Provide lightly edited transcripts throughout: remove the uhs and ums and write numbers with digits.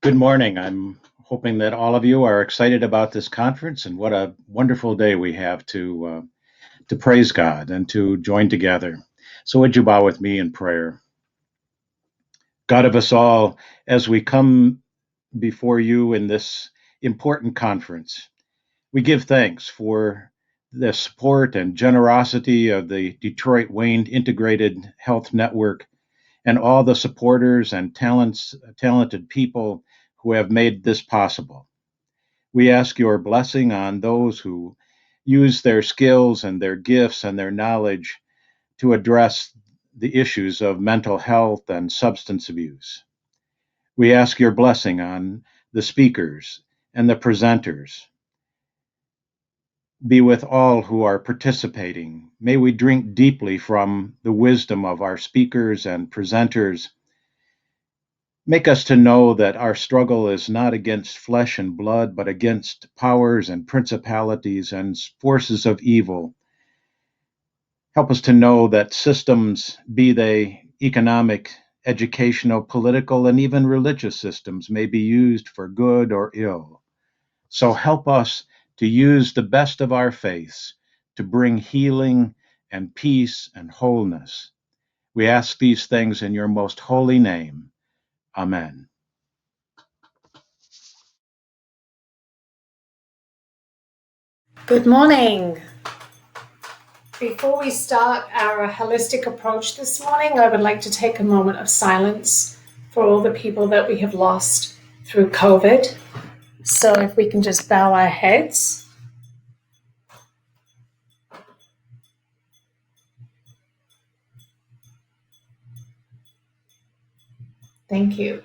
Good morning. I'm hoping that all of you are excited about this conference and what a wonderful day we have to praise God and to join together. So, would you bow with me in prayer? God of us all, as we come before you in this important conference, we give thanks for the support and generosity of the DWIHN Integrated Health Network and all the supporters and talented people who have made this possible. We ask your blessing on those who use their skills and their gifts and their knowledge to address the issues of mental health and substance abuse. We ask your blessing on the speakers and the presenters. Be with all who are participating. May we drink deeply from the wisdom of our speakers and presenters. Make us to know that our struggle is not against flesh and blood, but against powers and principalities and forces of evil. Help us to know that systems, be they economic, educational, political, and even religious systems, may be used for good or ill. So help us to use the best of our faiths to bring healing and peace and wholeness. We ask these things in your most holy name. Amen. Good morning. Before we start our holistic approach this morning, I would like to take a moment of silence for all the people that we have lost through COVID. So if we can just bow our heads. Thank you.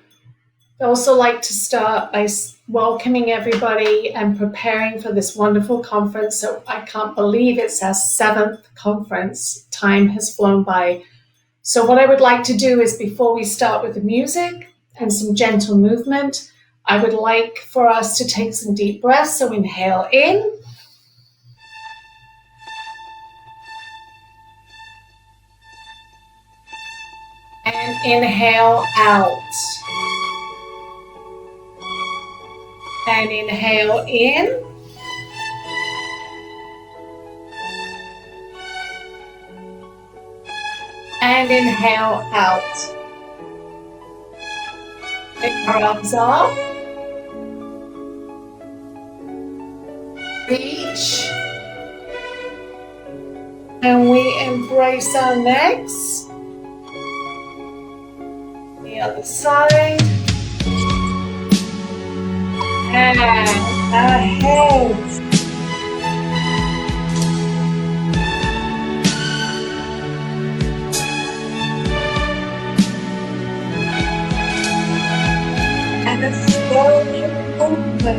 I'd also like to start by welcoming everybody and preparing for this wonderful conference. So I can't believe it's our 7th conference. Time has flown by. So what I would like to do is, before we start with the music and some gentle movement, I would like for us to take some deep breaths. So inhale in. And inhale out. And inhale in. And inhale out. Take our arms up. Reach. And we embrace our necks. The other side. And our heads. And let's slowly open.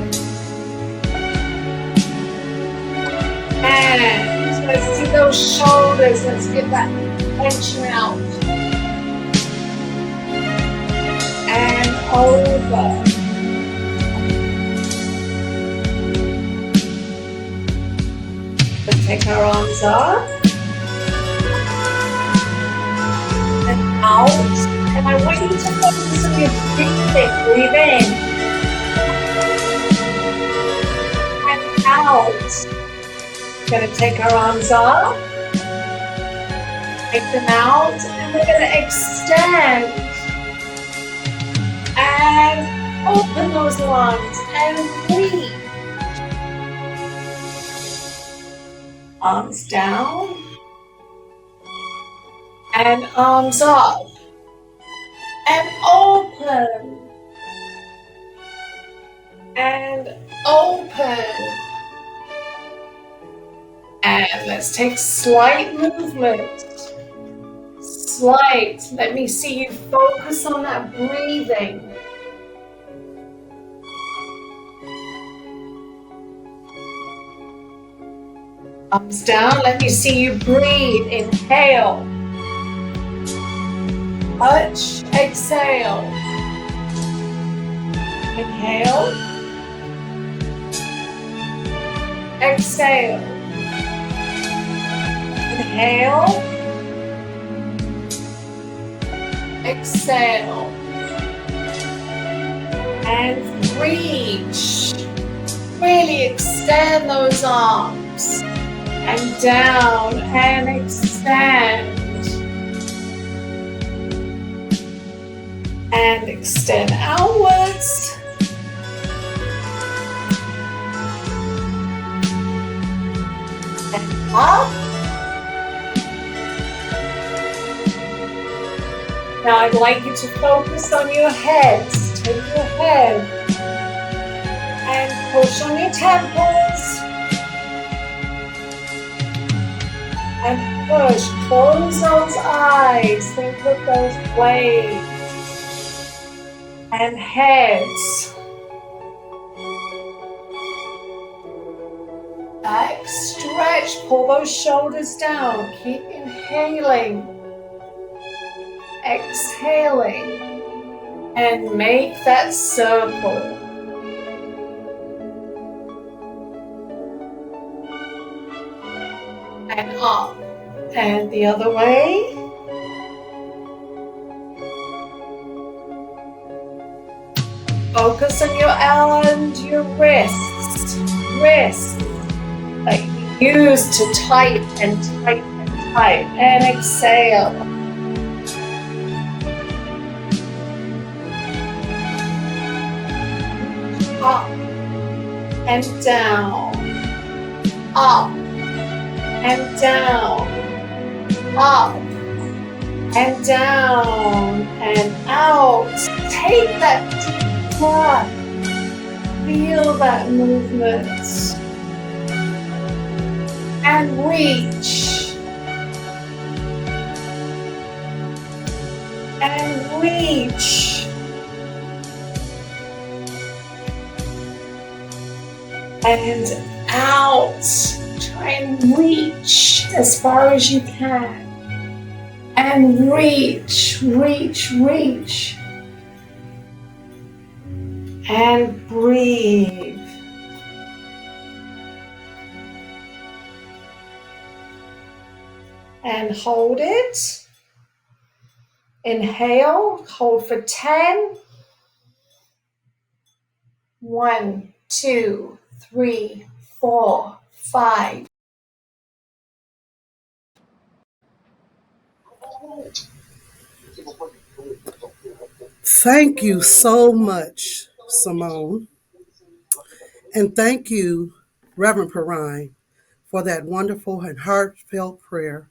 And let's see those shoulders. Let's get that tension out. And over. Let's take our arms up. And out. And I want you to focus on your breathing. Breathe in. And out. We're going to take our arms up. Take them out. And we're going to extend. And open those lungs. And breathe. Arms down. And arms up. And open. And open. And let's take slight movement. Slight. Let me see you focus on that breathing. Arms down. Let me see you breathe. Inhale. Touch. Exhale. Inhale. Exhale. Inhale. Exhale. and reach. Really extend those arms and down and extend and extend outwards and up. Now I'd like you to focus on your heads. Take your head and push on your temples and push. Close those eyes. Think of those waves and heads. Back, stretch, pull those shoulders down. Keep inhaling, exhaling, and make that circle. And up, and the other way. Focus on your arm, your wrists that you use to type and type and type, and exhale. Up and down, up and down, up and down and out. Take that deep breath. Feel that movement. And reach. And reach. And out. Try and reach as far as you can. And reach, reach, reach. And breathe. And hold it. Inhale, hold for 10. 1, 2, 3, 4, 5. Thank you so much, Simone. And thank you, Reverend Perrine, for that wonderful and heartfelt prayer.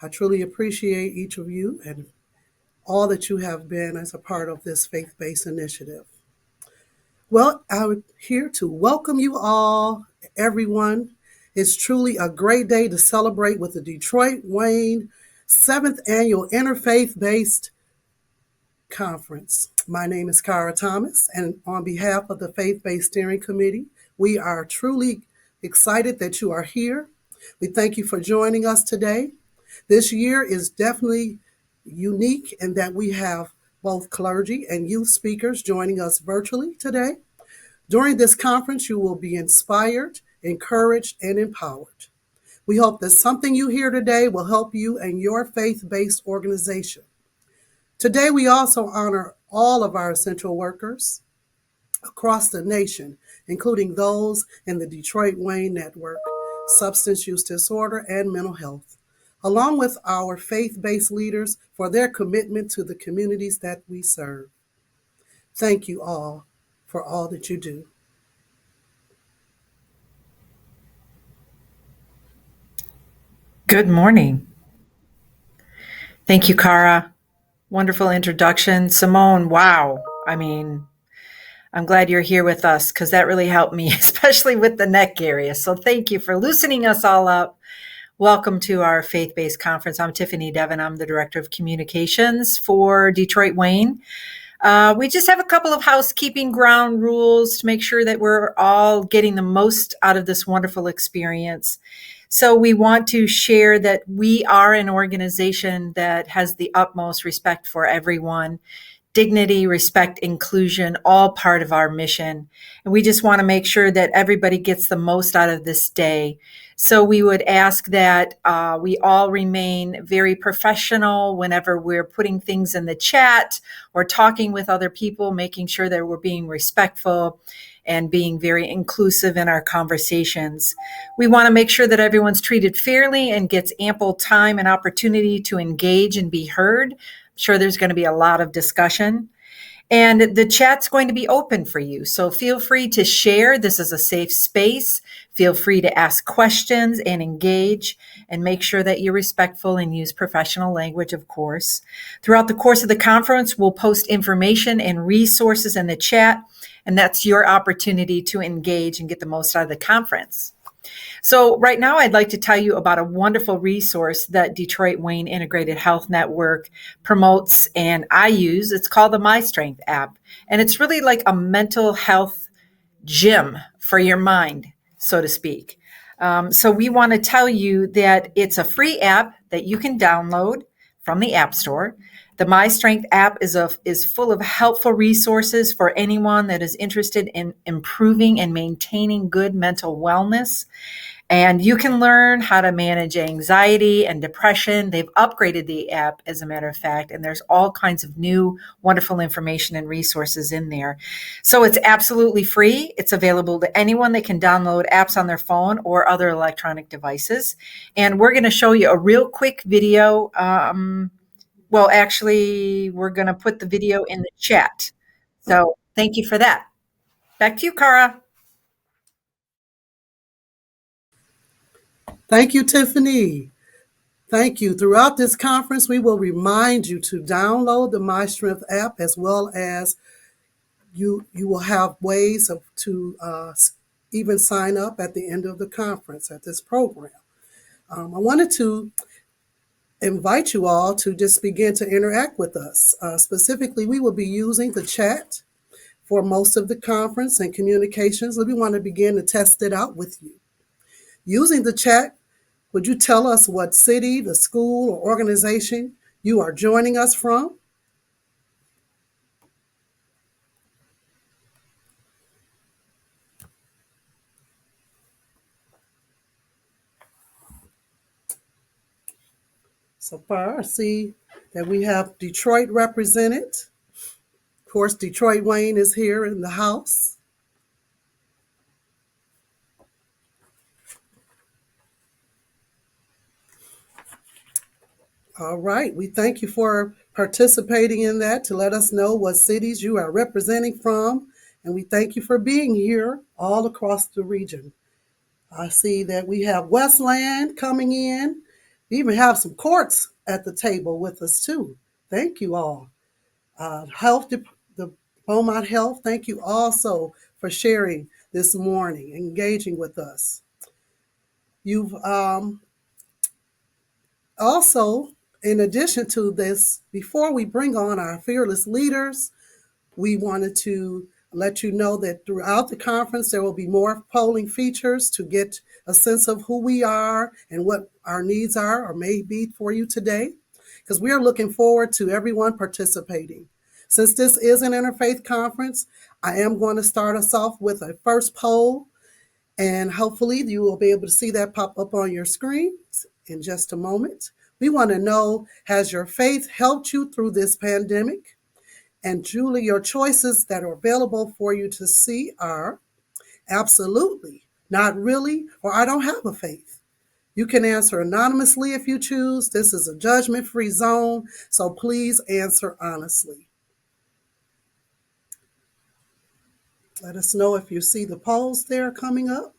I truly appreciate each of you and all that you have been as a part of this faith-based initiative. Well, I'm here to welcome you all, everyone. It's truly a great day to celebrate with the DWIHN 7th Annual Interfaith-Based Conference. My name is Cara Thomas, and on behalf of the Faith-Based Steering Committee, we are truly excited that you are here. We thank you for joining us today. This year is definitely unique in that we have both clergy and youth speakers joining us virtually today. During this conference, you will be inspired, encouraged, and empowered. We hope that something you hear today will help you and your faith-based organization. Today, we also honor all of our essential workers across the nation, including those in the DWIHN network, substance use disorder, and mental health, along with our faith-based leaders for their commitment to the communities that we serve. Thank you all for all that you do. Good morning. Thank you, Cara. Wonderful introduction. Simone, wow. I mean, I'm glad you're here with us because that really helped me, especially with the neck area. So thank you for loosening us all up. Welcome to our faith-based conference. I'm Tiffany Devon. I'm the Director of Communications for DWIHN. We just have a couple of housekeeping ground rules to make sure that we're all getting the most out of this wonderful experience. So we want to share that we are an organization that has the utmost respect for everyone. dignity, respect, inclusion, all part of our mission. And we just want to make sure that everybody gets the most out of this day. So we would ask that we all remain very professional whenever we're putting things in the chat or talking with other people, making sure that we're being respectful and being very inclusive in our conversations. We want to make sure that everyone's treated fairly and gets ample time and opportunity to engage and be heard. I'm sure there's going to be a lot of discussion. And the chat's going to be open for you. So feel free to share. This is a safe space. Feel free to ask questions and engage, and make sure that you're respectful and use professional language, of course. Throughout the course of the conference, we'll post information and resources in the chat, and that's your opportunity to engage and get the most out of the conference. So right now, I'd like to tell you about a wonderful resource that DWIHN Integrated Health Network promotes and I use. It's called the MyStrength app. And it's really like a mental health gym for your mind, so to speak. So we want to tell you that it's a free app that you can download from the App Store. The MyStrength app is full of helpful resources for anyone that is interested in improving and maintaining good mental wellness. And you can learn how to manage anxiety and depression. They've upgraded the app, as a matter of fact, and there's all kinds of new wonderful information and resources in there. So it's absolutely free. It's available to anyone that can download apps on their phone or other electronic devices. And we're going to show you a real quick video. Well, actually, we're going to put the video in the chat. So thank you for that. Back to you, Cara. Thank you, Tiffany. Thank you. Throughout this conference, we will remind you to download the MyStrength app, as well as you will have ways to even sign up at the end of the conference at this program. I wanted to invite you all to just begin to interact with us. Specifically, we will be using the chat for most of the conference and communications. We want to begin to test it out with you. Using the chat, would you tell us what city, the school, or organization you are joining us from? So far, I see that we have Detroit represented. Of course, DWIHN is here in the house. All right, we thank you for participating in that to let us know what cities you are representing from, and we thank you for being here all across the region. I see that we have Westland coming in. We even have some courts at the table with us too. Thank you all. The Beaumont Health, thank you also for sharing this morning, engaging with us. You've also, in addition to this, before we bring on our fearless leaders, we wanted to let you know that throughout the conference, there will be more polling features to get a sense of who we are and what our needs are or may be for you today, because we are looking forward to everyone participating. Since this is an interfaith conference, I am going to start us off with a first poll, and hopefully you will be able to see that pop up on your screens in just a moment. We want to know, has your faith helped you through this pandemic? And Julie, your choices that are available for you to see are absolutely, not really, or I don't have a faith. You can answer anonymously if you choose. This is a judgment-free zone, so please answer honestly. Let us know if you see the polls there coming up.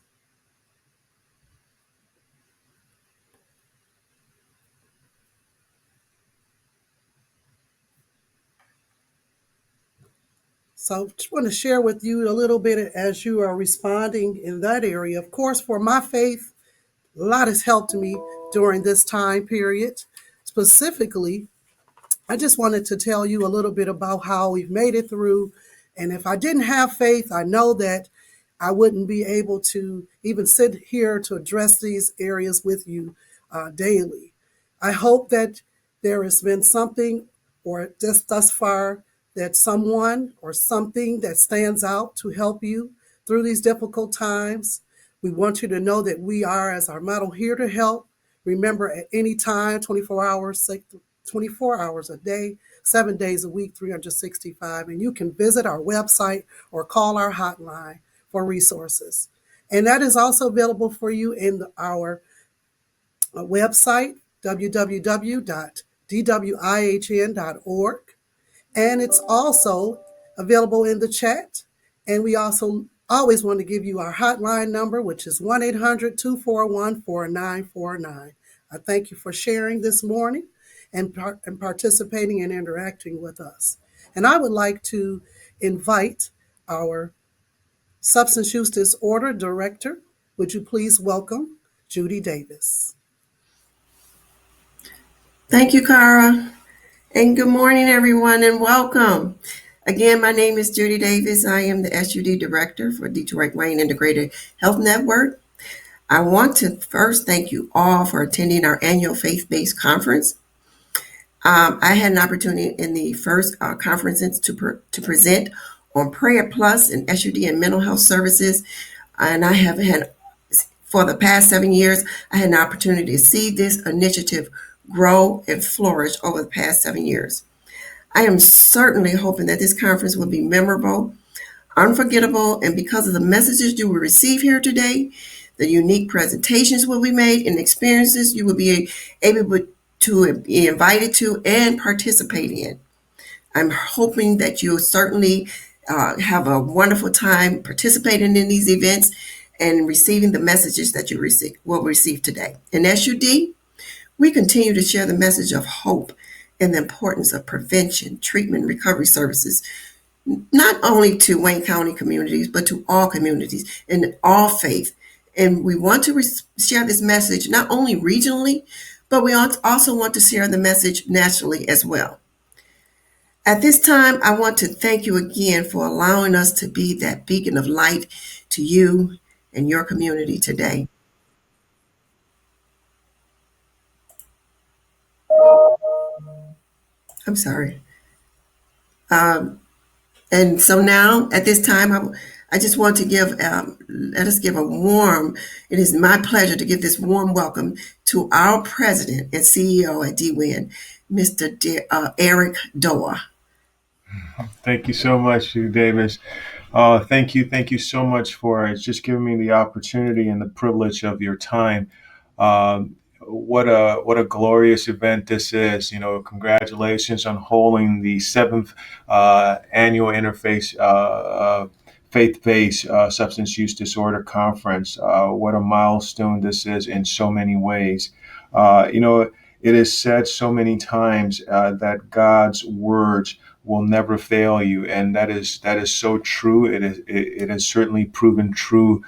So I just want to share with you a little bit as you are responding in that area. Of course, for my faith, a lot has helped me during this time period. Specifically, I just wanted to tell you a little bit about how we've made it through. And if I didn't have faith, I know that I wouldn't be able to even sit here to address these areas with you daily. I hope that there has been something, or just thus far, that someone or something that stands out to help you through these difficult times. We want you to know that we are, as our motto, here to help. Remember, at any time, 24 hours a day, 7 days a week, 365. And you can visit our website or call our hotline for resources. And that is also available for you in our website, www.DWIHN.org. And it's also available in the chat. And we also always want to give you our hotline number, which is 1-800-241-4949. I thank you for sharing this morning and participating and interacting with us. And I would like to invite our Substance Use Disorder Director. Would you please welcome Judy Davis? Thank you, Cara. And good morning, everyone, and welcome. Again, my name is Judy Davis. I am the SUD Director for DWIHN Integrated Health Network. I want to first thank you all for attending our annual faith-based conference. I had an opportunity in the first conference to present on Prayer Plus and SUD and mental health services. And I have had, for the past 7 years, I had an opportunity to see this initiative grow and flourish over the past 7 years. I am certainly hoping that this conference will be memorable, unforgettable, and because of the messages you will receive here today, the unique presentations will be made and experiences you will be able to be invited to and participate in. I'm hoping that you'll certainly have a wonderful time participating in these events and receiving the messages that you will receive today. In SUD, we continue to share the message of hope and the importance of prevention, treatment, and recovery services, not only to Wayne County communities, but to all communities and all faith. And we want to share this message not only regionally, but we also want to share the message nationally as well. At this time, I want to thank you again for allowing us to be that beacon of light to you and your community today. I'm sorry. And so now at this time, I just want to let us give it is my pleasure to give this warm welcome to our president and CEO at DWIHN, Mr. Eric Doa. Thank you so much, Judy Davis. Thank you so much for just giving me the opportunity and the privilege of your time. What a glorious event this is. Congratulations on holding the 7th annual Interfaith Faith-Based Substance Use Disorder Conference. What a milestone this is in so many ways. It is said so many times that God's words will never fail you, and that is so true. It has certainly proven true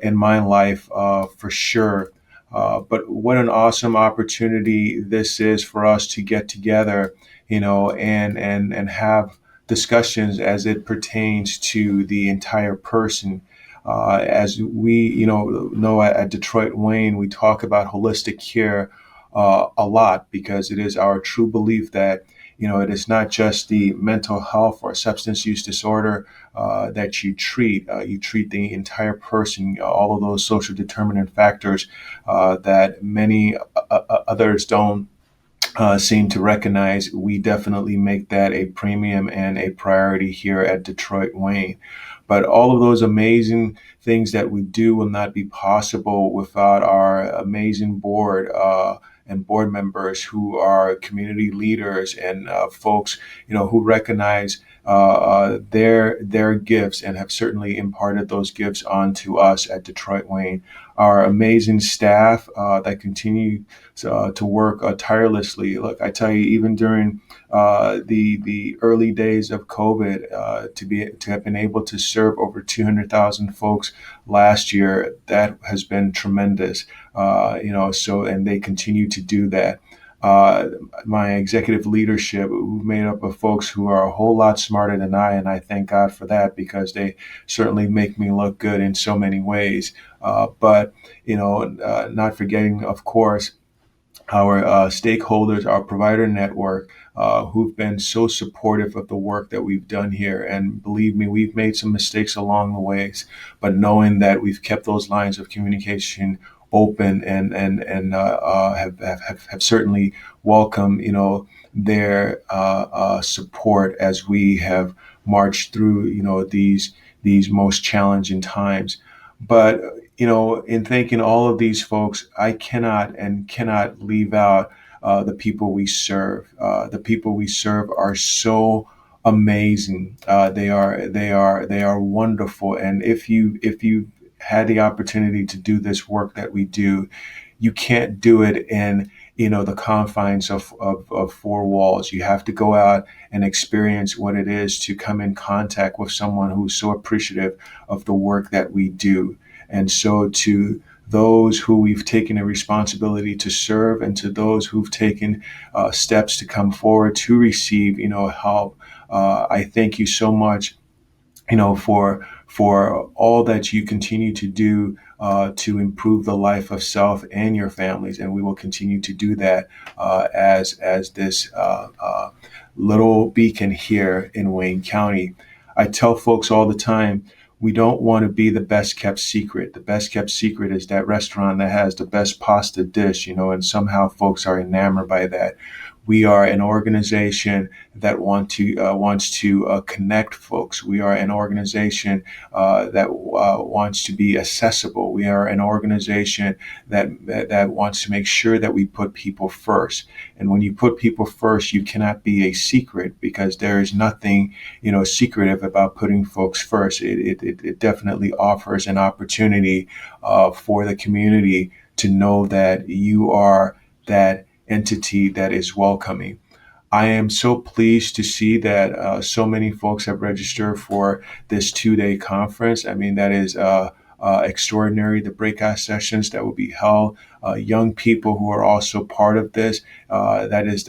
in my life for sure. But what an awesome opportunity this is for us to get together, and have discussions as it pertains to the entire person. As we, know at DWIHN, we talk about holistic care a lot because it is our true belief that it is not just the mental health or substance use disorder that you treat. You treat the entire person, all of those social determinant factors that many others don't seem to recognize. We definitely make that a premium and a priority here at DWIHN. But all of those amazing things that we do will not be possible without our amazing board and board members who are community leaders and folks, who recognize their gifts and have certainly imparted those gifts onto us at DWIHN. Our amazing staff that continue to work tirelessly. Look, I tell you, even during the early days of COVID, to have been able to serve over 200,000 folks last year, that has been tremendous. And they continue to do that. My executive leadership, made up of folks who are a whole lot smarter than I, and I thank God for that because they certainly make me look good in so many ways. But not forgetting, of course, stakeholders, our provider network, who've been so supportive of the work that we've done here. And believe me, we've made some mistakes along the ways, but knowing that we've kept those lines of communication open and have certainly welcomed, their support as we have marched through, these most challenging times. But in thanking all of these folks, I cannot leave out the people we serve. The people we serve are so amazing. They are wonderful. And if you had the opportunity to do this work that we do, you can't do it in the confines of four walls. You have to go out and experience what it is to come in contact with someone who's so appreciative of the work that we do. And so to those who we've taken a responsibility to serve, and to those who've taken steps to come forward to receive, help, I thank you so much, for all that you continue to do to improve the life of self and your families. And we will continue to do that as this little beacon here in Wayne County. I tell folks all the time, we don't want to be the best kept secret. The best kept secret is that restaurant that has the best pasta dish, and somehow folks are enamored by that. We are an organization that wants to connect folks. We are an organization that wants to be accessible. We are an organization that wants to make sure that we put people first. And when you put people first, you cannot be a secret, because there is nothing secretive about putting folks first. It definitely offers an opportunity for the community to know that you are that entity that is welcoming. I am so pleased to see that so many folks have registered for this 2-day conference. I mean, that is extraordinary. The breakout sessions that will be held, young people who are also part of this, that is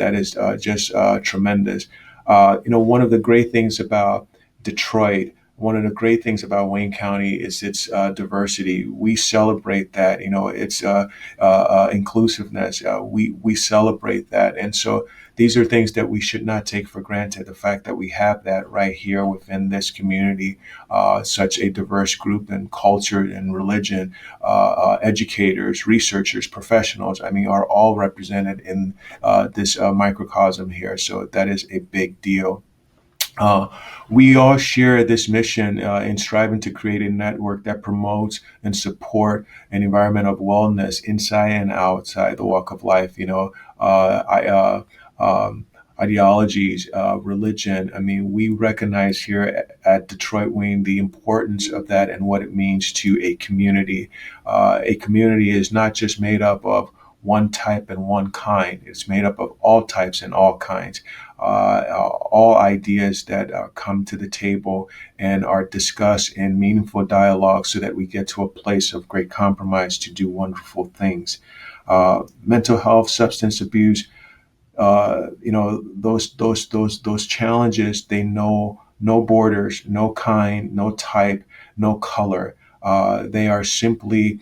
just tremendous. One of the great things about Detroit, one of the great things about Wayne County is its diversity. We celebrate that. Its inclusiveness. We celebrate that, and so these are things that we should not take for granted. The fact that we have that right here within this community, such a diverse group in culture and religion, educators, researchers, professionals, are all represented in this microcosm here. So that is a big deal. We all share this mission in striving to create a network that promotes and support an environment of wellness inside and outside the walk of life. Ideologies, religion. We recognize here at Detroit Wayne the importance of that and what it means to a community. A community is not just made up of one type and one kind. It's made up of all types and all kinds. All ideas that come to the table and are discussed in meaningful dialogue, so that we get to a place of great compromise to do wonderful things. Mental health, substance abuse, those challenges, they know no borders, no kind, no type, no color. They are simply,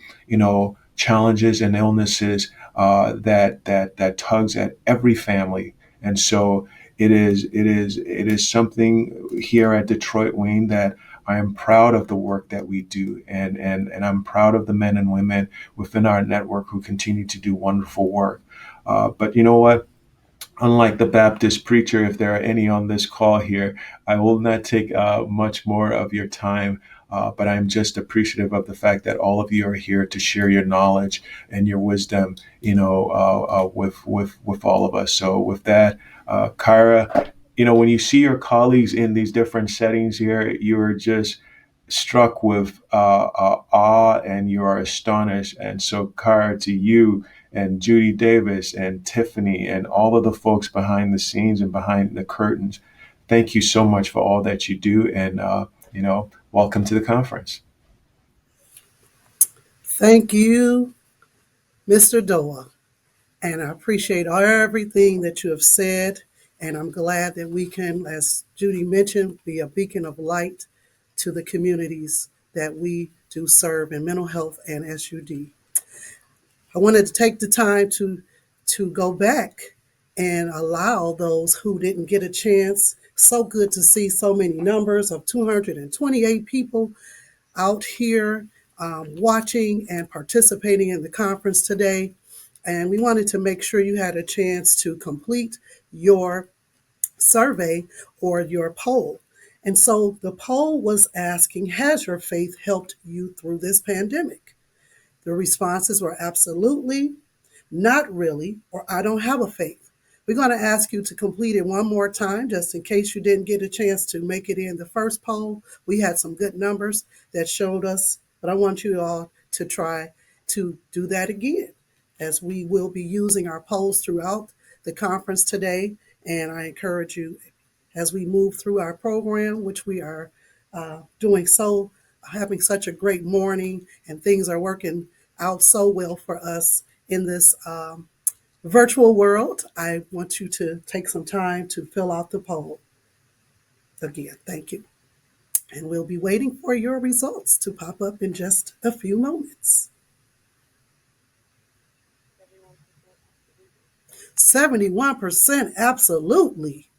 challenges and illnesses that tugs at every family. And so it is something here at Detroit Wayne that I am proud of the work that we do, and I'm proud of the men and women within our network who continue to do wonderful work. But you know what? Unlike the Baptist preacher, if there are any on this call here, I will not take much more of your time. But I'm just appreciative of the fact that all of you are here to share your knowledge and your wisdom, with all of us. So with that, Kyra, when you see your colleagues in these different settings here, you are just struck with awe, and you are astonished. And so, Kyra, to you and Judy Davis and Tiffany and all of the folks behind the scenes and behind the curtains, thank you so much for all that you do. And, welcome to the conference. Thank you, Mr. Doa. And I appreciate everything that you have said. And I'm glad that we can, as Judy mentioned, be a beacon of light to the communities that we do serve in mental health and SUD. I wanted to take the time to to go back and allow those who didn't get a chance. So good to see so many numbers of 228 people out here watching and participating in the conference today. And we wanted to make sure you had a chance to complete your survey or your poll. And so the poll was asking, has your faith helped you through this pandemic? The responses were absolutely, not really, or I don't have a faith. We're going to ask you to complete it one more time, just in case you didn't get a chance to make it in the first poll. We had some good numbers that showed us, but I want you all to try to do that again, as we will be using our polls throughout the conference today. And I encourage you, as we move through our program, which we are having such a great morning, and things are working out so well for us in this virtual world, I want you to take some time to fill out the poll. Again, thank you. And we'll be waiting for your results to pop up in just a few moments. 71% absolutely.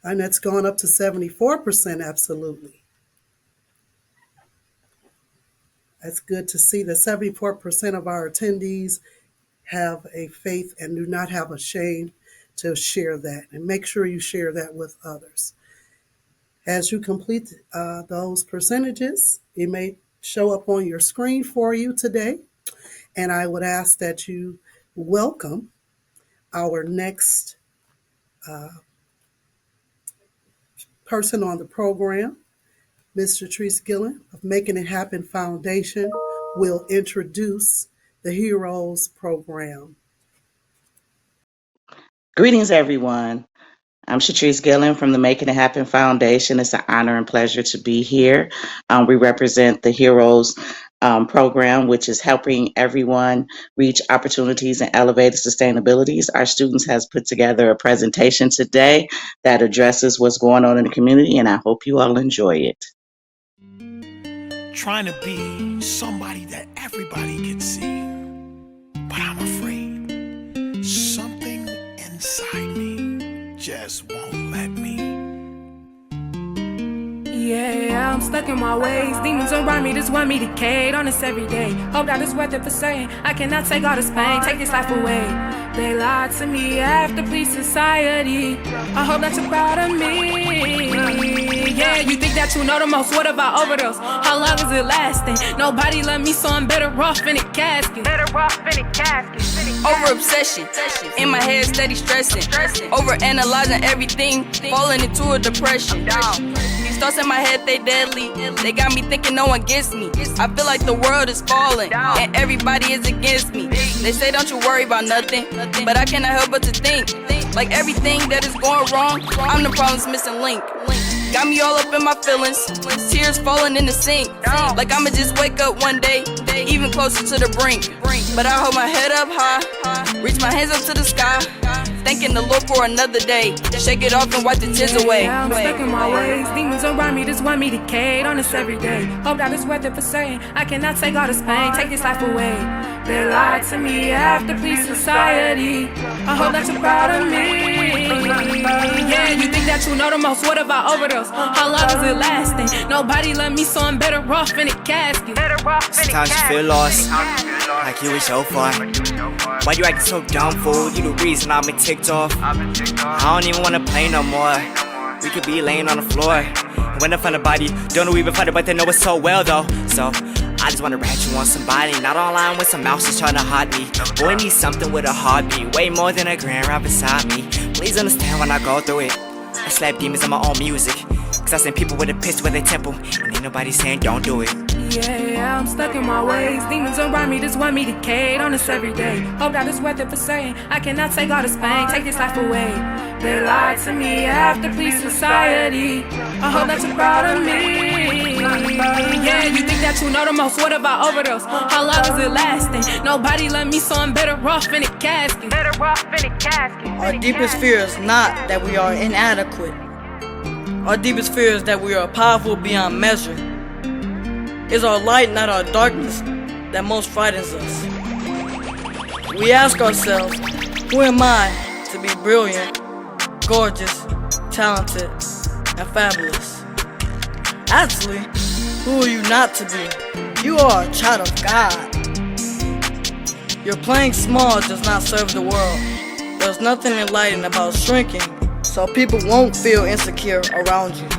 And that's gone up to 74% absolutely. It's good to see that 74% of our attendees have a faith and do not have a shame to share that. And make sure you share that with others. As you complete those percentages, it may show up on your screen for you today. And I would ask that you welcome our next person on the program. Mr. Treese Gillen of Making It Happen Foundation will introduce the Heroes Program. Greetings, everyone. I'm Shatrice Gillen from the Making It Happen Foundation. It's an honor and pleasure to be here. We represent the Heroes program, which is helping everyone reach opportunities and elevated sustainabilities. Our students has put together a presentation today that addresses what's going on in the community, and I hope you all enjoy it. Trying to be somebody that everybody can see, but I'm afraid something inside me just won't let me. Yeah, I'm stuck in my ways. Demons around me just want me decayed on this every day. Hope that it's worth it for saying I cannot take all this pain, take this life away. They lied to me after police society. I hope that you're proud of me. Yeah, you think that you know the most. What about overdose? How long is it lasting? Nobody love me, so I'm better off in a casket. Over obsession, in my head steady stressing. Over analyzing everything, falling into a depression. These thoughts in my head, they deadly. They got me thinking no one gets me. I feel like the world is falling, and everybody is against me. They say don't you worry about nothing, but I cannot help but to think. Like everything that is going wrong, I'm the problem's missing link. Got me all up in my feelings, tears falling in the sink. Like I'ma just wake up one day, even closer to the brink. But I hold my head up high, reach my hands up to the sky, thanking the Lord for another day. Shake it off and wipe the tears away. I'm stuck in my ways. Demons around me just want me decayed on this every day. Hope that it's worth it for saying I cannot take all this pain, take this life away. They lied to me after police society. I hope that you're proud of me. Yeah, you think that you know the most. What about overdose? How long is it lasting? Nobody love me, so I'm better off in a casket. Sometimes you feel lost, like you were so far. Why you acting so dumb, fool? You the reason I've been ticked off. I don't even wanna play no more. We could be laying on the floor. And when I find a body, don't know we even find it, but they know it so well though. So I just wanna rat you on somebody, not online with some mouse just trying to hide me. Boy needs something with a heartbeat, way more than a grand right beside me. Please understand when I go through it. I slap demons on my own music, cause I send people with a pistol with their temple, and ain't nobody saying don't do it. Yeah, I'm stuck in my ways. Demons around me just want me decayed on this every day. Hope that it's worth it for saying I cannot take all this pain, take this life away. They lied to me after police society. I hope that you're proud of me. Yeah, you think that you know the most. What about overdose? How long is it lasting? Nobody love me, so I'm better off in a casket. Our deepest fear is not that we are inadequate. Our deepest fear is that we are powerful beyond measure. It's our light, not our darkness, that most frightens us. we ask ourselves, who am I to be brilliant, gorgeous, talented, and fabulous? Actually, who are you not to be? You are a child of God. Your playing small does not serve the world. There's nothing enlightening about shrinking, so people won't feel insecure around you.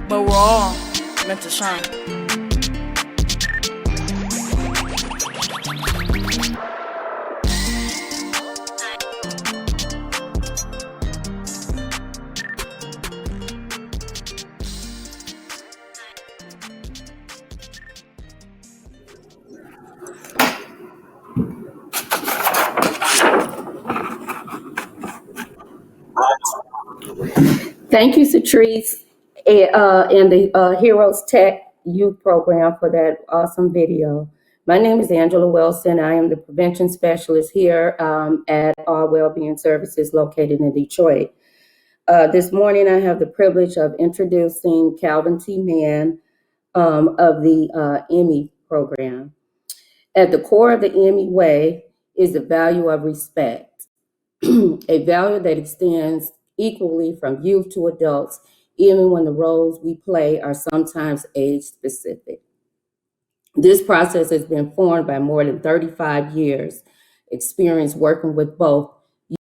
But we're all meant to shine. Thank you, Catrice, and the Heroes Tech Youth Program for that awesome video. My name is Angela Wilson. I am the prevention specialist here at our Wellbeing Services located in Detroit. This morning, I have the privilege of introducing Calvin T. Mann of the Emmy program. At the core of the Emmy Way is the value of respect, a value that extends equally from youth to adults, even when the roles we play are sometimes age-specific. This process has been formed by more than 35 years' experience working with both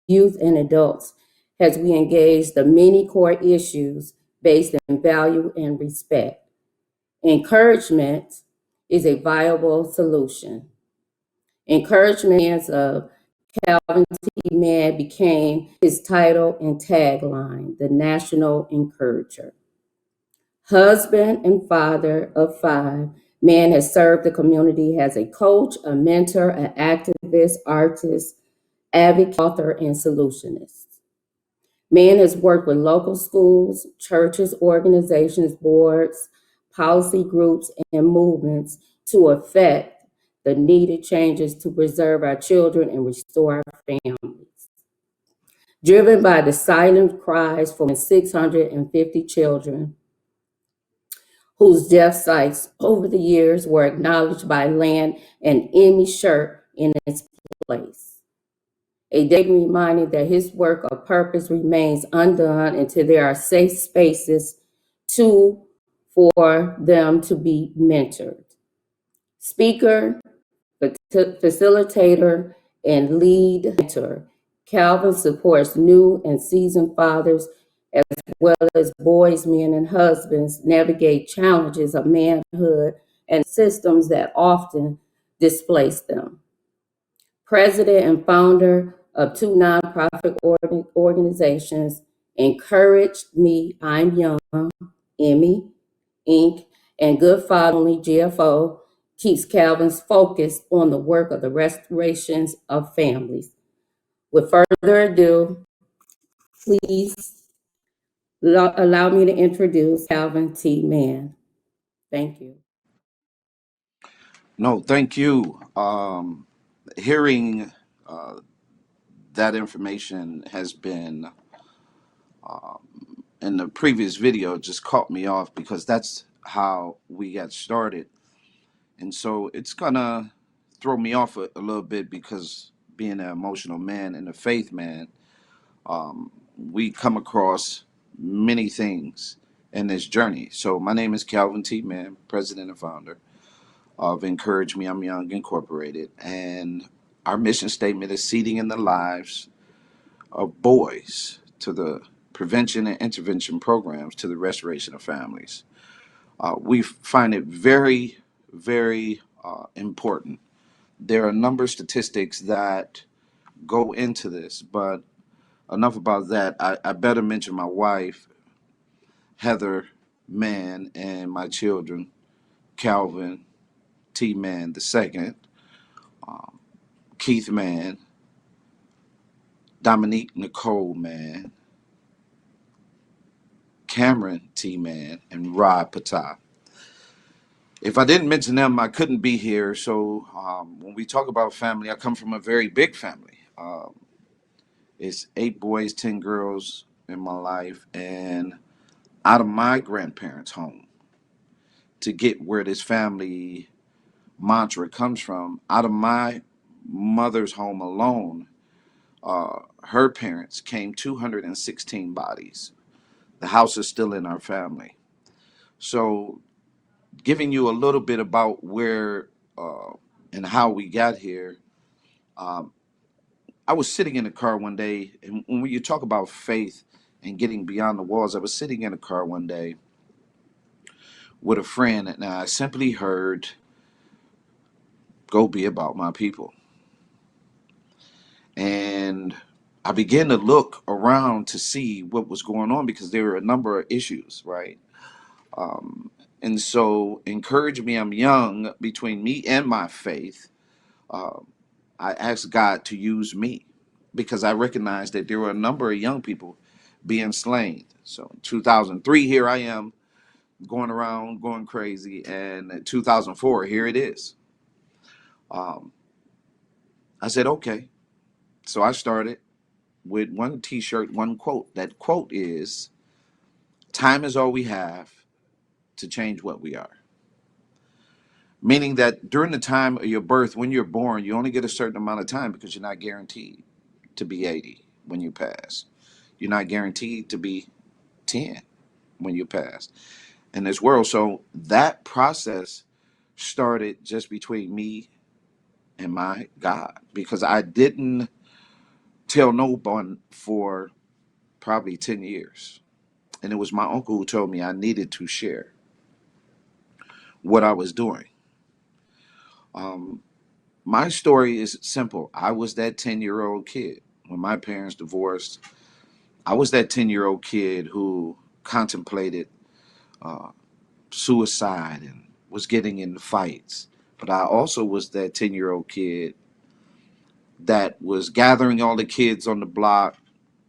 youth and adults as we engage the many core issues based in value and respect. Encouragement is a viable solution. Encouragement of Calvin T. Mann became his title and tagline, the National Encourager. Husband and father of 5, Mann has served the community as a coach, a mentor, an activist, artist, advocate, author, and solutionist. Mann has worked with local schools, churches, organizations, boards, policy groups, and movements to effect the needed changes to preserve our children and restore our families. Driven by the silent cries from 650 children whose death sites over the years were acknowledged by land an Emmy shirt in its place. A daily reminder that his work of purpose remains undone until there are safe spaces for them to be mentored. Speaker, facilitator, and lead mentor, Calvin supports new and seasoned fathers as well as boys, men, and husbands navigate challenges of manhood and systems that often displace them. President and founder of 2 nonprofit organizations, Encourage Me, I'm Young, Emmy, Inc., and Good Fatherly, GFO, keeps Calvin's focus on the work of the restorations of families. With further ado, please allow me to introduce Calvin T. Mann. Thank you. No, thank you. Hearing that information has been in the previous video just caught me off because that's how we got started. And so it's gonna throw me off a little bit because being an emotional man and a faith man, we come across many things in this journey. So my name is Calvin T. Mann, president and founder of Encourage Me, I'm Young Incorporated. And our mission statement is seeding in the lives of boys to the prevention and intervention programs to the restoration of families. We find it very, very important. There are a number of statistics that go into this, but enough about that. I better mention my wife, Heather Mann, and my children, Calvin T. Mann II, Keith Mann, Dominique Nicole Mann, Cameron T. Mann, and Rod Patah. If I didn't mention them, I couldn't be here. So when we talk about family, I come from a very big family. It's 8 boys, 10 girls in my life. And out of my grandparents' home, to get where this family mantra comes from, out of my mother's home alone, her parents came 216 bodies. The house is still in our family. So, giving you a little bit about where and how we got here, um, I was sitting in the car one day, and when you talk about faith and getting beyond the walls, I was sitting in a car one day with a friend, and I simply heard, "Go be about my people." And I began to look around to see what was going on because there were a number of issues, right? Um, and so, encourage me, I'm young, between me and my faith. Uh, I asked God to use me because I recognized that there were a number of young people being slain. So, in 2003, here I am going around going crazy. And in 2004, here it is. Um, I said, okay. So, I started with one t shirt, one quote. That quote is, "Time is all we have to change what we are." Meaning that during the time of your birth, when you're born, you only get a certain amount of time because you're not guaranteed to be 80 when you pass. You're not guaranteed to be 10 when you pass in this world. So that process started just between me and my God because I didn't tell no one for probably 10 years. And it was my uncle who told me I needed to share what I was doing. Um, my story is simple. I was that 10-year-old kid when my parents divorced. I was that 10-year-old kid who contemplated uh, suicide and was getting into fights. But I also was that 10-year-old kid that was gathering all the kids on the block,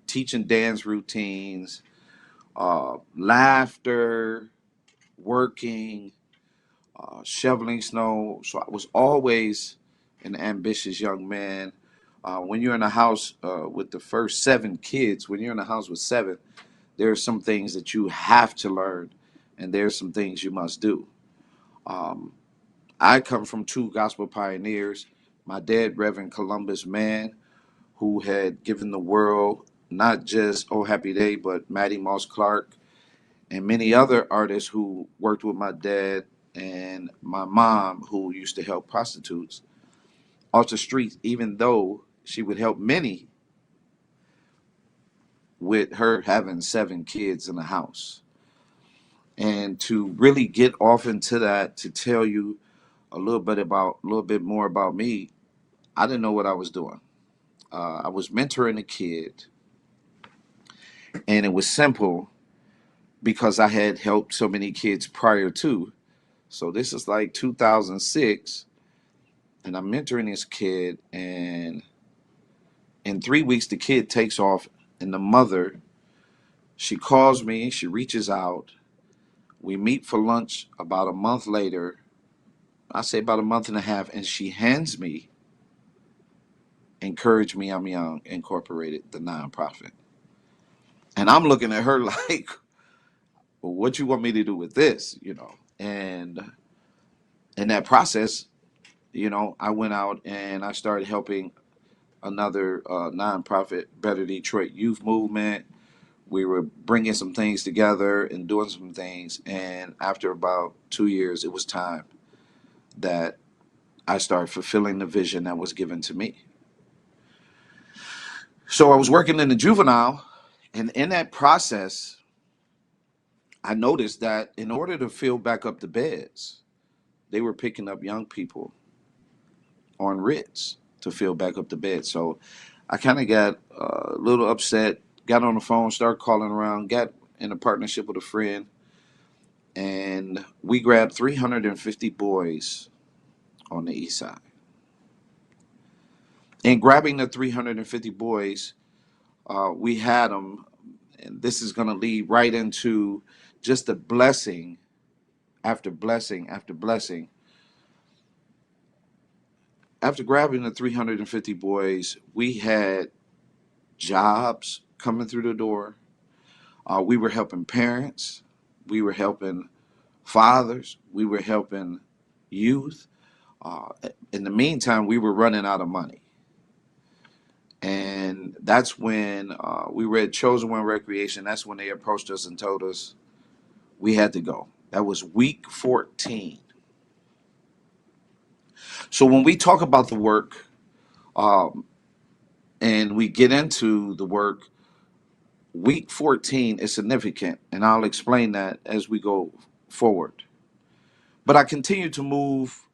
teaching dance routines, laughter, working, shoveling snow. So I was always an ambitious young man. When you're in a house with the first 7 kids, when you're in a house with 7, there are some things that you have to learn, and there's some things you must do. Um, I come from 2 gospel pioneers. My dad, Reverend Columbus Mann, who had given the world not just Oh Happy Day, but Mattie Moss Clark and many other artists who worked with my dad, and my mom, who used to help prostitutes off the streets, even though she would help many with her having 7 kids in the house. And to really get off into that, to tell you a little bit more about me, I didn't know what I was doing. I was mentoring a kid, and it was simple because I had helped so many kids prior to. So this is like 2006, and I'm mentoring this kid, and in 3 weeks the kid takes off, and the mother, she calls me, she reaches out, we meet for lunch about a month later, I say about a month and a half, and she hands me Encourage Me I'm Young Incorporated, the nonprofit. And I'm looking at her like, well, what you want me to do with this, And in that process, I went out and I started helping another nonprofit, Better Detroit Youth Movement. We were bringing some things together and doing some things. And after about 2 years, it was time that I started fulfilling the vision that was given to me. So I was working in the juvenile, and in that process, I noticed that in order to fill back up the beds, they were picking up young people on writs to fill back up the beds. So I kind of got a little upset, got on the phone, started calling around, got in a partnership with a friend, and we grabbed 350 boys on the east side. And grabbing the 350 boys, we had them, and this is going to lead right into just a blessing after blessing after blessing. After grabbing the 350 boys, we had jobs coming through the door. We were helping parents. We were helping fathers. We were helping youth. In the meantime, we were running out of money. And that's when we were at Chosen One Recreation. That's when they approached us and told us we had to go. That was week 14. So when we talk about the work and we get into the work, week 14 is significant. And I'll explain that as we go forward. But I continue to move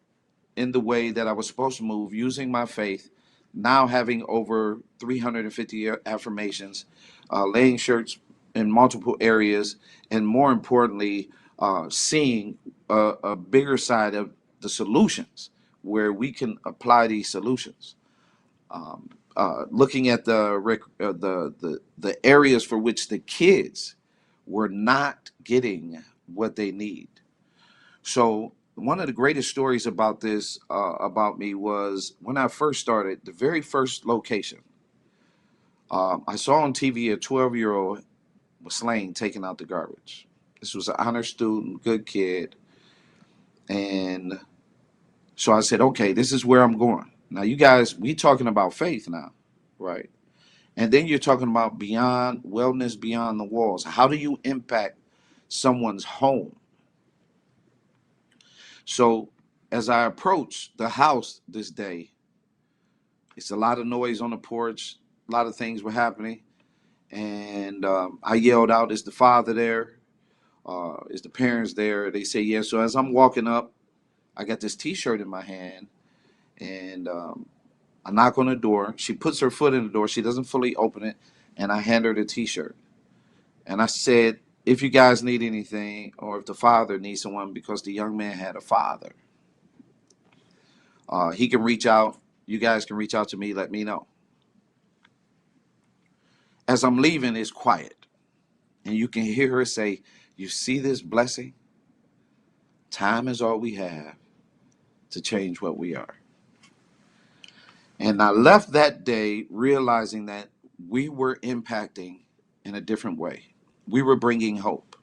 in the way that I was supposed to move, using my faith, now having over 350 affirmations, laying shirts in multiple areas, and more importantly, seeing a bigger side of the solutions where we can apply these solutions. Looking at the areas for which the kids were not getting what they need. So one of the greatest stories about this, about me, was when I first started, the very first location. I saw on TV a 12-year-old was slain taking out the garbage. This was an honor student, good kid. And so I said, okay, this is where I'm going. Now, you guys, we talking about faith now, right? And then you're talking about beyond wellness, beyond the walls. How do you impact someone's home? So as I approach the house this day, it's a lot of noise on the porch. A lot of things were happening. And I yelled out, is the father there? Is the parents there? They say, yes. So as I'm walking up, I got this T-shirt in my hand. And I knock on the door. She puts her foot in the door. She doesn't fully open it. And I hand her the T-shirt. And I said, if you guys need anything, or if the father needs someone, because the young man had a father, he can reach out. You guys can reach out to me. Let me know. As I'm leaving, it's quiet. And you can hear her say, you see this blessing? Time is all we have to change what we are. And I left that day realizing that we were impacting in a different way. We were bringing hope.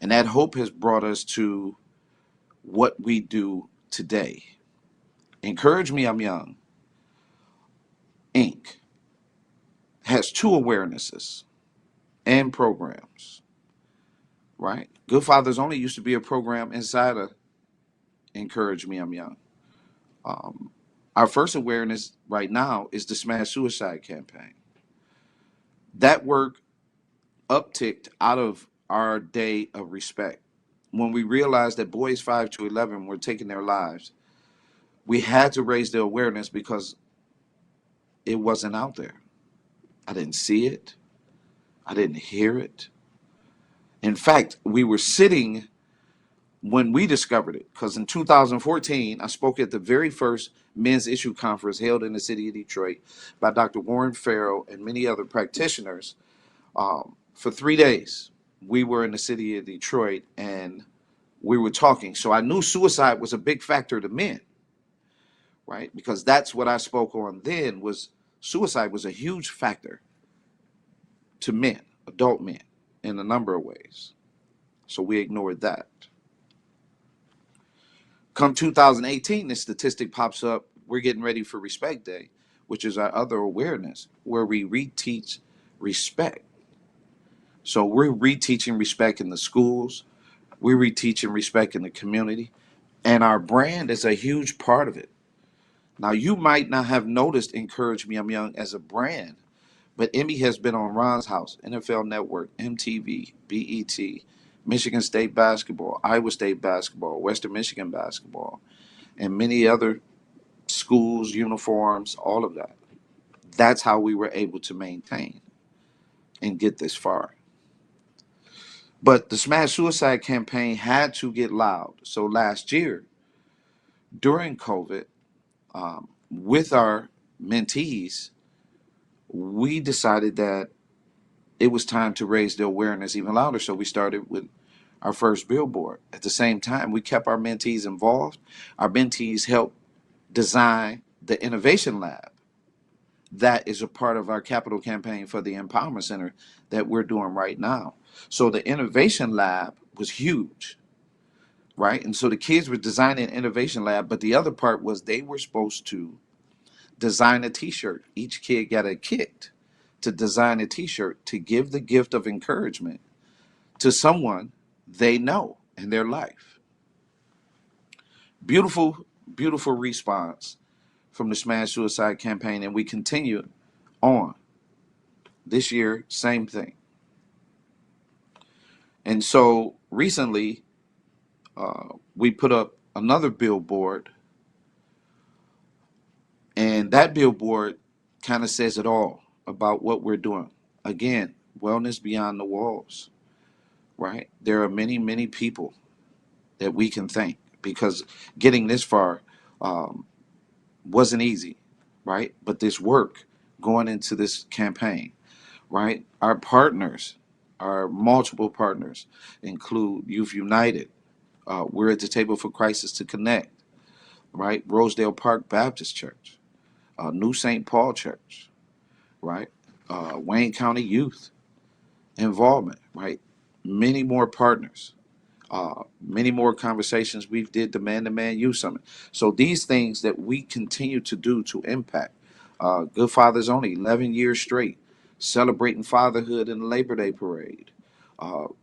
And that hope has brought us to what we do today. Encourage Me, I'm Young, Inc. has 2 awarenesses and programs, right? Good Fathers Only used to be a program inside of Encourage Me, I'm Young. Our first awareness right now is the Smash Suicide campaign. That work upticked out of our day of respect. When we realized that boys 5 to 11 were taking their lives, we had to raise the awareness because it wasn't out there. I didn't see it. I didn't hear it. In fact, we were sitting when we discovered it, because in 2014, I spoke at the very first men's issue conference held in the city of Detroit by Dr. Warren Farrell and many other practitioners. For 3 days, we were in the city of Detroit and we were talking. So I knew suicide was a big factor to men, right? Because that's what I spoke on then, was suicide was a huge factor to men, adult men, in a number of ways. So we ignored that. Come 2018, this statistic pops up. We're getting ready for Respect Day, which is our other awareness, where we reteach respect. So we're reteaching respect in the schools. We're reteaching respect in the community. And our brand is a huge part of it. Now, you might not have noticed Encourage Me, I'm Young as a brand, but Emmy has been on Ron's House, NFL Network, MTV, BET, Michigan State basketball, Iowa State basketball, Western Michigan basketball, and many other schools, uniforms, all of that. That's how we were able to maintain and get this far. But the Smash Suicide campaign had to get loud. So last year, during COVID, with our mentees, we decided that it was time to raise the awareness even louder. So we started with our first billboard. At the same time, we kept our mentees involved. Our mentees helped design the Innovation Lab. That is a part of our capital campaign for the Empowerment Center that we're doing right now. So the Innovation Lab was huge. right? And so the kids were designing an innovation lab, but the other part was they were supposed to design a t-shirt. Each kid got a kit to design a t-shirt to give the gift of encouragement to someone they know in their life. Beautiful, beautiful response from the Smash Suicide campaign, and we continue on. This year, same thing. And so recently, we put up another billboard, and that billboard kind of says it all about what we're doing. Again, wellness beyond the walls, right? There are many, many people that we can thank because getting this far wasn't easy, right? But this work going into this campaign, right? Our partners, our multiple partners include Youth United. We're at the table for Crisis to Connect, right? Rosedale Park Baptist Church, New St. Paul Church, right? Wayne County Youth Involvement, right? Many more partners, many more conversations. We did the Man-to-Man Youth Summit. So these things that we continue to do to impact. Good Fathers Only, 11 years straight, celebrating fatherhood in the Labor Day Parade.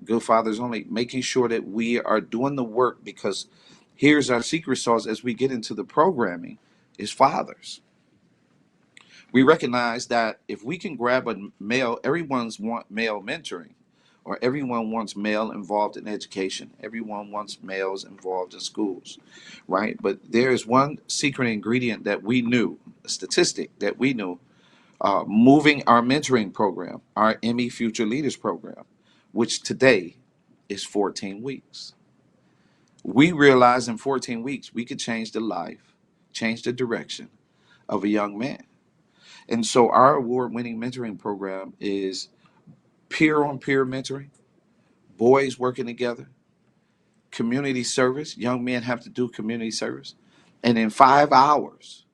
Good Fathers Only, making sure that we are doing the work, because here's our secret sauce as we get into the programming, is fathers. We recognize that if we can grab a male, everyone's want male mentoring, or everyone wants male involved in education. Everyone wants males involved in schools, right? But there is one secret ingredient that we knew, a statistic that we knew, moving our mentoring program, our Emmy Future Leaders program, which today is 14 weeks. We realized in 14 weeks, we could change the life, change the direction of a young man. And so our award-winning mentoring program is peer-on-peer mentoring, boys working together, community service. Young men have to do community service. And in 5 hours,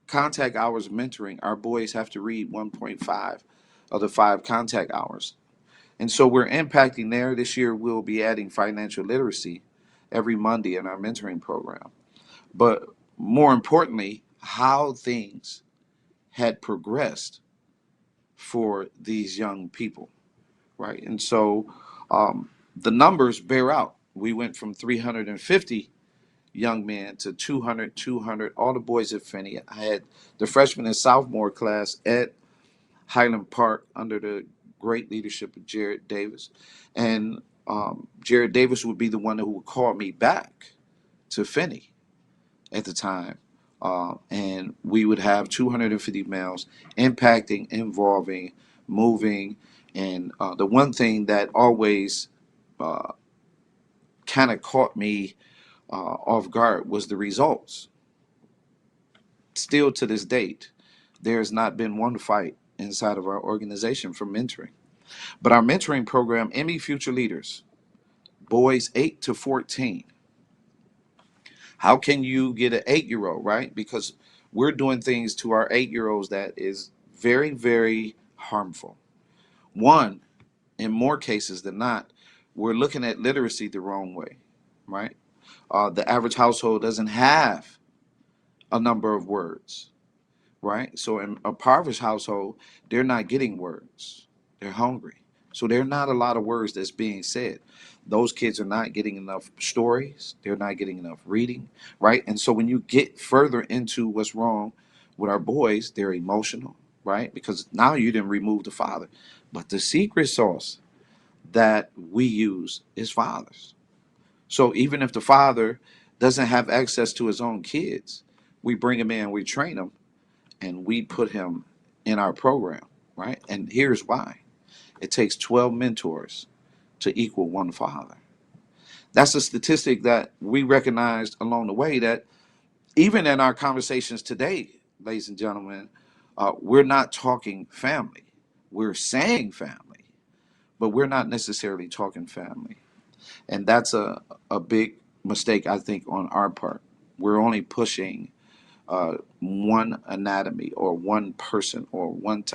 contact hours of mentoring, our boys have to read 1.5 of the 5 contact hours. And so we're impacting there. This year, we'll be adding financial literacy every Monday in our mentoring program. But more importantly, how things had progressed for these young people, right? And so the numbers bear out. We went from 350 young men to 200. All the boys at Finney. I had the freshman and sophomore class at Highland Park under the great leadership of Jared Davis. And Jared Davis would be the one who would call me back to Finney at the time. And we would have 250 males impacting, involving, moving. And the one thing that always kind of caught me off guard was the results. Still to this date, there's not been one fight inside of our organization for mentoring. But our mentoring program, Emmy Future Leaders, boys 8 to 14. How can you get an 8-year-old, right? Because we're doing things to our 8-year-olds that is very, very harmful. One, in more cases than not, we're looking at literacy the wrong way, right? The average household doesn't have a number of words, right? So in a impoverished household, they're not getting words. They're hungry. So there are not a lot of words that's being said. Those kids are not getting enough stories. They're not getting enough reading, right? And so when you get further into what's wrong with our boys, they're emotional, right? Because now you didn't remove the father. But the secret sauce that we use is fathers. So even if the father doesn't have access to his own kids, we bring him in, we train him, and we put him in our program, right? And here's why. It takes 12 mentors to equal one father. That's a statistic that we recognized along the way, that even in our conversations today, ladies and gentlemen, we're not talking family. We're saying family, but we're not necessarily talking family. And that's a big mistake, I think, on our part. We're only pushing one anatomy or one person or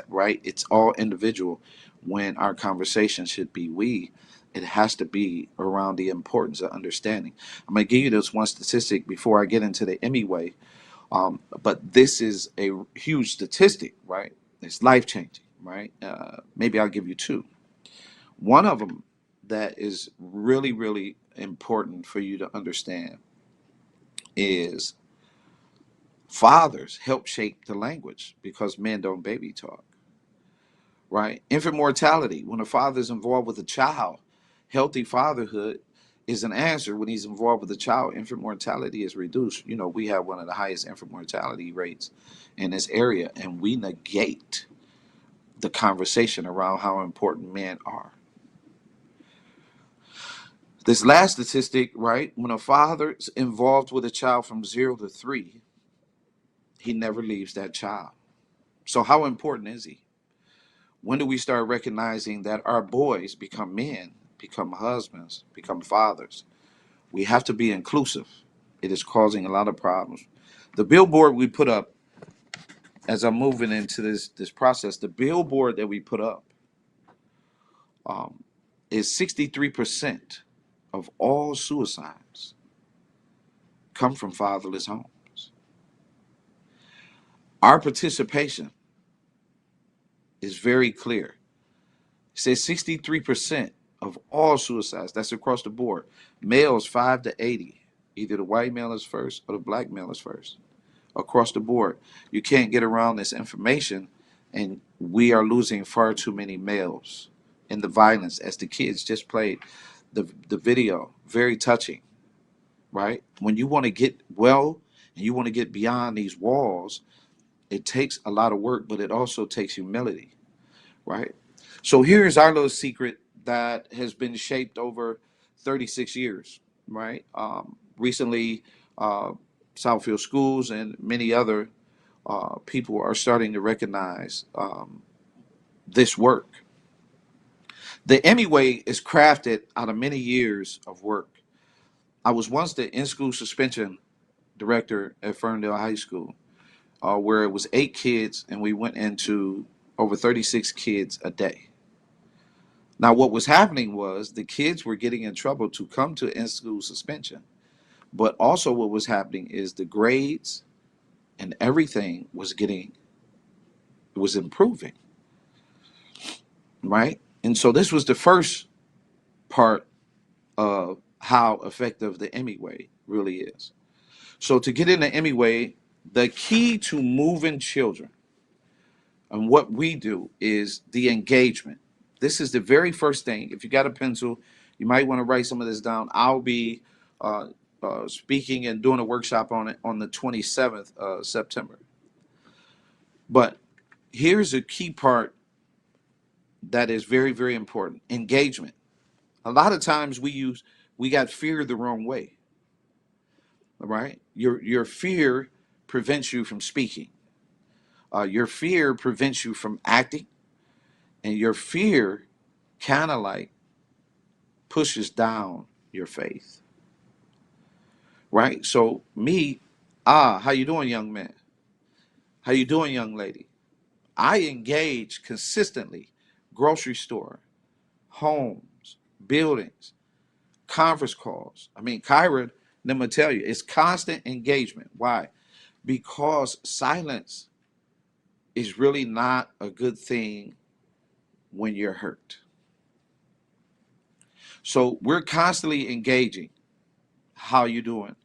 right? It's all individual when our conversation should be we. It has to be around the importance of understanding. I'm going to give you this one statistic before I get into the Emmy way. But this is a huge statistic, right? It's life changing, right? Maybe I'll give you two. One of them that is really, really important for you to understand is fathers help shape the language because men don't baby talk, right? Infant mortality, when a father is involved with a child, healthy fatherhood is an answer. When he's involved with a child, infant mortality is reduced. You know, we have one of the highest infant mortality rates in this area, and we negate the conversation around how important men are. This last statistic, right? When a father is involved with a child from 0 to 3, he never leaves that child. So how important is he? When do we start recognizing that our boys become men, become husbands, become fathers? We have to be inclusive. It is causing a lot of problems. The billboard we put up, as I'm moving into this process, the billboard that we put up is 63% of all suicides come from fatherless homes. Our participation is very clear. It says 63% of all suicides, that's across the board. Males 5 to 80. Either the white male is first or the black male is first. Across the board. You can't get around this information, and we are losing far too many males in the violence, as the kids just played the video. Very touching, right? When you want to get well and you want to get beyond these walls, it takes a lot of work, but it also takes humility, right? So here's our little secret that has been shaped over 36 years, right? Recently, Southfield Schools and many other people are starting to recognize this work. The Emmy Way is crafted out of many years of work. I was once the in-school suspension director at Ferndale High School, where it was 8 kids, and we went into over 36 kids a day. Now, what was happening was the kids were getting in trouble to come to in-school suspension, but also what was happening is the grades and everything was improving, right? And so this was the first part of how effective the Emmy Way really is. So to get in the Emmy Way, the key to moving children and what we do is the engagement. This is the very first thing. If you got a pencil, you might want to write some of this down. I'll be speaking and doing a workshop on it on the 27th of September. But here's a key part that is very, very important. Engagement. A lot of times we got fear the wrong way. All right? Your fear prevents you from speaking. Your fear prevents you from acting. And your fear kind of like pushes down your faith. Right? So how you doing, young man? How you doing, young lady? I engage consistently. Grocery store, homes, buildings, conference calls. I mean, Kyra, let me tell you, it's constant engagement. Why? Because silence is really not a good thing when you're hurt. So we're constantly engaging. How you doing?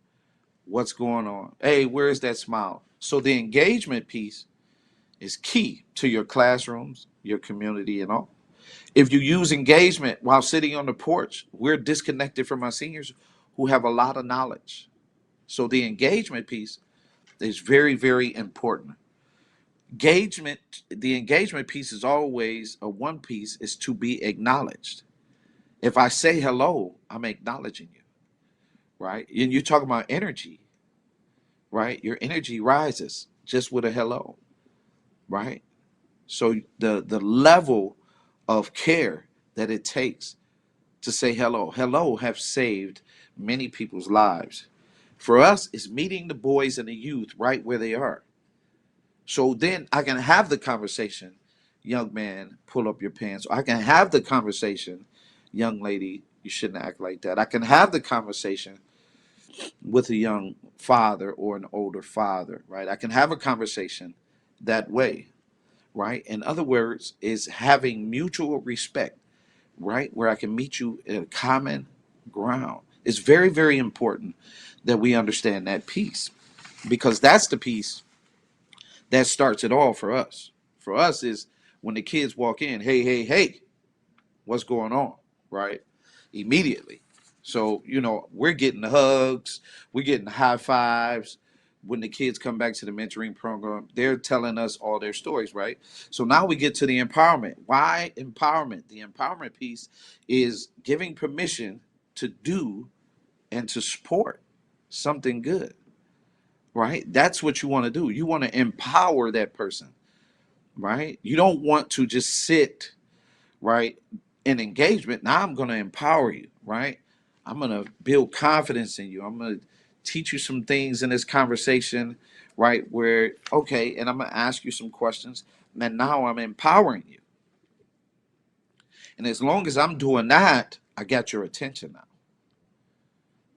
What's going on? Hey, where's that smile? So the engagement piece is key to your classrooms, your community, and all. If you use engagement while sitting on the porch, we're disconnected from our seniors who have a lot of knowledge. So the engagement piece is very, very important. The engagement piece is always one piece is to be acknowledged. If I say hello, I'm acknowledging you, right? And you're talking about energy, right? Your energy rises just with a hello, right? So the level of care that it takes to say hello have saved many people's lives. For us, it's meeting the boys and the youth right where they are. So then I can have the conversation, young man, pull up your pants. I can have the conversation, young lady, you shouldn't act like that. I can have the conversation with a young father or an older father, right? I can have a conversation that way, right? In other words, is having mutual respect, right? Where I can meet you at a common ground. It's very, very important that we understand that piece, because that's the piece that starts it all for us. For us is when the kids walk in, hey, hey, hey, what's going on, right? Immediately. So, we're getting hugs, we're getting high fives. When the kids come back to the mentoring program, they're telling us all their stories, right? So now we get to the empowerment. Why empowerment? The empowerment piece is giving permission to do and to support something good, right? That's what you want to do. You want to empower that person, right? You don't want to just sit, right, in engagement. Now I'm going to empower you, right? I'm going to build confidence in you. I'm going to teach you some things in this conversation, right? Where, okay, and I'm going to ask you some questions. And now I'm empowering you. And as long as I'm doing that, I got your attention now.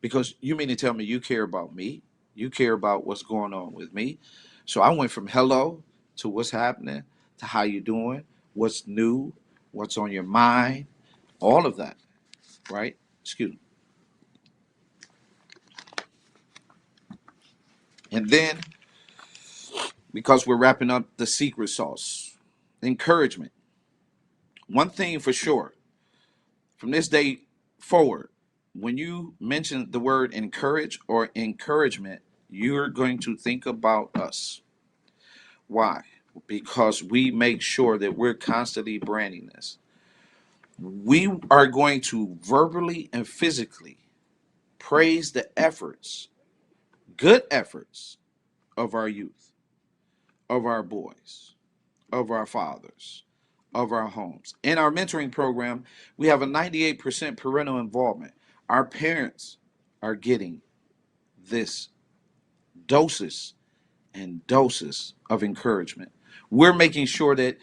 Because you mean to tell me you care about me? You care about what's going on with me? So I went from hello to what's happening to how you doing, what's new, what's on your mind, all of that, right? Excuse me. And then, because we're wrapping up the secret sauce, encouragement. One thing for sure, from this day forward, when you mention the word encourage or encouragement, you're going to think about us. Why? Because we make sure that we're constantly branding this. We are going to verbally and physically praise the efforts, good efforts of our youth, of our boys, of our fathers, of our homes. In our mentoring program, we have a 98% parental involvement. Our parents are getting this doses and doses of encouragement. We're making sure that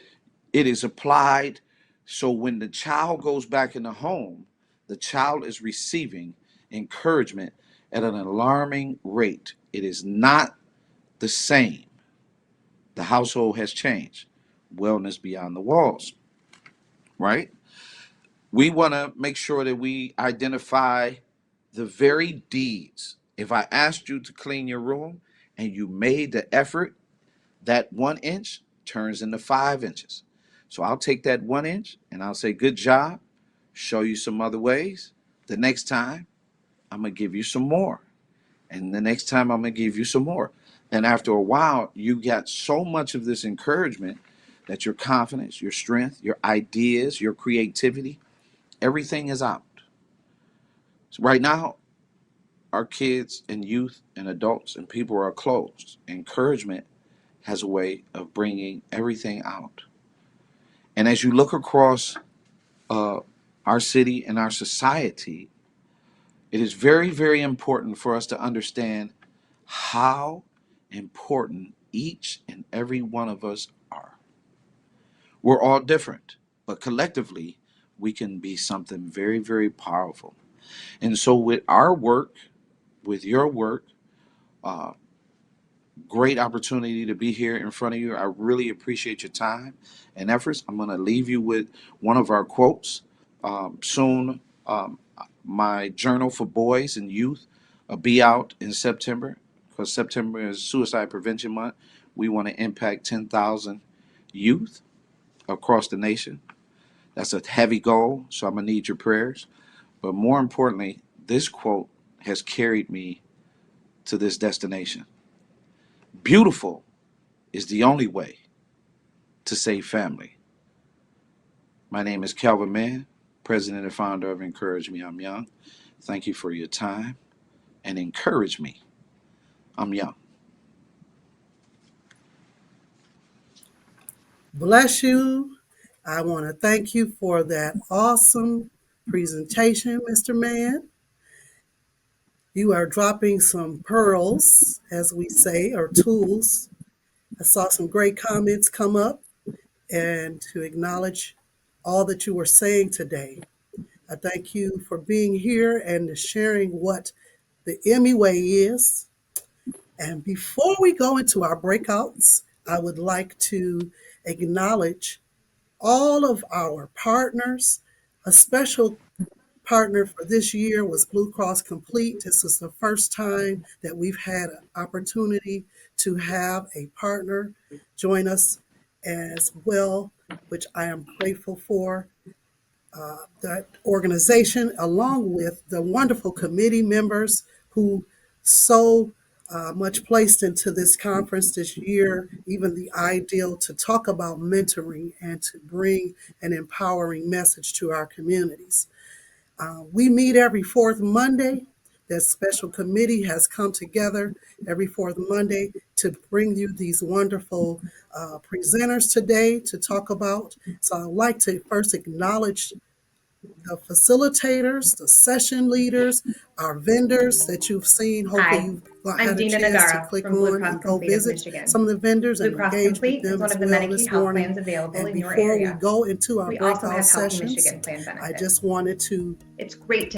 it is applied so when the child goes back in the home, the child is receiving encouragement at an alarming rate. It is not the same. The household has changed. Wellness beyond the walls, right? We want to make sure that we identify the very deeds. If I asked you to clean your room and you made the effort, that 1 inch turns into 5 inches. So I'll take that 1 inch and I'll say, good job, show you some other ways. The next time, I'm going to give you some more. And the next time, I'm going to give you some more. And after a while, you got so much of this encouragement that your confidence, your strength, your ideas, your creativity, everything is out. So right now, our kids and youth and adults and people are closed. Encouragement has a way of bringing everything out. And as you look across our city and our society, it is very, very important for us to understand how important each and every one of us are. We're all different, but collectively, we can be something very, very powerful. And so with our work, with your work, great opportunity to be here in front of you. I really appreciate your time and efforts. I'm going to leave you with one of our quotes. Soon, my journal for boys and youth will be out in September, because September is Suicide Prevention Month. We want to impact 10,000 youth across the nation. That's a heavy goal, so I'm going to need your prayers. But more importantly, this quote has carried me to this destination. Beautiful is the only way to save family. My name is Calvin Mann, president and founder of Encourage Me, I'm Young. Thank you for your time and encourage me. I'm young. Bless you. I want to thank you for that awesome presentation, Mr. Mann. You are dropping some pearls, as we say, or tools. I saw some great comments come up, and to acknowledge all that you were saying today. I thank you for being here and sharing what the Emmy Way is. And before we go into our breakouts, I would like to acknowledge all of our partners. A special partner for this year was Blue Cross Complete. This is the first time that we've had an opportunity to have a partner join us as well, which I am grateful for. That organization, along with the wonderful committee members who so much placed into this conference this year, even the ideal to talk about mentoring and to bring an empowering message to our communities. We meet every fourth Monday. That special committee has come together every fourth Monday to bring you these wonderful presenters today to talk about. So I'd like to first acknowledge the facilitators, the session leaders, our vendors that you've seen. Hopefully you've had a chance to click on and go visit some of the vendors and engage with them as well this morning. And before we go into our breakout sessions, I just wanted to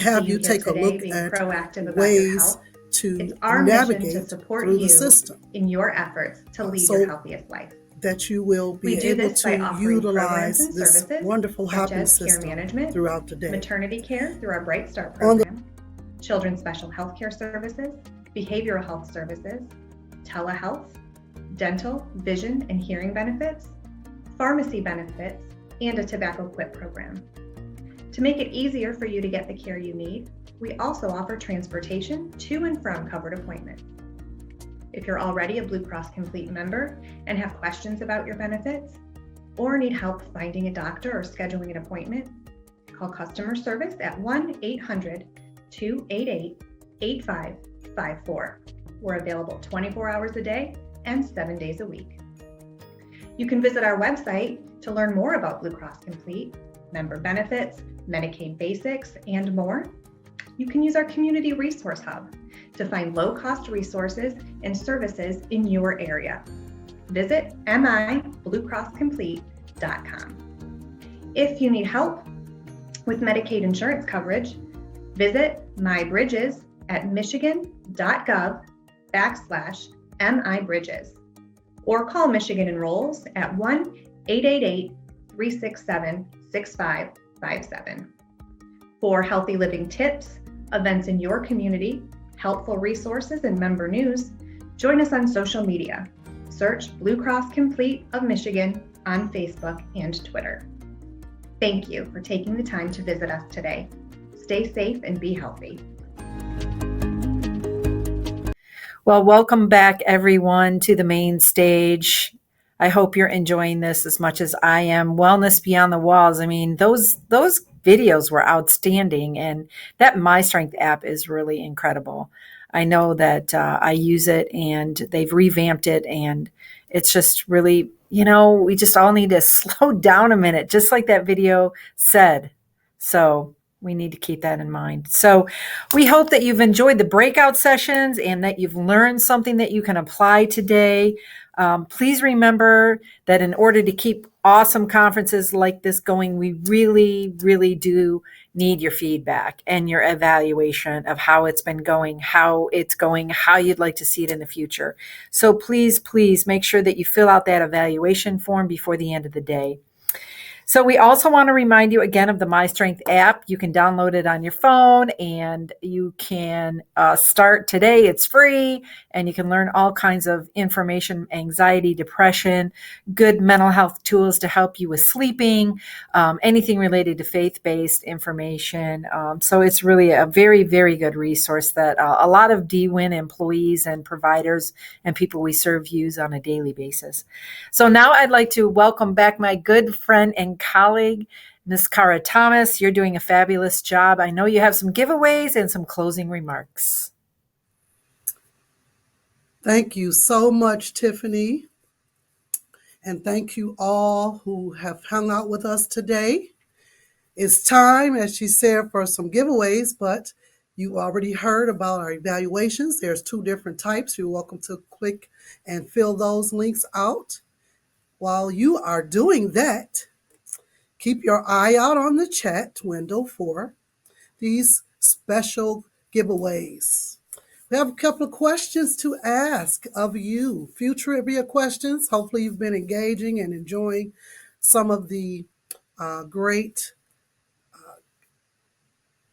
have you take a look at ways to navigate through the system in your efforts to lead your healthiest life. That you will be able to utilize this wonderful happiness system management, throughout the day. Maternity care through our Bright Start program, children's special health care services, behavioral health services, telehealth, dental, vision, and hearing benefits, pharmacy benefits, and a tobacco quit program. To make it easier for you to get the care you need, we also offer transportation to and from covered appointments. If you're already a Blue Cross Complete member and have questions about your benefits, or need help finding a doctor or scheduling an appointment, call customer service at 1-800-288-8554. We're available 24 hours a day and 7 days a week. You can visit our website to learn more about Blue Cross Complete, member benefits, Medicaid basics, and more. You can use our Community Resource Hub to find low-cost resources and services in your area. Visit mybluecrosscomplete.com. If you need help with Medicaid insurance coverage, visit MyBridges at michigan.gov/MIBridges or call Michigan Enrolls at 1-888-367-6557. For healthy living tips, events in your community, helpful resources, and member news, join us on social media. Search Blue Cross Complete of Michigan on Facebook and Twitter. Thank you for taking the time to visit us today. Stay safe and be healthy. Well, welcome back, everyone, to the main stage. I hope you're enjoying this as much as I am. Wellness Beyond the Walls. I mean, those videos were outstanding, and that My Strength app is really incredible. I know that I use it, and they've revamped it, and it's just really, we just all need to slow down a minute, just like that video said. So we need to keep that in mind. So we hope that you've enjoyed the breakout sessions and that you've learned something that you can apply today. Please remember that in order to keep awesome conferences like this going, we really, really do need your feedback and your evaluation of how it's been going, how it's going, how you'd like to see it in the future. So please, please make sure that you fill out that evaluation form before the end of the day. So we also want to remind you again of the My Strength app. You can download it on your phone and you can start today. It's free and you can learn all kinds of information, anxiety, depression, good mental health tools to help you with sleeping, anything related to faith-based information. So it's really a very, very good resource that a lot of DWIHN employees and providers and people we serve use on a daily basis. So now I'd like to welcome back my good friend and colleague, Ms. Cara Thomas. You're doing a fabulous job. I know you have some giveaways and some closing remarks. Thank you so much, Tiffany. And thank you all who have hung out with us today. It's time, as she said, for some giveaways, but you already heard about our evaluations. There's 2 different types. You're welcome to click and fill those links out. While you are doing that, keep your eye out on the chat window for these special giveaways. We have a couple of questions to ask of you. Few trivia questions. Hopefully you've been engaging and enjoying some of the great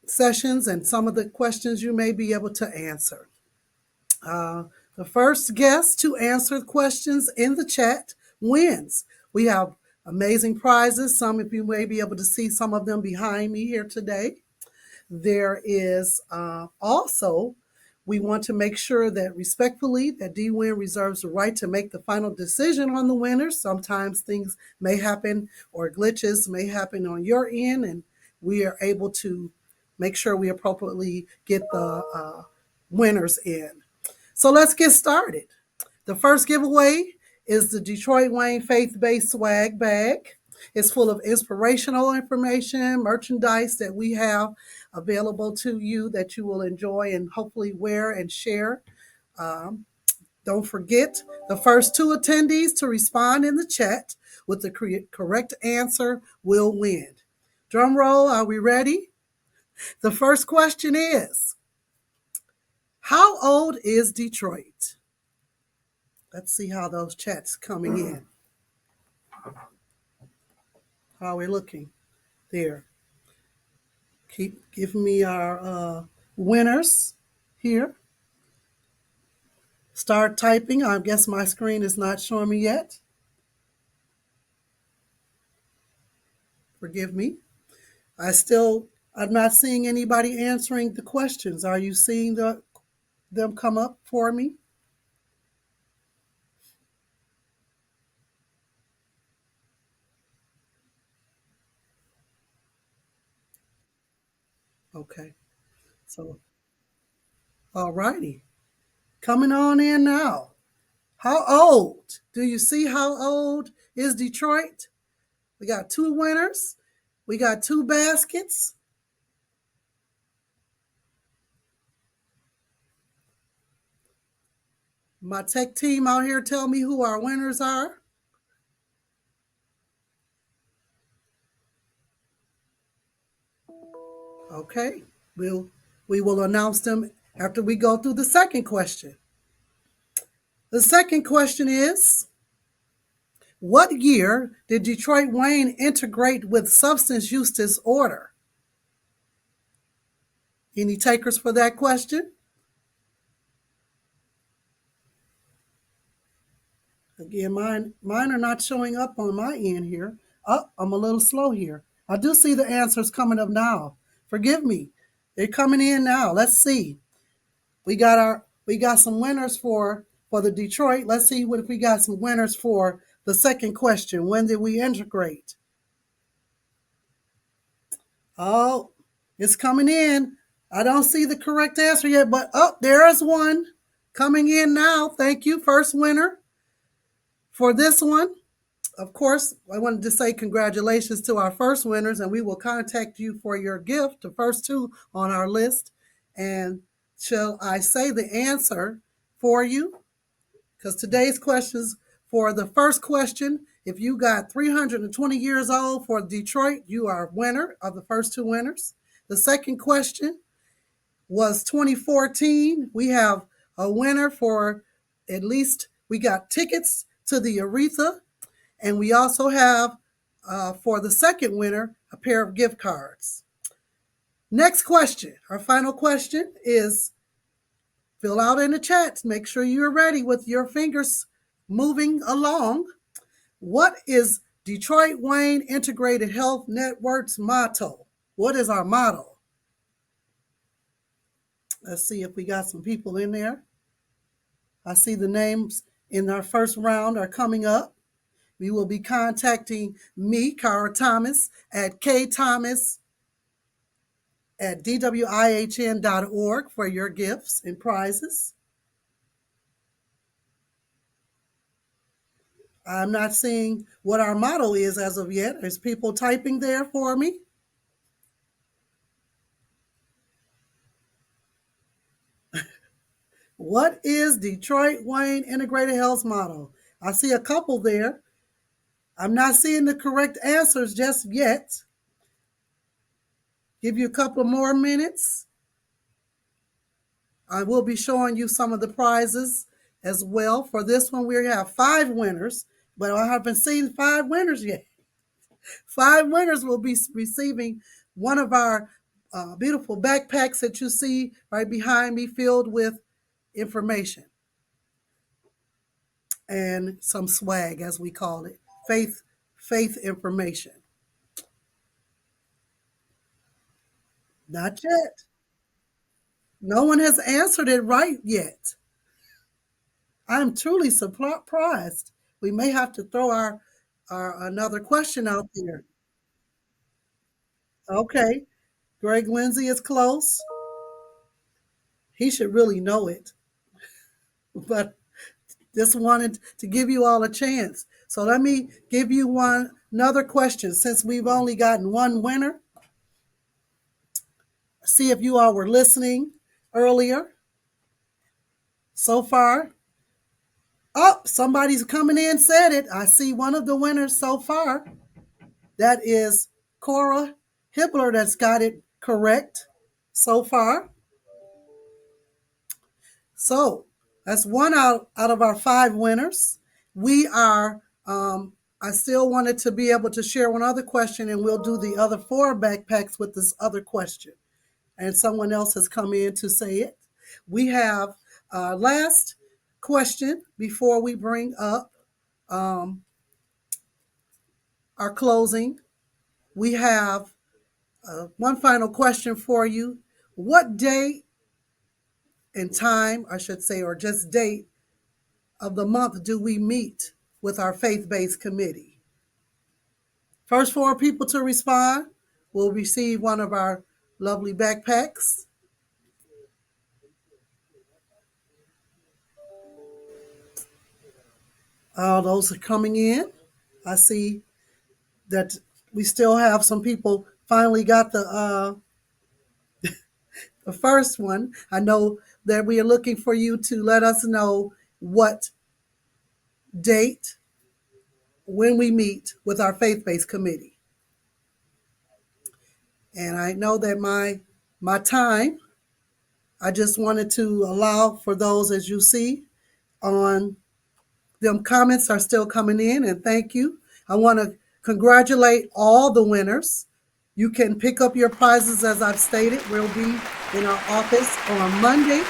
sessions and some of the questions you may be able to answer. The first guest to answer questions in the chat wins. We have amazing prizes. Some of you may be able to see some of them behind me here today. There is also, we want to make sure that respectfully that DWIHN reserves the right to make the final decision on the winners. Sometimes things may happen or glitches may happen on your end, and we are able to make sure we appropriately get the winners in. So let's get started. The first giveaway is the DWIHN Faith-Based Swag Bag. It's full of inspirational information, merchandise that we have available to you that you will enjoy and hopefully wear and share. Don't forget, the first 2 attendees to respond in the chat with the correct answer will win. Drum roll, are we ready? The first question is, how old is Detroit? Let's see how those chats coming in. How are we looking there? Keep giving me our winners here. Start typing. I guess my screen is not showing me yet. Forgive me. I'm not seeing anybody answering the questions. Are you seeing them come up for me? Okay. So, all righty. Coming on in now. How old? Do you see how old is Detroit? We got 2 winners. We got 2 baskets. My tech team out here tell me who our winners are. Okay, we will announce them after we go through the second question. The second question is, what year did DWIHN integrate with substance use disorder? Any takers for that question? Again, mine are not showing up on my end here. Oh, I'm a little slow here. I do see the answers coming up now. Forgive me. They're coming in now. Let's see. We got some winners for the Detroit. Let's see if we got some winners for the second question. When did we integrate? Oh, it's coming in. I don't see the correct answer yet, but there is one coming in now. Thank you, first winner for this one. Of course, I wanted to say congratulations to our first winners, and we will contact you for your gift, the first 2 on our list. And shall I say the answer for you? Because today's questions, for the first question, if you got 320 years old for Detroit, you are a winner of the first 2 winners. The second question was 2014. We have a winner for at least, we got tickets to the Aretha. And we also have, for the second winner, a pair of gift cards. Next question, our final question is, fill out in the chat. Make sure you're ready with your fingers moving along. What is DWIHN Integrated Health Network's motto? What is our motto? Let's see if we got some people in there. I see the names in our first round are coming up. We will be contacting me, Cara Thomas, at ktomas@dwihn.org for your gifts and prizes. I'm not seeing what our motto is as of yet. There's people typing there for me. What is DWIHN Integrated Health motto? I see a couple there. I'm not seeing the correct answers just yet. Give you a couple of more minutes. I will be showing you some of the prizes as well. For this one, we have 5 winners, but I haven't seen 5 winners yet. 5 winners will be receiving one of our beautiful backpacks that you see right behind me, filled with information and some swag, as we call it, faith information. Not yet. No one has answered it right yet. I'm truly surprised. We may have to throw our another question out there. Okay, Greg Lindsay is close. He should really know it, but just wanted to give you all a chance. So let me give you another question. Since we've only gotten one winner, see if you all were listening earlier. So far, oh, somebody's coming in, said it. I see one of the winners so far. That is Cora Hibbler that's got it correct so far. So that's one out of our 5 winners. We are, I still wanted to be able to share one other question, and we'll do the other 4 backpacks with this other question. And someone else has come in to say it. We have last question before we bring up our closing. We have one final question for you. What day and time, I should say, or just date of the month do we meet with our faith-based committee? First 4 people to respond will receive one of our lovely backpacks. All those are coming in. I see that we still have some people finally got the first one. I know that we are looking for you to let us know what date when we meet with our faith-based committee. And I know that my time, I just wanted to allow for those, as you see, on them comments are still coming in, and thank you. I want to congratulate all the winners. You can pick up your prizes, as I've stated. We'll be in our office on Monday,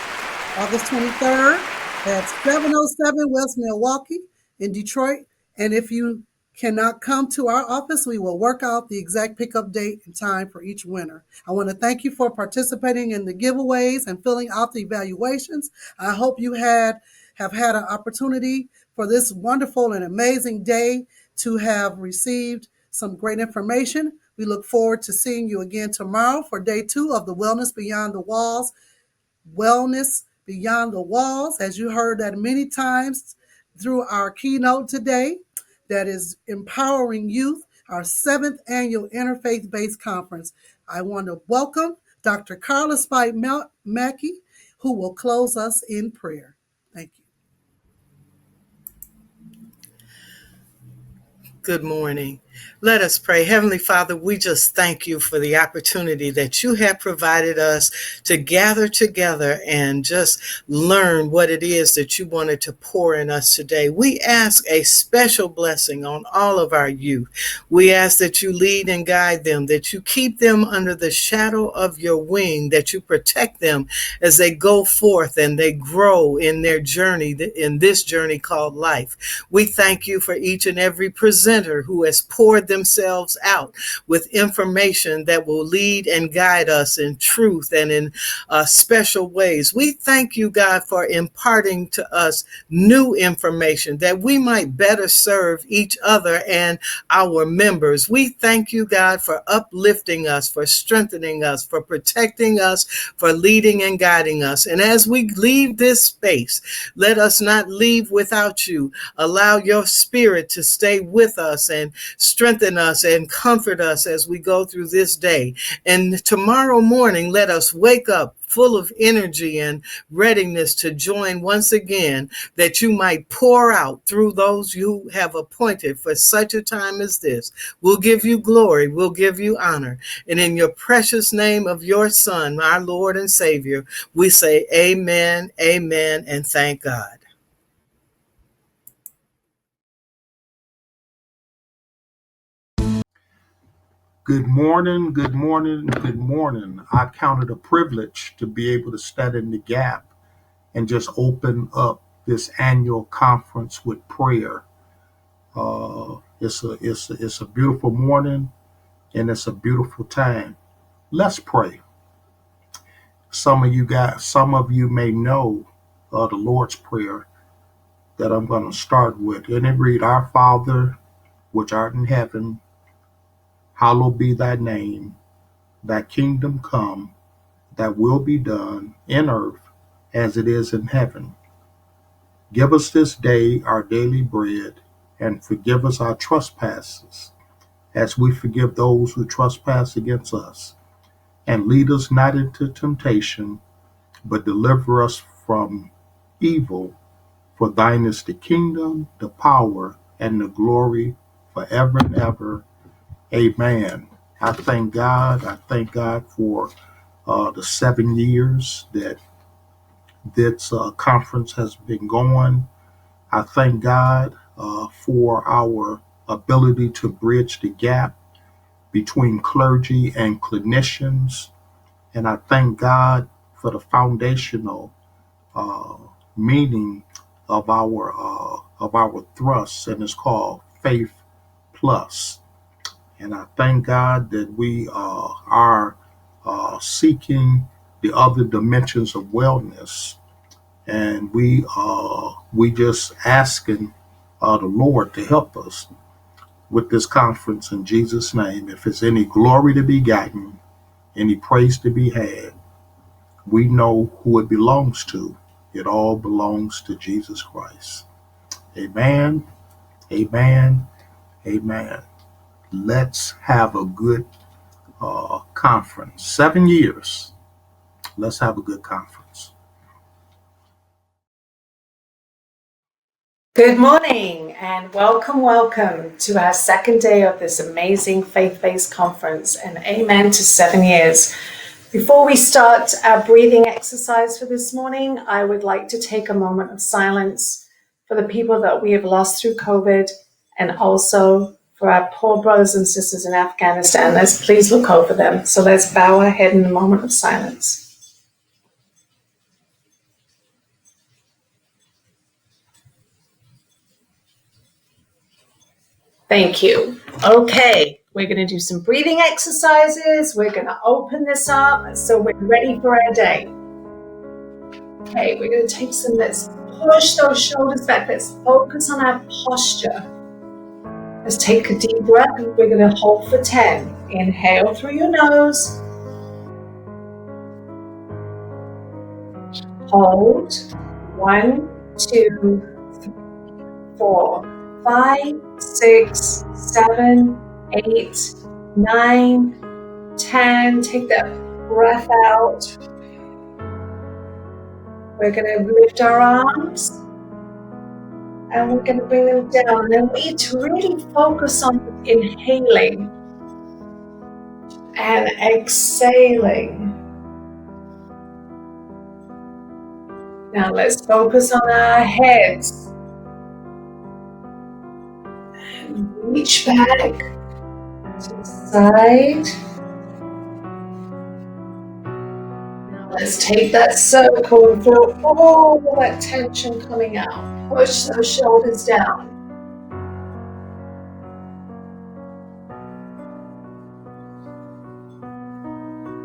August 23rd at 707 West Milwaukee in Detroit. And if you cannot come to our office, we will work out the exact pickup date and time for each winner. I want to thank you for participating in the giveaways and filling out the evaluations. I hope you have had an opportunity for this wonderful and amazing day to have received some great information. We look forward to seeing you again tomorrow for day 2 of the Wellness Beyond the Walls. Wellness Beyond the Walls, as you heard that many times through our keynote today, that is empowering youth, our 7th annual interfaith-based conference. I want to welcome Dr. Carla Spite Mackey, who will close us in prayer. Thank you. Good morning. Let us pray. Heavenly Father, we just thank you for the opportunity that you have provided us to gather together and just learn what it is that you wanted to pour in us today. We ask a special blessing on all of our youth. We ask that you lead and guide them, that you keep them under the shadow of your wing, that you protect them as they go forth and they grow in their journey, in this journey called life. We thank you for each and every presenter who has poured themselves out with information that will lead and guide us in truth and in special ways. We thank you, God, for imparting to us new information that we might better serve each other and our members. We thank you, God, for uplifting us, for strengthening us, for protecting us, for leading and guiding us. And as we leave this space, let us not leave without you. Allow your spirit to stay with us and strengthen us and comfort us as we go through this day. And tomorrow morning, let us wake up full of energy and readiness to join once again, that you might pour out through those you have appointed for such a time as this. We'll give you glory. We'll give you honor. And in your precious name of your Son, our Lord and Savior, we say amen, amen, and thank God. Good morning, good morning, good morning. I count it a privilege to be able to stand in the gap and just open up this annual conference with prayer. It's a beautiful morning and it's a beautiful time. Let's pray. Some of you may know the Lord's Prayer that I'm going to start with. And it read, Our Father, which art in heaven, hallowed be thy name. Thy kingdom come, thy will be done in earth as it is in heaven. Give us this day our daily bread, and forgive us our trespasses, as we forgive those who trespass against us. And lead us not into temptation, but deliver us from evil. For thine is the kingdom, the power, and the glory forever and ever. Amen. I thank God. I thank God for the 7 years that this conference has been going. I thank God for our ability to bridge the gap between clergy and clinicians. And I thank God for the foundational meaning of our thrust, and it's called Faith Plus. And I thank God that we are seeking the other dimensions of wellness, and we just asking the Lord to help us with this conference in Jesus' name. If there's any glory to be gotten, any praise to be had, we know who it belongs to. It all belongs to Jesus Christ. Amen. Amen. Amen. Let's have a good conference. 7 years. Let's have a good conference. Good morning and welcome to our second day of this amazing faith-based conference, and amen to 7 years. Before we start our breathing exercise for this morning, I would like to take a moment of silence for the people that we have lost through COVID, and also for our poor brothers and sisters in Afghanistan. Let's please look over them. So let's bow our head in a moment of silence. Thank you. Okay, we're going to do some breathing exercises. We're going to open this up so we're ready for our day. Okay, we're going to take some, let's push those shoulders back. Let's focus on our posture. Let's take a deep breath and we're going to hold for 10. Inhale through your nose. Hold. 1, 2, 3, 4. 5, 6, 7, 8, 9, 10. Take that breath out. We're going to lift our arms and we're going to bring them down. And we need to really focus on inhaling and exhaling. Now let's focus on our heads. Reach back to the side. Now let's take that circle and feel all that tension coming out. Push those shoulders down.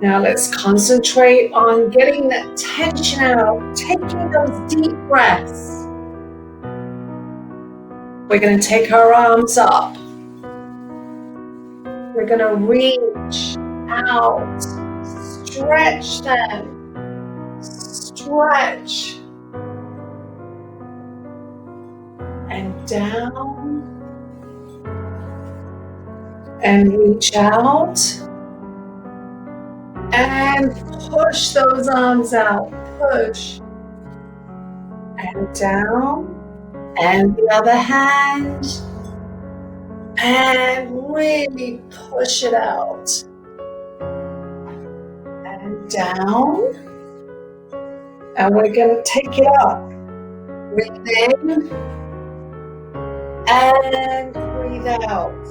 Now let's concentrate on getting that tension out, taking those deep breaths. We're going to take our arms up. We're going to reach out, stretch them, stretch, and down, and reach out, And push those arms out. Push. And down. And the other hand. And really push it out. And down. And we're going to take it up. Breathe in. And breathe out.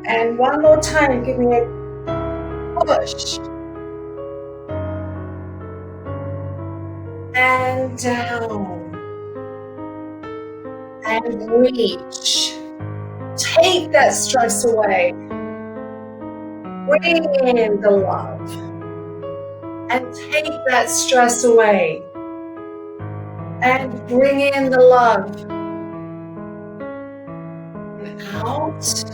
And one more time, give me a push. And down. And reach. Take that stress away. Bring in the love. And take that stress away. And bring in the love. And out.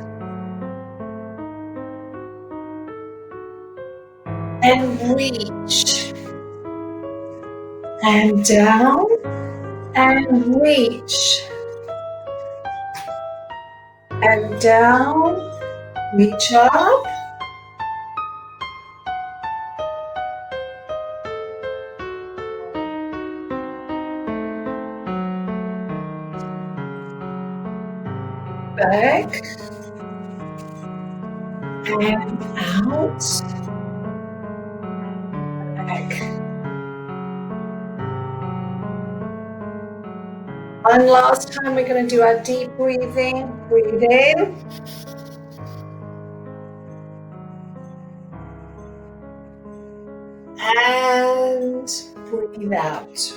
And reach. And down. And reach. And down. Reach up. Back. And out. Back. One last time, we're going to do our deep breathing. Breathe in. And breathe out.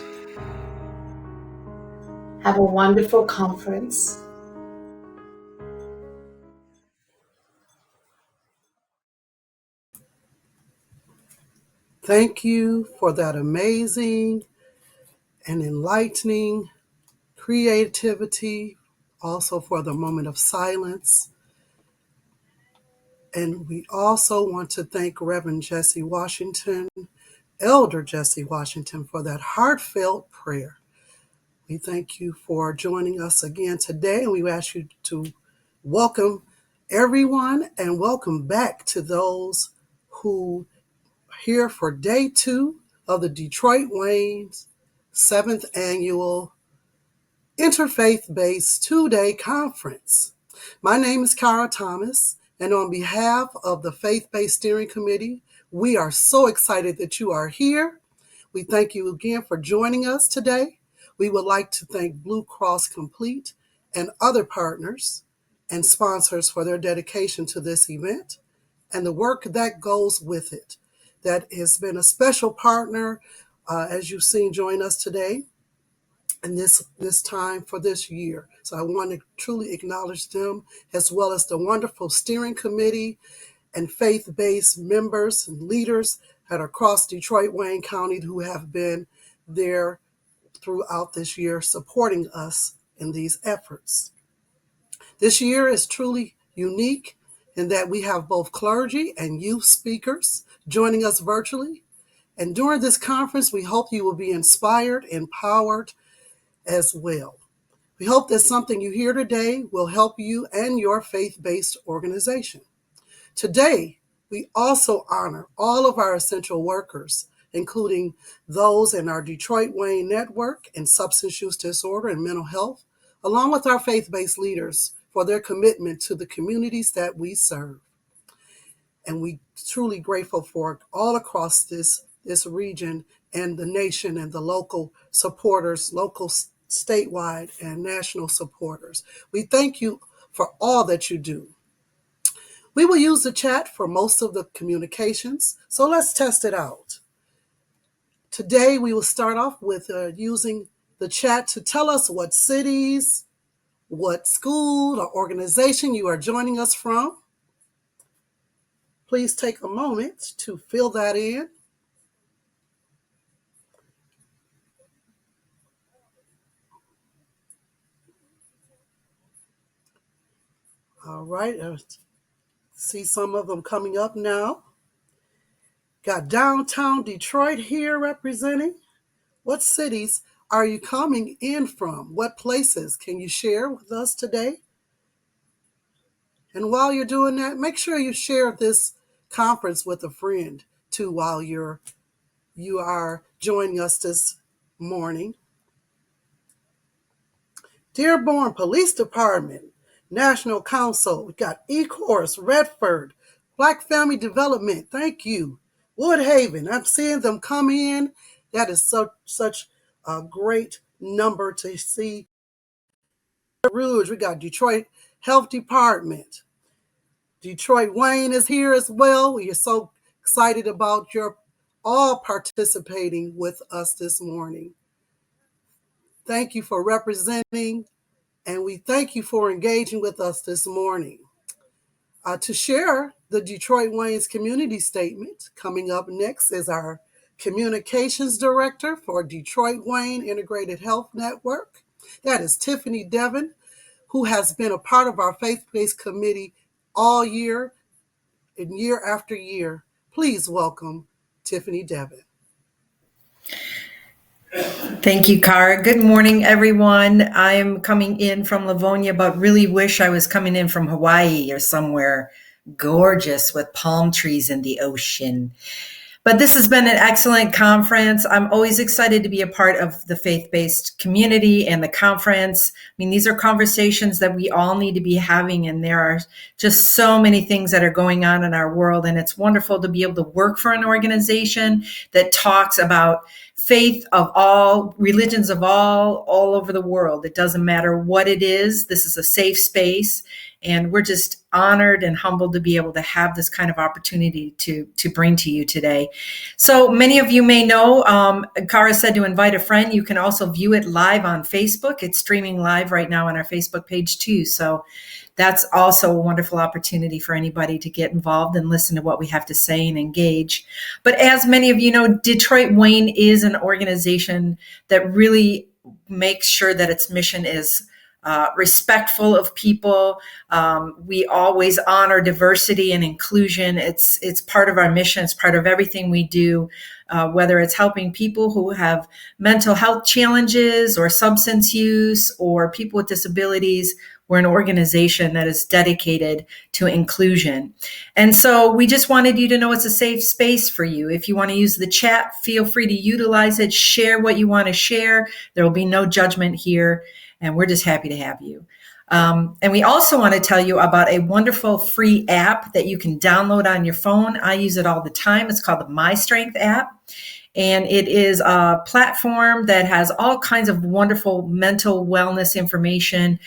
Have a wonderful conference. Thank you for that amazing and enlightening creativity, also for the moment of silence. And we also want to thank Reverend Jesse Washington, Elder Jesse Washington, for that heartfelt prayer. We thank you for joining us again today, and we ask you to welcome everyone and welcome back to those who are here for day 2 of the DWIHN's 7th annual interfaith-based 2-day conference. My name is Cara Thomas, and on behalf of the Faith-Based Steering Committee, we are so excited that you are here. We thank you again for joining us today. We would like to thank Blue Cross Complete and other partners and sponsors for their dedication to this event and the work that goes with it. That has been a special partner, as you've seen, join us today and this time for this year. So I want to truly acknowledge them, as well as the wonderful steering committee and faith-based members and leaders that are across Detroit, Wayne County who have been there throughout this year supporting us in these efforts. This year is truly unique in that we have both clergy and youth speakers joining us virtually. And during this conference, we hope you will be inspired, empowered as well. We hope that something you hear today will help you and your faith-based organization. Today, we also honor all of our essential workers, including those in our Detroit Wayne network in substance use disorder and mental health, along with our faith-based leaders for their commitment to the communities that we serve. And we truly grateful for all across this region and the nation and the local supporters, local, statewide, and national supporters. We thank you for all that you do. We will use the chat for most of the communications, so let's test it out. Today, we will start off with using the chat to tell us what cities, what school or organization you are joining us from. Please take a moment to fill that in. All right, I see some of them coming up now. Got downtown Detroit here representing. What cities are you coming in from? What places can you share with us today? And while you're doing that, make sure you share this conference with a friend too while you are joining us this morning. Dearborn Police Department, National Council, we got eCourse, Redford, Black Family Development, thank you. Woodhaven, I'm seeing them come in. That is such a great number to see. Rouge, we got Detroit Health Department. DWIHN is here as well. We are so excited about your all participating with us this morning. Thank you for representing, and we thank you for engaging with us this morning. To share the DWIHN's community statement, coming up next is our Communications Director for DWIHN Integrated Health Network. That is Tiffany Devon, who has been a part of our faith-based committee all year and year after year. Please welcome Tiffany Devon. Thank you, Cara. Good morning, everyone. I am coming in from Livonia, but really wish I was coming in from Hawaii or somewhere gorgeous with palm trees and the ocean. But this has been an excellent conference. I'm always excited to be a part of the faith-based community and the conference. I mean, these are conversations that we all need to be having, and there are just so many things that are going on in our world. And it's wonderful to be able to work for an organization that talks about faith of all, religions of all over the world. It doesn't matter what it is. This is a safe space. And we're just honored and humbled to be able to have this kind of opportunity to bring to you today. So many of you may know, Cara said to invite a friend. You can also view it live on Facebook. It's streaming live right now on our Facebook page too. So that's also a wonderful opportunity for anybody to get involved and listen to what we have to say and engage. But as many of you know, DWIHN is an organization that really makes sure that its mission is respectful of people. We always honor diversity and inclusion. It's part of our mission. It's part of everything we do, whether it's helping people who have mental health challenges or substance use or people with disabilities. We're an organization that is dedicated to inclusion. And so we just wanted you to know it's a safe space for you. If you want to use the chat, feel free to utilize it. Share what you want to share. There will be no judgment here. And we're just happy to have you. And we also want to tell you about a wonderful free app that you can download on your phone. I use it all the time. It's called the My Strength app. And it is a platform that has all kinds of wonderful mental wellness information,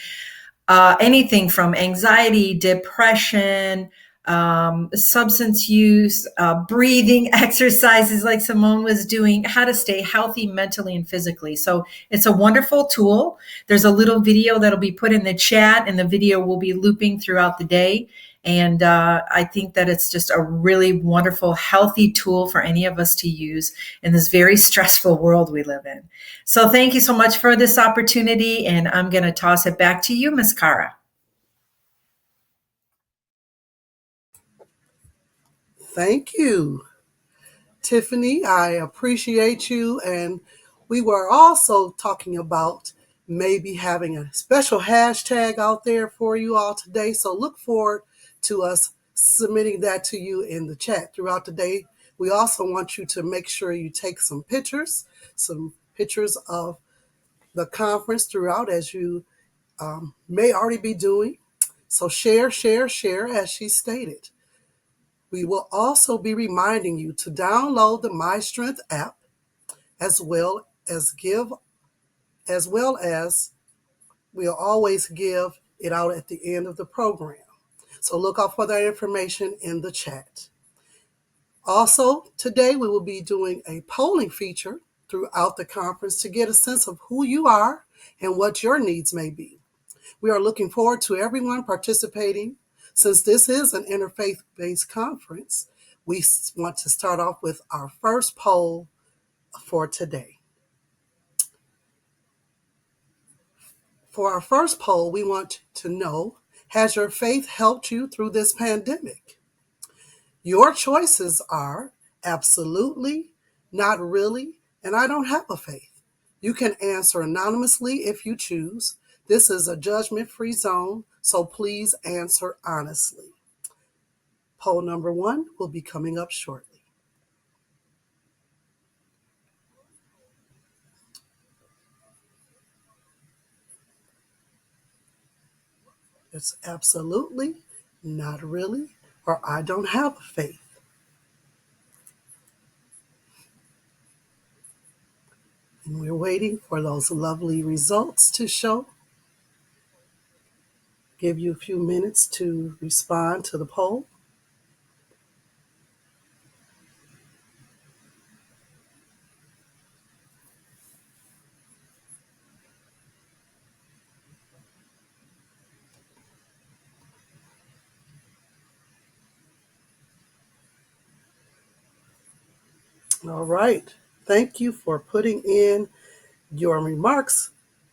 anything from anxiety, depression, substance use, breathing exercises like Simone was doing, how to stay healthy mentally and physically. So it's a wonderful tool. There's a little video that'll be put in the chat, and the video will be looping throughout the day. And I think that it's just a really wonderful, healthy tool for any of us to use in this very stressful world we live in. So thank you so much for this opportunity, and I'm going to toss it back to you, Ms. Cara. Thank you, Tiffany. I appreciate you. And we were also talking about maybe having a special hashtag out there for you all today. So look forward to us submitting that to you in the chat throughout the day. We also want you to make sure you take some pictures of the conference throughout, as you may already be doing. So share, as she stated. We will also be reminding you to download the My Strength app, as well as we'll always give it out at the end of the program. So look out for that information in the chat. Also, today we will be doing a polling feature throughout the conference to get a sense of who you are and what your needs may be. We are looking forward to everyone participating. Since this is an interfaith-based conference, we want to start off with our first poll for today. For our first poll, we want to know, has your faith helped you through this pandemic? Your choices are absolutely, not really, and I don't have a faith. You can answer anonymously if you choose. This is a judgment-free zone, so please answer honestly. Poll number 1 will be coming up shortly. It's absolutely, not really, or I don't have faith. And we're waiting for those lovely results to show. Give you a few minutes to respond to the poll. All right. Thank you for putting in your remarks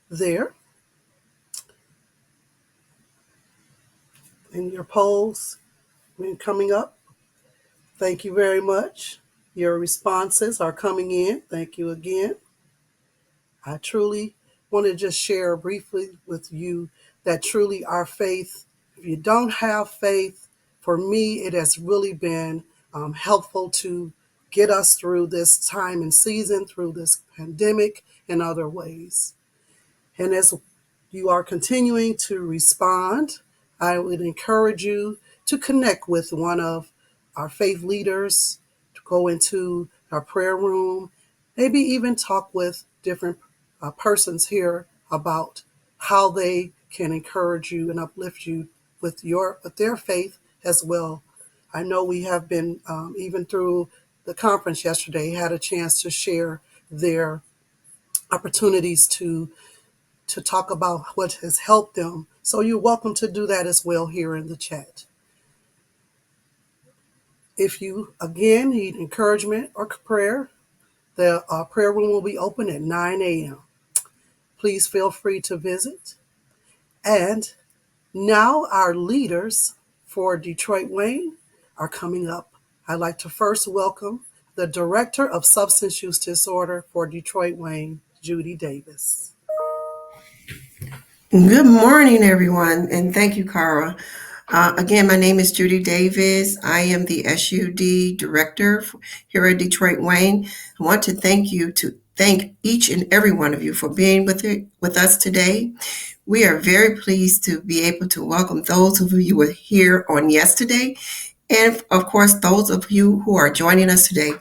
there in your polls when coming up. Thank you very much. Your responses are coming in. Thank you again. I truly want to just share briefly with you that truly our faith, if you don't have faith, for me, it has really been helpful to get us through this time and season, through this pandemic and other ways. And as you are continuing to respond, I would encourage you to connect with one of our faith leaders, to go into our prayer room, maybe even talk with different persons here about how they can encourage you and uplift you with their faith as well. I know we have been, even through the conference yesterday, had a chance to share their opportunities to talk about what has helped them. So you're welcome to do that as well here in the chat. If you, again, need encouragement or prayer, the prayer room will be open at 9 a.m. Please feel free to visit. And now our leaders for DWIHN are coming up. I'd like to first welcome the Director of Substance Use Disorder for DWIHN, Judy Davis. Good morning, everyone, and thank you, Cara. Again, my name is Judy Davis. I am the SUD Director here at DWIHN. I want to thank each and every one of you for being with us today. We are very pleased to be able to welcome those of you who were here on yesterday, and of course, those of you who are joining us today.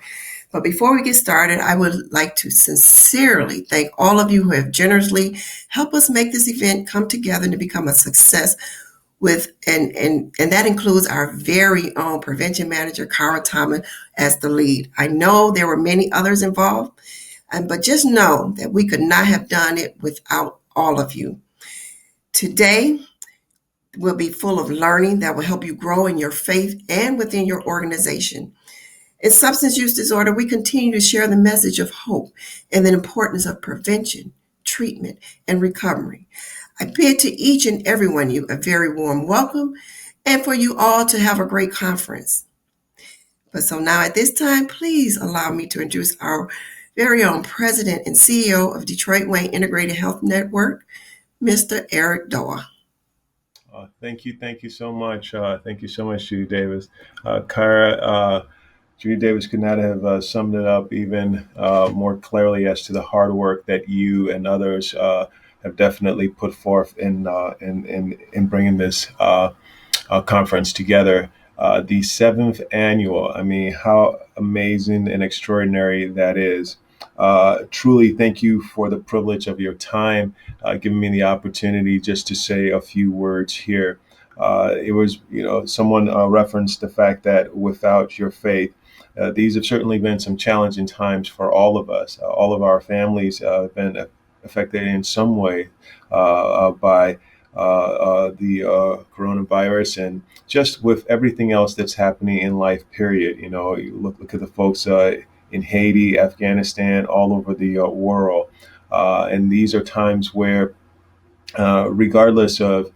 But before we get started, I would like to sincerely thank all of you who have generously helped us make this event come together and to become a success and that includes our very own prevention manager, Cara Thomas, as the lead. I know there were many others involved, but just know that we could not have done it without all of you. Today will be full of learning that will help you grow in your faith and within your organization. In substance use disorder, we continue to share the message of hope and the importance of prevention, treatment, and recovery. I bid to each and every one of you a very warm welcome and for you all to have a great conference. But so now at this time, please allow me to introduce our very own President and CEO of DWIHN Integrated Health Network, Mr. Eric Doa. Thank you so much. Thank you so much, Judy Davis. Cara, Judy Davis could not have summed it up even more clearly as to the hard work that you and others have definitely put forth in bringing this conference together. The 7th annual, I mean, how amazing and extraordinary that is. Truly, thank you for the privilege of your time, giving me the opportunity just to say a few words here. It was, someone referenced the fact that without your faith, these have certainly been some challenging times for all of us. All of our families have been affected in some way by the coronavirus, and just with everything else that's happening in life, period. You look at the folks in Haiti, Afghanistan, all over the world. And these are times where, regardless of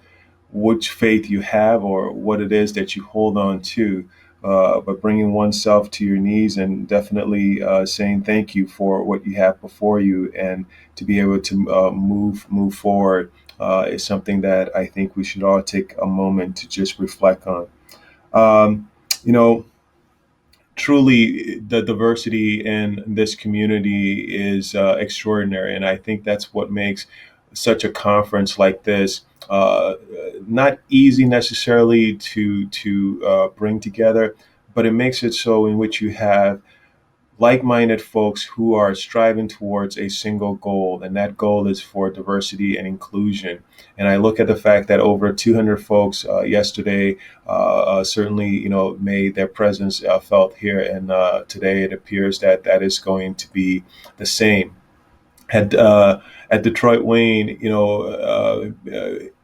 which faith you have or what it is that you hold on to, but bringing oneself to your knees and definitely saying thank you for what you have before you, and to be able to move forward is something that I think we should all take a moment to just reflect on. you know, truly the diversity in this community is extraordinary. And I think that's what makes such a conference like this not easy necessarily to bring together, but it makes it so in which you have like-minded folks who are striving towards a single goal, and that goal is for diversity and inclusion. And I look at the fact that over 200 folks yesterday certainly, made their presence felt here, and today it appears that that is going to be the same. At DWIHN,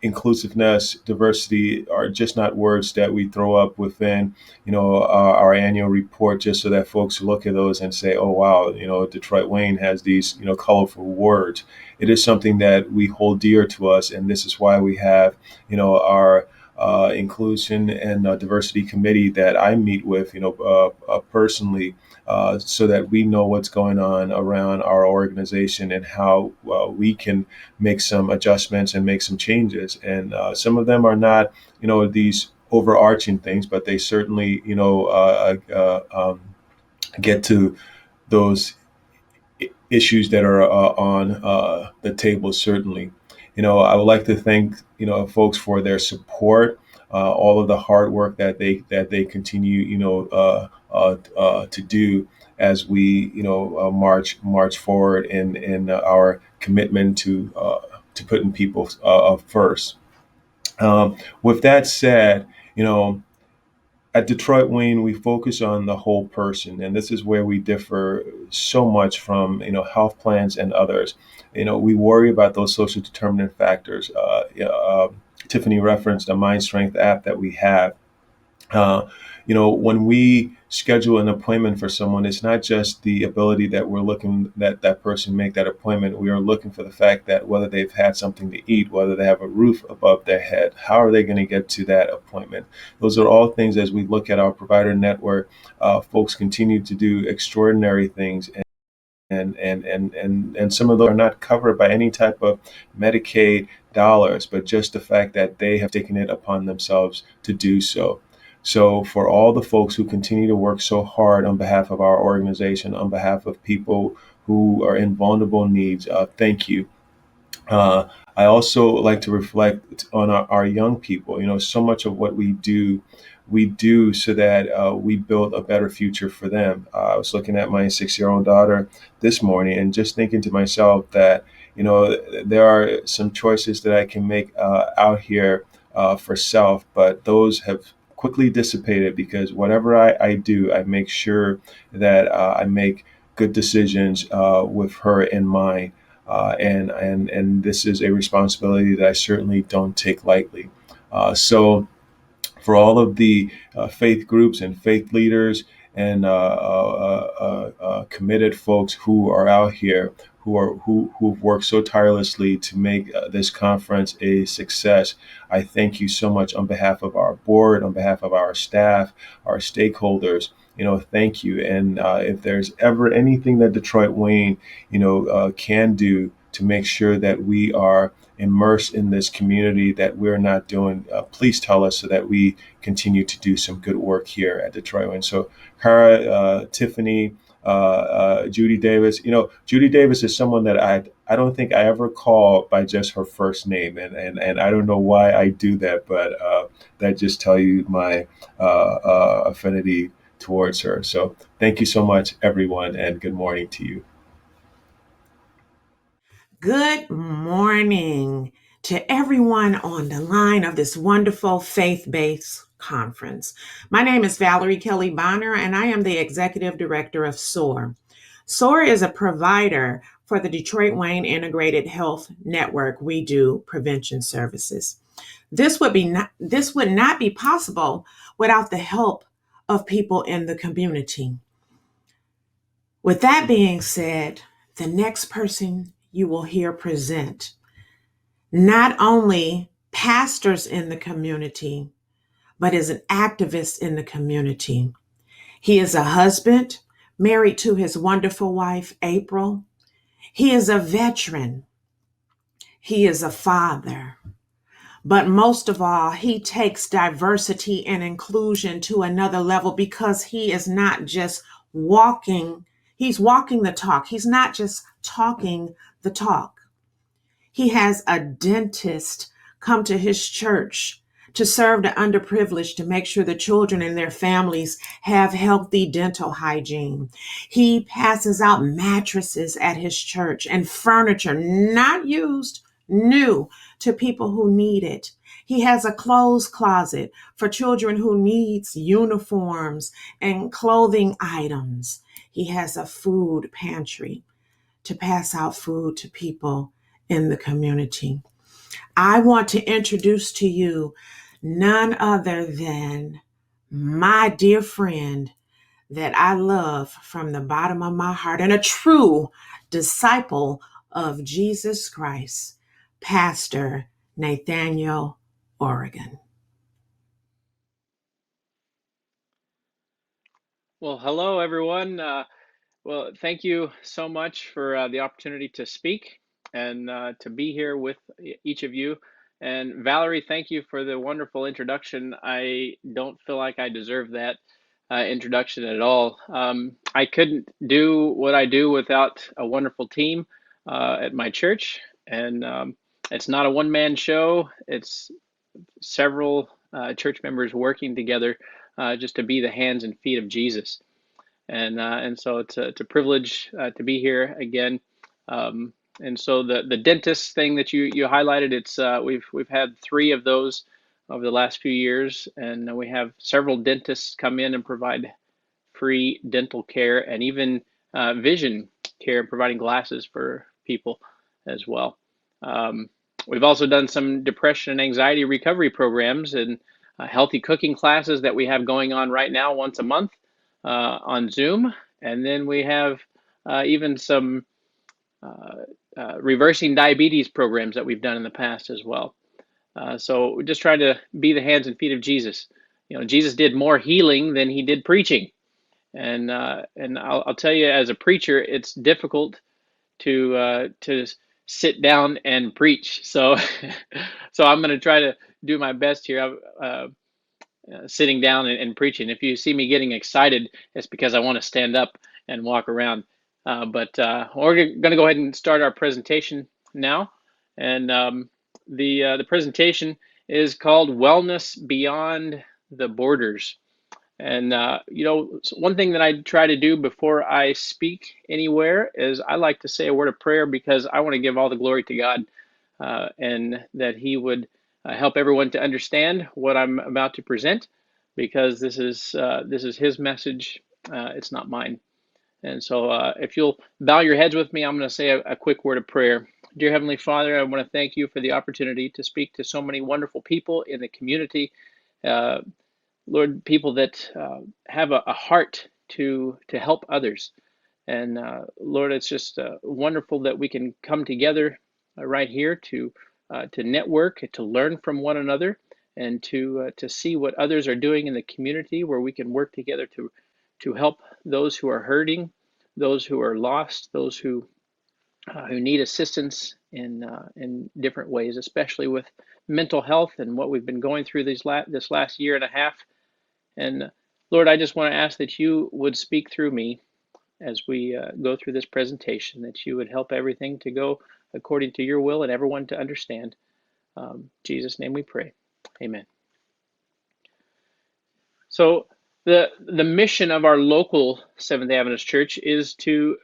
inclusiveness, diversity are just not words that we throw up within, our annual report, just so that folks look at those and say, "Oh wow, DWIHN has these, colorful words." It is something that we hold dear to us, and this is why we have, our inclusion and diversity committee that I meet with, personally, so that we know what's going on around our organization and how we can make some adjustments and make some changes. And some of them are not, these overarching things, but they certainly, get to those issues that are on the table, certainly. I would like to thank, folks for their support, all of the hard work that they continue, to do as we, march forward in our commitment to putting people first. With that said, at DWIHN, we focus on the whole person, and this is where we differ so much from, health plans and others. We worry about those social determinant factors. Tiffany referenced a Mind Strength app that we have. When we schedule an appointment for someone, it's not just the ability that we're looking that person make that appointment. We are looking for the fact that whether they've had something to eat, whether they have a roof above their head, how are they going to get to that appointment? Those are all things, as we look at our provider network, folks continue to do extraordinary things. And some of those are not covered by any type of Medicaid dollars, but just the fact that they have taken it upon themselves to do so. So for all the folks who continue to work so hard on behalf of our organization, on behalf of people who are in vulnerable needs, thank you. I also like to reflect on our young people. So much of what we do so that we build a better future for them. I was looking at my 6-year-old daughter this morning and just thinking to myself that, there are some choices that I can make out here for self, but those have quickly dissipated because whatever I do, I make sure that I make good decisions with her in mind. And this is a responsibility that I certainly don't take lightly. So for all of the faith groups and faith leaders and committed folks who are out here, who've worked so tirelessly to make this conference a success, I thank you so much on behalf of our board, on behalf of our staff, our stakeholders. Thank you. And if there's ever anything that DWIHN, can do to make sure that we are immersed in this community that we're not doing, please tell us so that we continue to do some good work here at DWIHN. So Cara, Tiffany, Judy Davis, Judy Davis is someone that I don't think I ever call by just her first name. And I don't know why I do that, but that just tell you my affinity towards her. So thank you so much, everyone, and good morning to you. Good morning to everyone on the line of this wonderful faith-based conference. My name is Valerie Kelly Bonner, and I am the Executive Director of SOAR. SOAR is a provider for the DWIHN Integrated Health Network. We do prevention services. This would not be possible without the help of people in the community. With that being said, the next person you will hear present not only pastors in the community, but is an activist in the community. He is a husband, married to his wonderful wife, April. He is a veteran. He is a father. But most of all, he takes diversity and inclusion to another level because he is not just walking, he's walking the talk. He's not just talking the talk. He has a dentist come to his church to serve the underprivileged, to make sure the children and their families have healthy dental hygiene. He passes out mattresses at his church and furniture, not used, new, to people who need it. He has a clothes closet for children who needs uniforms and clothing items. He has a food pantry to pass out food to people in the community. I want to introduce to you none other than my dear friend that I love from the bottom of my heart and a true disciple of Jesus Christ, Pastor Nathaniel Oregon. Well, hello, everyone. Well, thank you so much for the opportunity to speak and to be here with each of you. And Valerie, thank you for the wonderful introduction. I don't feel like I deserve that introduction at all. I couldn't do what I do without a wonderful team at my church. And it's not a one-man show. It's several church members working together just to be the hands and feet of Jesus. And so it's a privilege to be here again. And so the dentist thing that you highlighted, it's we've had 3 of those over the last few years, and we have several dentists come in and provide free dental care and even vision care, providing glasses for people as well. We've also done some depression and anxiety recovery programs and healthy cooking classes that we have going on right now once a month on Zoom. And then we have even some reversing diabetes programs that we've done in the past as well. So we're just trying to be the hands and feet of Jesus. You know, Jesus did more healing than he did preaching. And I'll tell you, as a preacher, it's difficult to sit down and preach. So so I'm going to try to do my best here. Sitting down and preaching. If you see me getting excited, it's because I want to stand up and walk around. But we're going to go ahead and start our presentation now. And the presentation is called Wellness Beyond the Borders. And, you know, one thing that I try to do before I speak anywhere is I like to say a word of prayer because I want to give all the glory to God and that he would help everyone to understand what I'm about to present, because this is his message. It's not mine. And so if you'll bow your heads with me, I'm going to say a quick word of prayer. Dear Heavenly Father, I want to thank you for the opportunity to speak to so many wonderful people in the community. Lord, people that have a heart to help others. And Lord, it's just wonderful that we can come together right here to network, to learn from one another, and to see what others are doing in the community, where we can work together to help those who are hurting, those who are lost, those who need assistance in different ways, especially with mental health and what we've been going through this last year and a half. And Lord, I just want to ask that you would speak through me as we go through this presentation, that you would help everything to go according to your will and everyone to understand. In Jesus' name we pray. Amen. So the mission of our local Seventh-day Adventist Church is to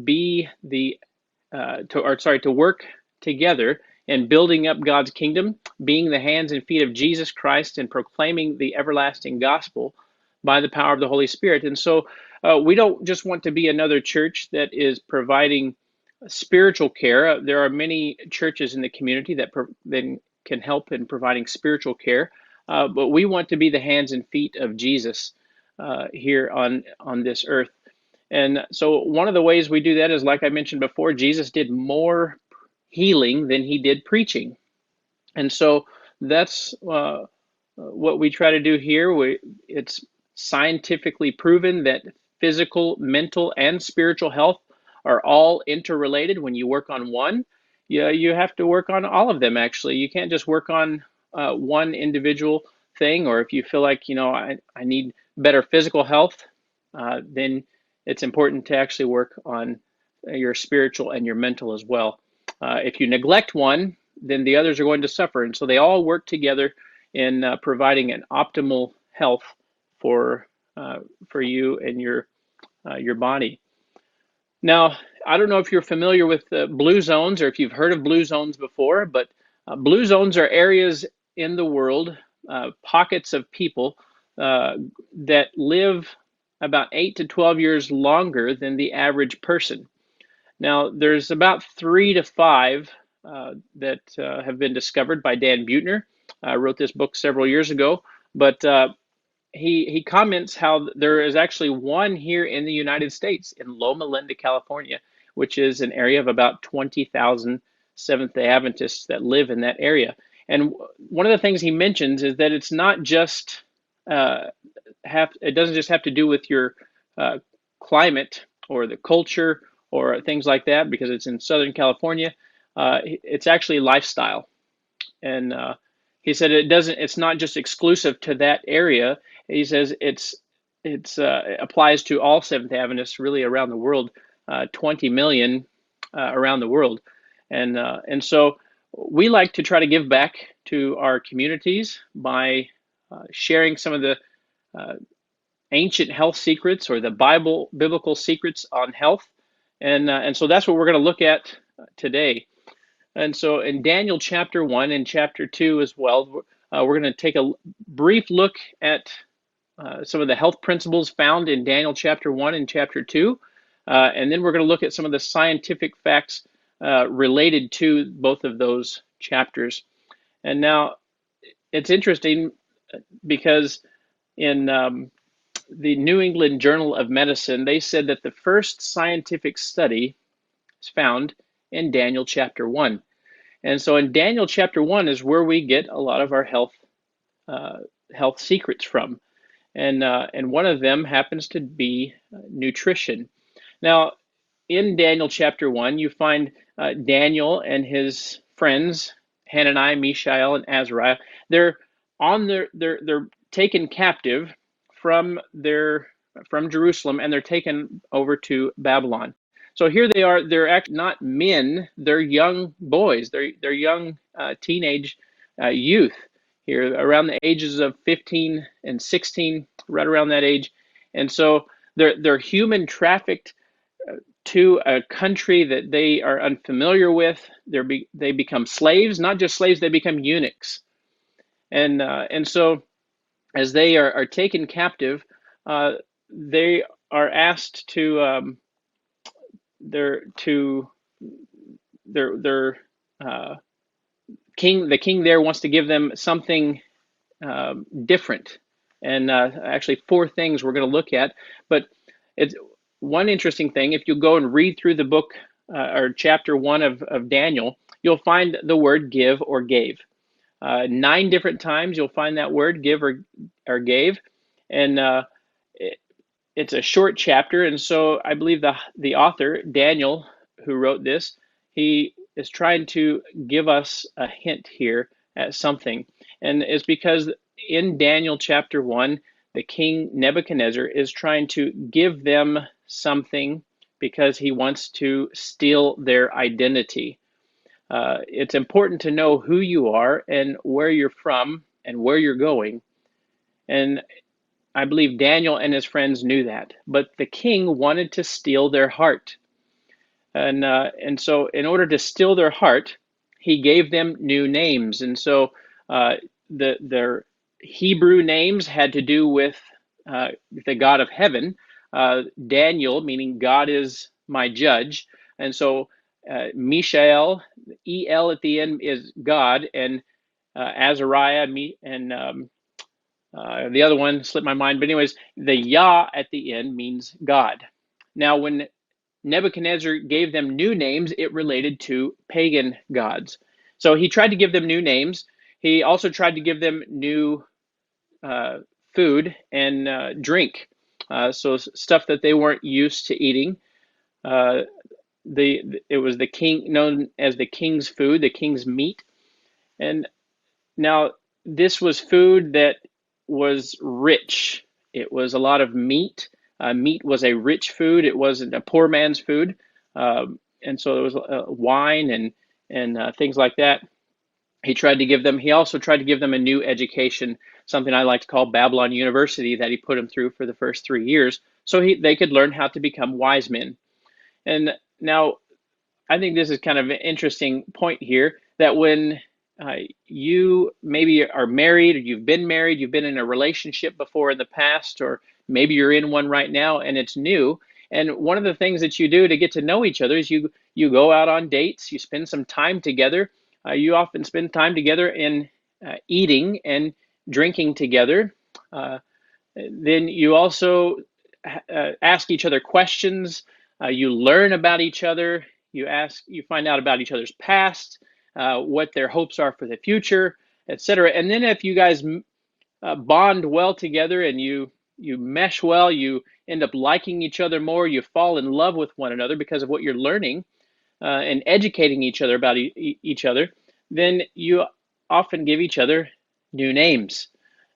be to work together in building up God's kingdom, being the hands and feet of Jesus Christ, and proclaiming the everlasting gospel by the power of the Holy Spirit. And so we don't just want to be another church that is providing spiritual care. There are many churches in the community that can help in providing spiritual care, but we want to be the hands and feet of Jesus here on this earth. And so one of the ways we do that is, like I mentioned before, Jesus did more healing than he did preaching. And so that's what we try to do here. It's scientifically proven that physical, mental, and spiritual health are all interrelated when you work on one. you have to work on all of them, actually. You can't just work on one individual thing, or if you feel like, I need better physical health, then it's important to actually work on your spiritual and your mental as well. If you neglect one, then the others are going to suffer. And so they all work together in providing an optimal health for you and your body. Now, I don't know if you're familiar with blue zones or if you've heard of blue zones before, but blue zones are areas in the world, pockets of people that live about 8 to 12 years longer than the average person. Now, there's about 3 to 5 that have been discovered by Dan Buettner. I wrote this book several years ago, but he comments how there is actually one here in the United States in Loma Linda, California, which is an area of about 20,000 Seventh-day Adventists that live in that area. And one of the things he mentions is that it's not just it doesn't just have to do with your climate or the culture or things like that, because it's in Southern California. It's actually lifestyle. And he said it's not just exclusive to that area. He says it applies to all Seventh-day Adventists really around the world, 20 million around the world. And so we like to try to give back to our communities by sharing some of the ancient health secrets or the biblical secrets on health. And so that's what we're going to look at today. And so in Daniel chapter 1 and chapter 2 as well, we're going to take a brief look at some of the health principles found in Daniel chapter 1 and chapter 2. And then we're going to look at some of the scientific facts related to both of those chapters. And now it's interesting because in the New England Journal of Medicine, they said that the first scientific study is found in Daniel chapter 1. And so in Daniel chapter 1 is where we get a lot of our health secrets from. And one of them happens to be nutrition. Now, in Daniel chapter 1, you find Daniel and his friends, Hananiah, Mishael, and Azariah. They're taken captive from Jerusalem, and they're taken over to Babylon. So here they are. They're actually not men. They're young boys. They're young teenage youth here, around the ages of 15 and 16, right around that age. And so they're human trafficked to a country that they are unfamiliar with. They become slaves, not just slaves. They become eunuchs. And so as they are taken captive, they are asked to the king there wants to give them something different, and actually 4 things we're going to look at. But it's one interesting thing. If you go and read through the book or chapter 1 of Daniel, you'll find the word give or gave. 9 different times you'll find that word give or gave, and it's a short chapter. And so I believe the author, Daniel, who wrote this, he is trying to give us a hint here at something. And it's because in Daniel chapter 1, the king Nebuchadnezzar is trying to give them something because he wants to steal their identity. It's important to know who you are and where you're from and where you're going. And I believe Daniel and his friends knew that, but the king wanted to steal their heart. And so in order to steal their heart, he gave them new names. And so their Hebrew names had to do with the God of heaven. Daniel, meaning God is my judge. And so Mishael, E-L at the end, is God, and Azariah, and the other one slipped my mind. But anyways, the Yah at the end means God. Now, when Nebuchadnezzar gave them new names, it related to pagan gods. So he tried to give them new names. He also tried to give them new food and drink, so stuff that they weren't used to eating. it was the king, known as the king's food, the king's meat. And now this was food that was rich. It was a lot of meat. Meat was a rich food. It wasn't a poor man's food. And so there was wine and things like that. He also tried to give them a new education, something I like to call Babylon University, that he put them through for the first 3 years, so they could learn how to become wise men. And now, I think this is kind of an interesting point here, that when you maybe are married, or you've been in a relationship before in the past, or maybe you're in one right now and it's new. And one of the things that you do to get to know each other is you go out on dates, you spend some time together. You often spend time together in eating and drinking together. Then you also ask each other questions. You learn about each other. You find out about each other's past, what their hopes are for the future, etc. And then if you guys bond well together and you mesh well, you end up liking each other more. You fall in love with one another because of what you're learning and educating each other about each other. Then you often give each other new names.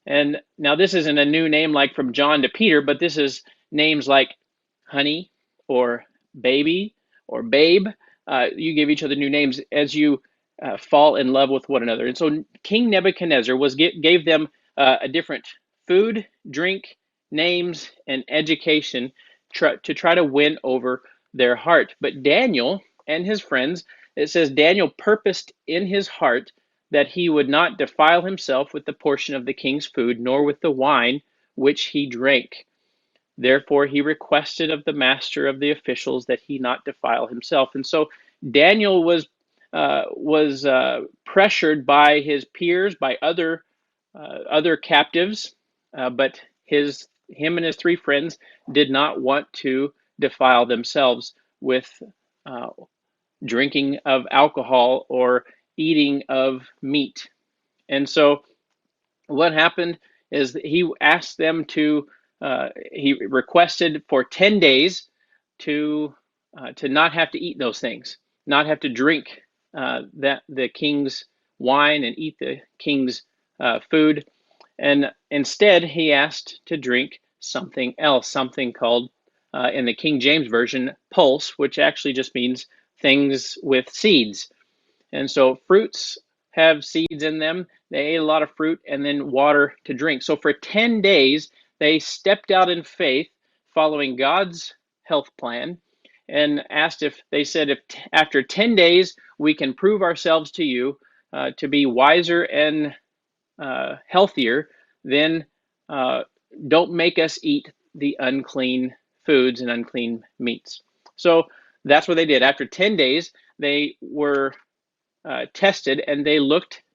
And now this isn't a new name like from John to Peter, but this is names like honey or baby or babe. You give each other new names as you fall in love with one another. And so King Nebuchadnezzar gave them a different food, drink, names, and education to try to win over their heart. But Daniel and his friends, it says Daniel purposed in his heart that he would not defile himself with the portion of the king's food, nor with the wine which he drank. Therefore he requested of the master of the officials that he not defile himself. And so Daniel was pressured by his peers, by other captives, but him and his 3 friends did not want to defile themselves with drinking of alcohol or eating of meat. And so what happened is that he asked them he requested for 10 days to not have to eat those things, not have to drink the king's wine and eat the king's food. And instead, he asked to drink something else, something called, in the King James Version, pulse, which actually just means things with seeds. And so fruits have seeds in them. They ate a lot of fruit, and then water to drink. So for 10 days, they stepped out in faith, following God's health plan, and they said, if after 10 days we can prove ourselves to you to be wiser and healthier, then don't make us eat the unclean foods and unclean meats. So that's what they did. After 10 days, they were tested, and they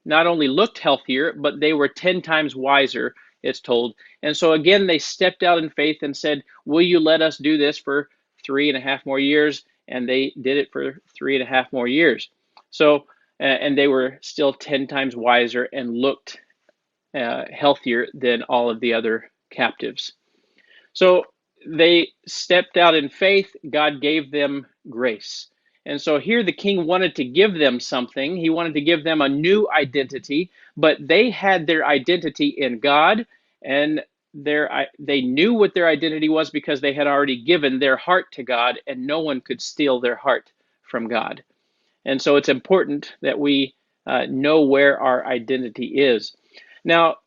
not only looked healthier, but they were 10 times wiser, it's told. And so again, they stepped out in faith and said, will you let us do this for 3.5 more years? And they did it for 3.5 more years. So, and they were still 10 times wiser and looked healthier than all of the other captives. So they stepped out in faith. God gave them grace. And so here the king wanted to give them something. He wanted to give them a new identity, but they had their identity in God, and they knew what their identity was because they had already given their heart to God, and no one could steal their heart from God. And so it's important that we know where our identity is. Now,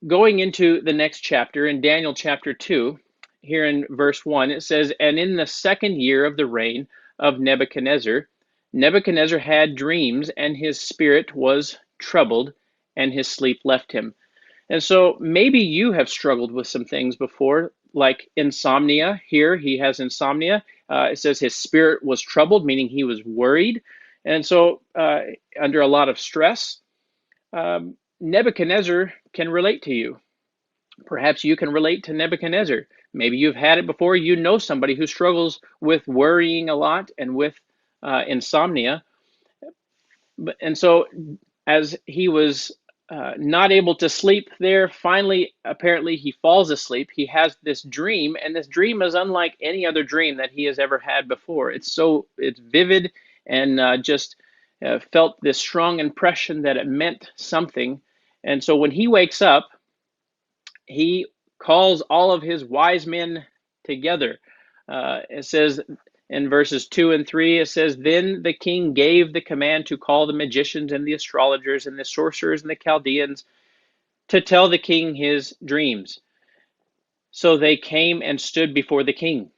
going into the next chapter, in Daniel chapter 2, here in verse 1, it says, and in the 2nd year of the reign of Nebuchadnezzar, Nebuchadnezzar had dreams, and his spirit was troubled, and his sleep left him. And so maybe you have struggled with some things before, like insomnia. Here he has insomnia. It says his spirit was troubled, meaning he was worried. And so under a lot of stress, Nebuchadnezzar can relate to you. Perhaps you can relate to Nebuchadnezzar. Maybe you've had it before. You know somebody who struggles with worrying a lot and with insomnia. And so as he was not able to sleep there. Finally, apparently, he falls asleep. He has this dream, and this dream is unlike any other dream that he has ever had before. It's vivid, and just felt this strong impression that it meant something. And so when he wakes up, he calls all of his wise men together. It says in verses 2 and 3, it says, "Then the king gave the command to call the magicians and the astrologers and the sorcerers and the Chaldeans to tell the king his dreams. So they came and stood before the king."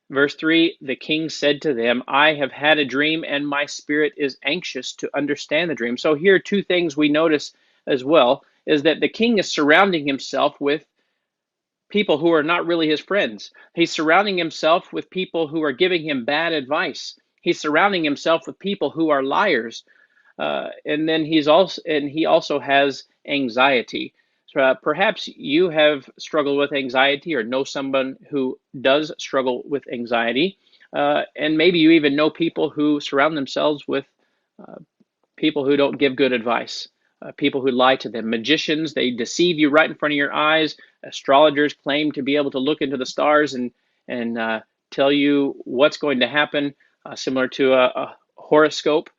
Verse 3, the king said to them, "I have had a dream, and my spirit is anxious to understand the dream." So here, two things we notice as well is that the king is surrounding himself with people who are not really his friends. He's surrounding himself with people who are giving him bad advice. He's surrounding himself with people who are liars. And then he also has anxiety. So perhaps you have struggled with anxiety or know someone who does struggle with anxiety. And maybe you even know people who surround themselves with people who don't give good advice, people who lie to them. Magicians, they deceive you right in front of your eyes. Astrologers claim to be able to look into the stars and tell you what's going to happen, similar to a horoscope.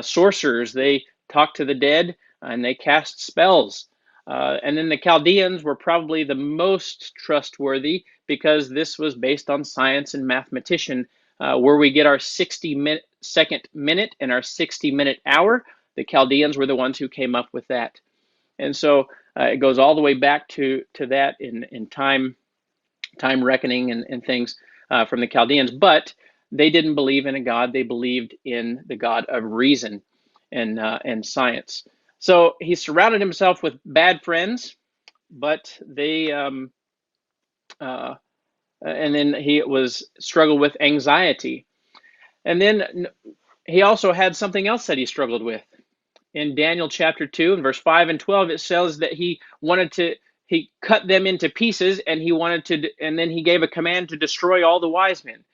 Sorcerers, they talk to the dead and they cast spells. And then the Chaldeans were probably the most trustworthy because this was based on science and mathematician, where we get our 60-second minute and our 60-minute hour. The Chaldeans were the ones who came up with that. And so it goes all the way back to that in time reckoning and things from the Chaldeans. But they didn't believe in a God. They believed in the God of reason and science. So he surrounded himself with bad friends, but they and then he struggled with anxiety. And then he also had something else that he struggled with. In Daniel chapter 2 and verse 5 and 12, it says that he cut them into pieces, and then he gave a command to destroy all the wise men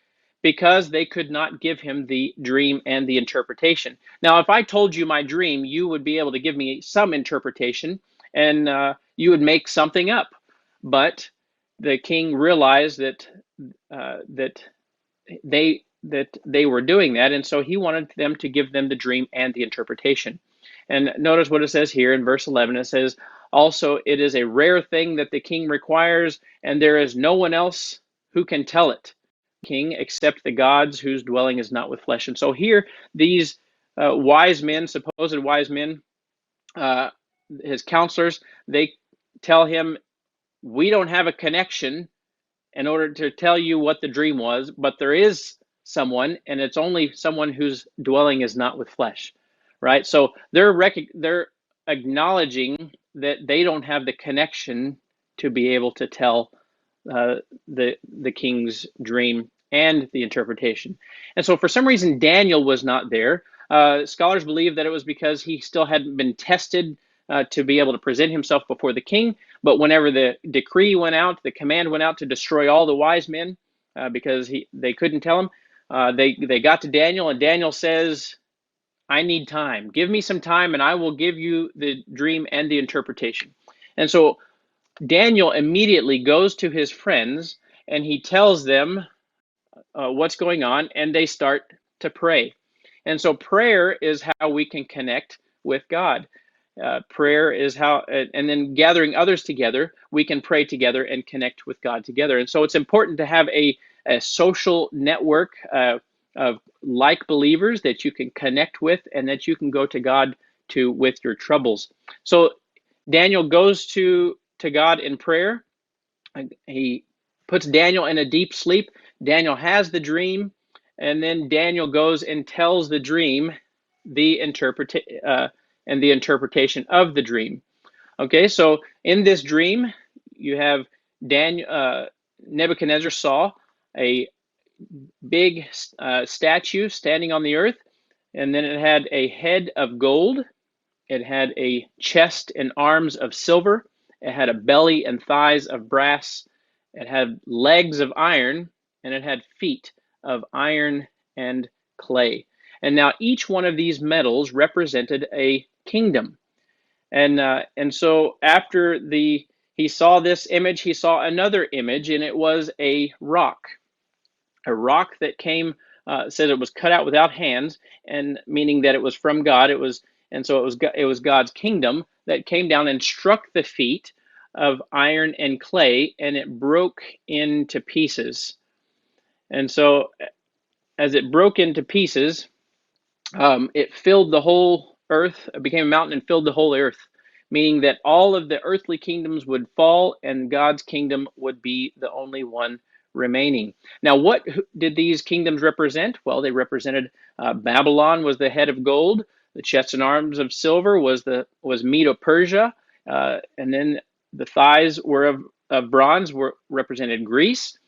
because they could not give him the dream and the interpretation. Now, if I told you my dream, you would be able to give me some interpretation, and you would make something up. But the king realized that they were doing that, and so he wanted them to give them the dream and the interpretation. And notice what it says here in verse 11. It says, "Also, it is a rare thing that the king requires, and there is no one else who can tell it, king, except the gods whose dwelling is not with flesh." And so here, these wise men, supposed wise men, his counselors, they tell him, "We don't have a connection in order to tell you what the dream was, but there is someone, and it's only someone whose dwelling is not with flesh." Right? So they're acknowledging that they don't have the connection to be able to tell the king's dream and the interpretation. And so for some reason, Daniel was not there. Scholars believe that it was because he still hadn't been tested to be able to present himself before the king. But whenever the decree went out, the command went out to destroy all the wise men because they couldn't tell him. They got to Daniel, and Daniel says, "I need time. Give me some time, and I will give you the dream and the interpretation." And so Daniel immediately goes to his friends, and he tells them what's going on, and they start to pray. And so prayer is how we can connect with God. Prayer is how, and then gathering others together, we can pray together and connect with God together. And so it's important to have a social network of like believers that you can connect with and that you can go to God with your troubles. So Daniel goes to God in prayer. He puts Daniel in a deep sleep. Daniel has the dream, and then Daniel goes and tells the dream, and the interpretation of the dream. Okay, so in this dream, you have Nebuchadnezzar saw a big statue standing on the earth, and then it had a head of gold, it had a chest and arms of silver, it had a belly and thighs of brass, it had legs of iron, and it had feet of iron and clay. And now each one of these metals represented a kingdom. And so after he saw this image, he saw another image, and it was a rock that came, said it was cut out without hands, and meaning that it was from God. It was God's kingdom that came down and struck the feet of iron and clay, and it broke into pieces. And so as it broke into pieces, it filled the whole earth. It became a mountain and filled the whole earth, meaning that all of the earthly kingdoms would fall and God's kingdom would be the only one remaining. Now, what did these kingdoms represent? Well, they represented Babylon was the head of gold, the chest and arms of silver was Medo-Persia, and then the thighs were of bronze, represented Greece.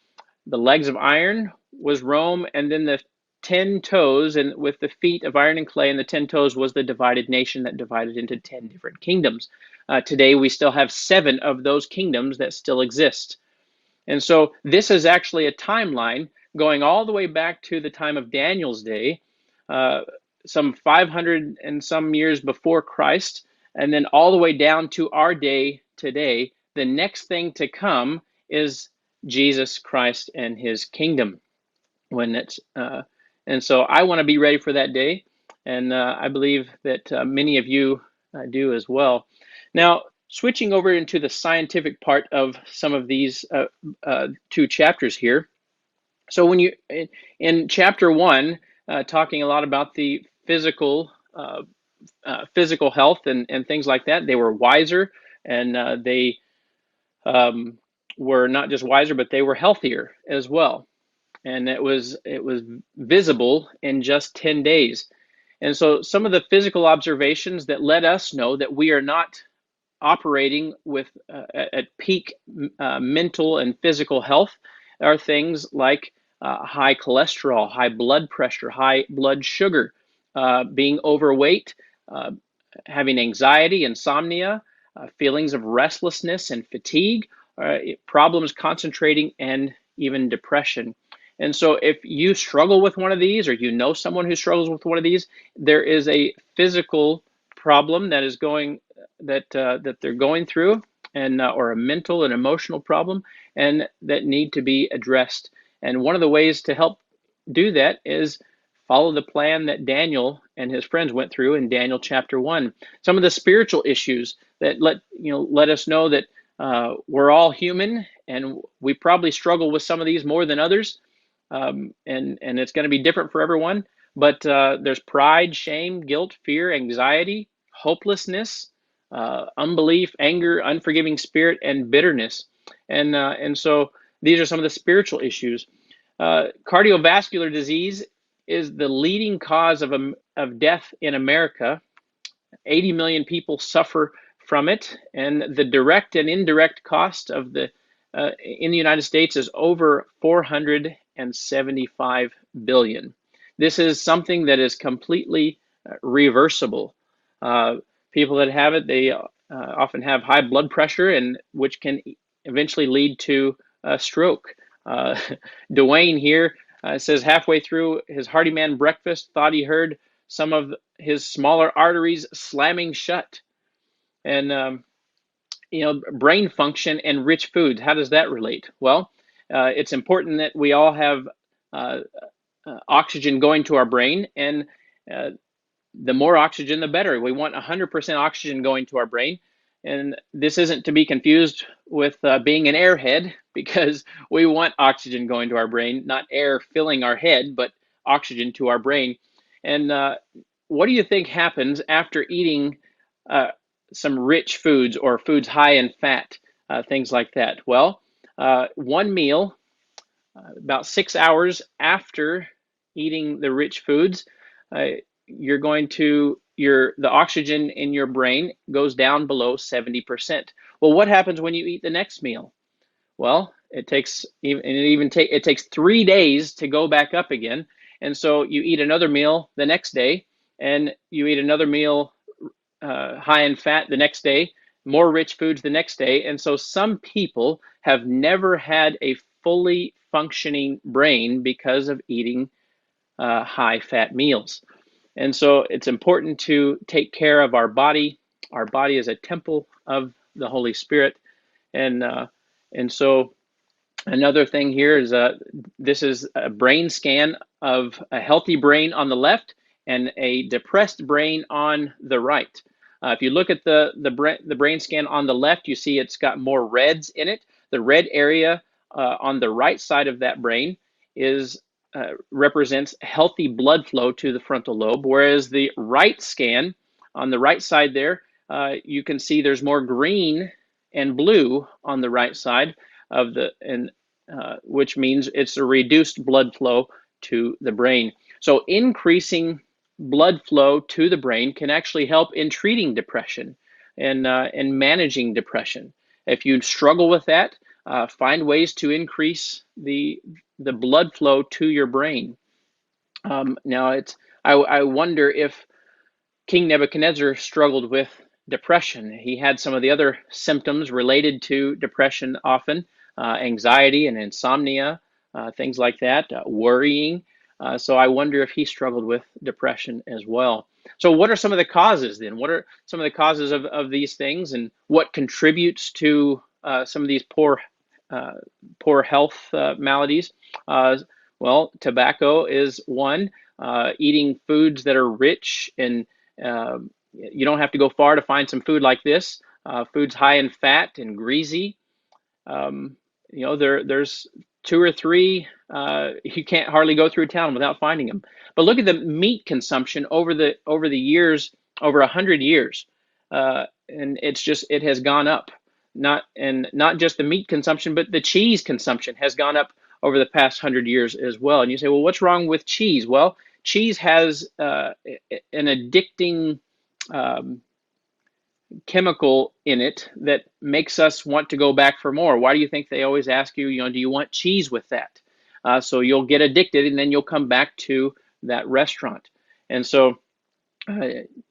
The legs of iron was Rome, and then the 10 toes, and with the feet of iron and clay, and the 10 toes was the divided nation that divided into 10 different kingdoms. Today, we still have 7 of those kingdoms that still exist. And so this is actually a timeline going all the way back to the time of Daniel's day, some 500 and some years before Christ, and then all the way down to our day today. The next thing to come is Jesus Christ and his kingdom. And so I want to be ready for that day, and I believe that many of you do as well. Now, switching over into the scientific part of some of these 2 chapters here. So when you in chapter 1, talking a lot about the physical health and things like that, they were wiser, and they were not just wiser, but they were healthier as well. And it was visible in just 10 days. And so some of the physical observations that let us know that we are not operating with at peak mental and physical health are things like high cholesterol, high blood pressure, high blood sugar, being overweight, having anxiety, insomnia, feelings of restlessness and fatigue, problems concentrating, and even depression. And so if you struggle with one of these, or you know someone who struggles with one of these, there is a physical problem that is that they're going through, and or a mental and emotional problem, and that need to be addressed. And one of the ways to help do that is follow the plan that Daniel and his friends went through in Daniel chapter 1. Some of the spiritual issues that let us know that we're all human, and we probably struggle with some of these more than others. And it's going to be different for everyone, but there's pride, shame, guilt, fear, anxiety, hopelessness, unbelief, anger, unforgiving spirit, and bitterness. And so these are some of the spiritual issues. Cardiovascular disease is the leading cause of death in America. 80 million people suffer from it, and the direct and indirect cost of in the United States is over $475 billion. This is something that is completely reversible. People that have it, they often have high blood pressure, and which can eventually lead to a stroke. DWIHN here says halfway through his Hearty Man breakfast, thought he heard some of his smaller arteries slamming shut. And brain function and rich foods, how does that relate? Well, it's important that we all have oxygen going to our brain, and the more oxygen, the better. We want 100% oxygen going to our brain. And this isn't to be confused with being an airhead, because we want oxygen going to our brain, not air filling our head, but oxygen to our brain. And what do you think happens after eating some rich foods or foods high in fat, things like that? Well, one meal, about 6 hours after eating the rich foods, the oxygen in your brain goes down below 70%. Well, what happens when you eat the next meal? Well, it takes 3 days to go back up again. And so you eat another meal the next day, and you eat another meal high in fat the next day, more rich foods the next day. And so some people have never had a fully functioning brain because of eating high fat meals. And so it's important to take care of our body Our body is a temple of the Holy Spirit, and so another thing here is this is a brain scan of a healthy brain on the left and a depressed brain on the right. If you look at the brain scan on the left, you see it's got more reds in it. The red area on the right side of that brain is represents healthy blood flow to the frontal lobe, whereas the right scan on the right side there, you can see there's more green and blue on the right side of the, and which means it's a reduced blood flow to the brain. So increasing blood flow to the brain can actually help in treating depression and managing depression. If you struggle with that, find ways to increase the blood flow to your brain. Now, I wonder if King Nebuchadnezzar struggled with depression. He had some of the other symptoms related to depression often, anxiety and insomnia, things like that, worrying. So I wonder if he struggled with depression as well. So what are some of the causes then? What are some of the causes of these things, and what contributes to some of these poor health maladies? Well, tobacco is one. Eating foods that are rich in you don't have to go far to find some food like this. Foods high in fat and greasy. There's two or three. You can't hardly go through town without finding them. But look at the meat consumption over the years, over 100 years, and it has gone up. Not just the meat consumption, but the cheese consumption has gone up over the past 100 years as well. And you say, well, what's wrong with cheese? Well, cheese has an addicting chemical in it that makes us want to go back for more. Why do you think they always ask you, do you want cheese with that? So you'll get addicted, and then you'll come back to that restaurant. And so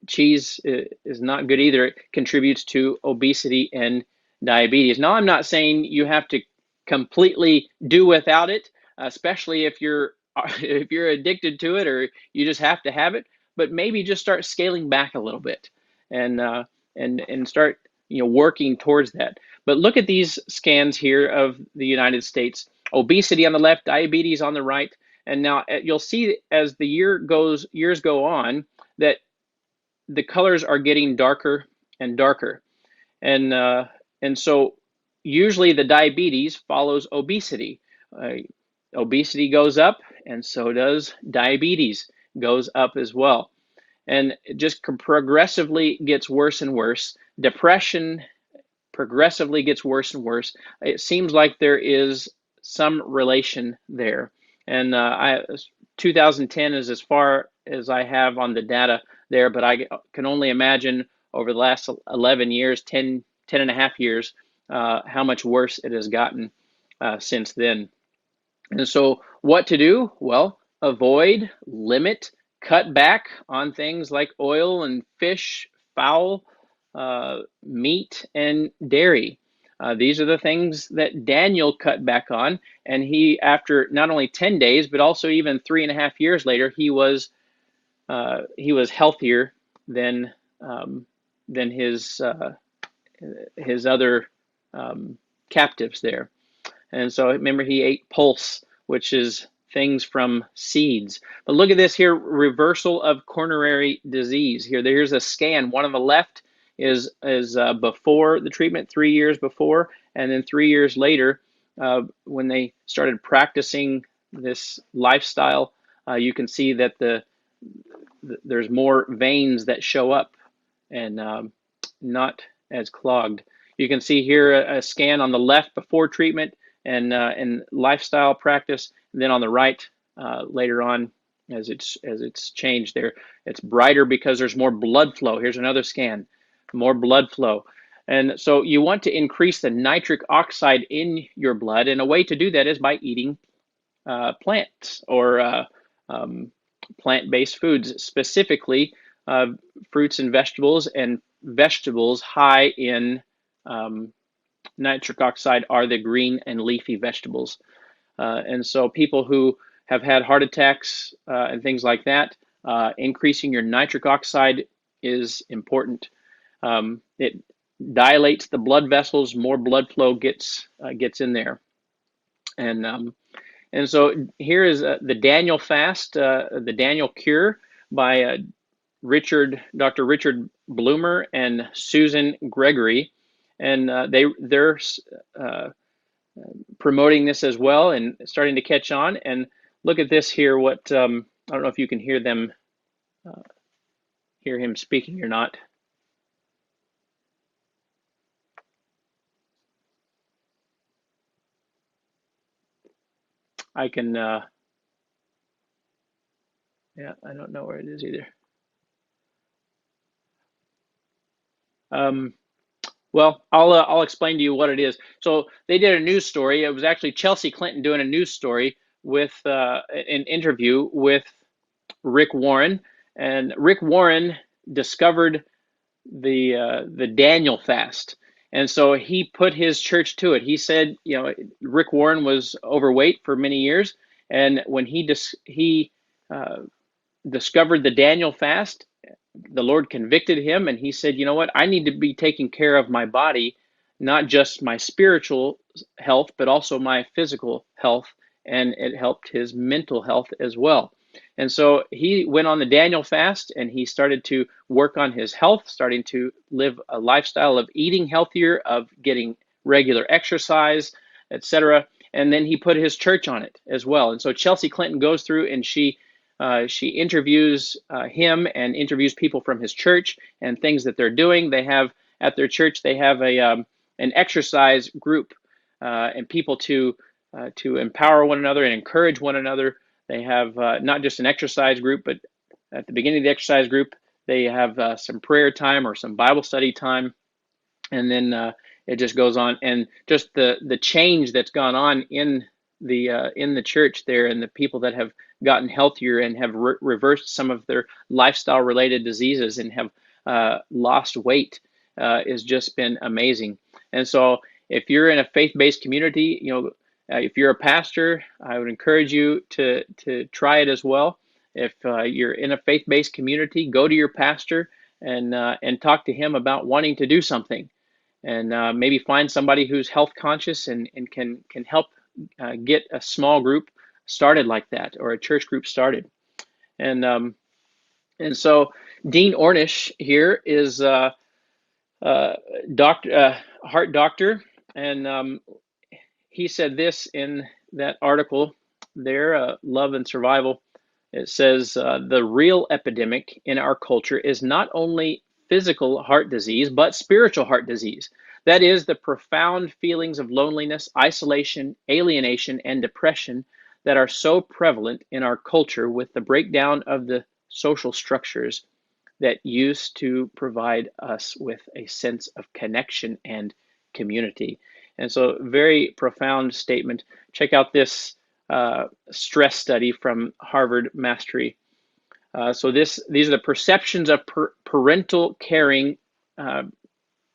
cheese is not good either. It contributes to obesity and diabetes. Now, I'm not saying you have to completely do without it, especially if you're addicted to it or you just have to have it. But maybe just start scaling back a little bit, and start working towards that. But look at these scans here of the United States: obesity on the left, diabetes on the right. And now you'll see as the years go on that the colors are getting darker and darker, and so usually the diabetes follows obesity. Obesity goes up, and so does diabetes goes up as well. And it just progressively gets worse and worse. Depression progressively gets worse and worse. It seems like there is some relation there. And 2010 is as far as I have on the data there, but I can only imagine over the last 11 years, 10 and a half years, how much worse it has gotten since then. And so what to do? Well, avoid, limit, cut back on things like oil and fish, fowl, meat, and dairy. These are the things that Daniel cut back on, and he, after not only 10 days, but also even 3.5 years later, he was healthier than his other captives there. And so remember, he ate pulse, which is things from seeds. But look at this here, reversal of coronary disease. Here's a scan. One on the left is before the treatment, 3 years before, and then 3 years later, when they started practicing this lifestyle, you can see that there's more veins that show up and not as clogged. You can see here a scan on the left before treatment and lifestyle practice, and then on the right later on as it's changed there. It's brighter because there's more blood flow. Here's another scan, more blood flow. And so you want to increase the nitric oxide in your blood, and a way to do that is by eating plants or plant-based foods, specifically fruits and vegetables high in nitric oxide are the green and leafy vegetables. And so people who have had heart attacks and things like that, increasing your nitric oxide is important. It dilates the blood vessels, more blood flow gets in there. And so here is the Daniel fast, the Daniel cure by Dr. Richard Bloomer and Susan Gregory, and they're promoting this as well and starting to catch on. And look at this here. What I don't know if you can hear them, hear him speaking or not. I can. Yeah, I don't know where it is either. Well, I'll explain to you what it is. So they did a news story. It was actually Chelsea Clinton doing a news story with an interview with Rick Warren, and Rick Warren discovered the Daniel fast, and so he put his church to it. He said, you know, Rick Warren was overweight for many years, and when he discovered the Daniel fast, the Lord convicted him, and he said, you know what, I need to be taking care of my body, not just my spiritual health, but also my physical health, and it helped his mental health as well. And so he went on the Daniel fast, and he started to work on his health, starting to live a lifestyle of eating healthier, of getting regular exercise, etc. And then he put his church on it as well. And so Chelsea Clinton goes through and she interviews him and interviews people from his church and things that they're doing. They have at their church, they have an exercise group and people to empower one another and encourage one another. They have not just an exercise group, but at the beginning of the exercise group, they have some prayer time or some Bible study time, and then it just goes on. And just the change that's gone on in the church there, and the people that have gotten healthier and have reversed some of their lifestyle related diseases and have lost weight has just been amazing. And so if you're in a faith-based community, you know, if you're a pastor, I would encourage you to try it as well. If you're in a faith-based community, go to your pastor and talk to him about wanting to do something, and maybe find somebody who's health conscious and can help get a small group started like that, or a church group started. And so Dean Ornish here is heart doctor, and he said this in that article there, Love and Survival. It says, the real epidemic in our culture is not only physical heart disease, but spiritual heart disease. That is, the profound feelings of loneliness, isolation, alienation, and depression that are so prevalent in our culture, with the breakdown of the social structures that used to provide us with a sense of connection and community. And so, very profound statement. Check out this stress study from Harvard Mastery. So these are the perceptions of parental caring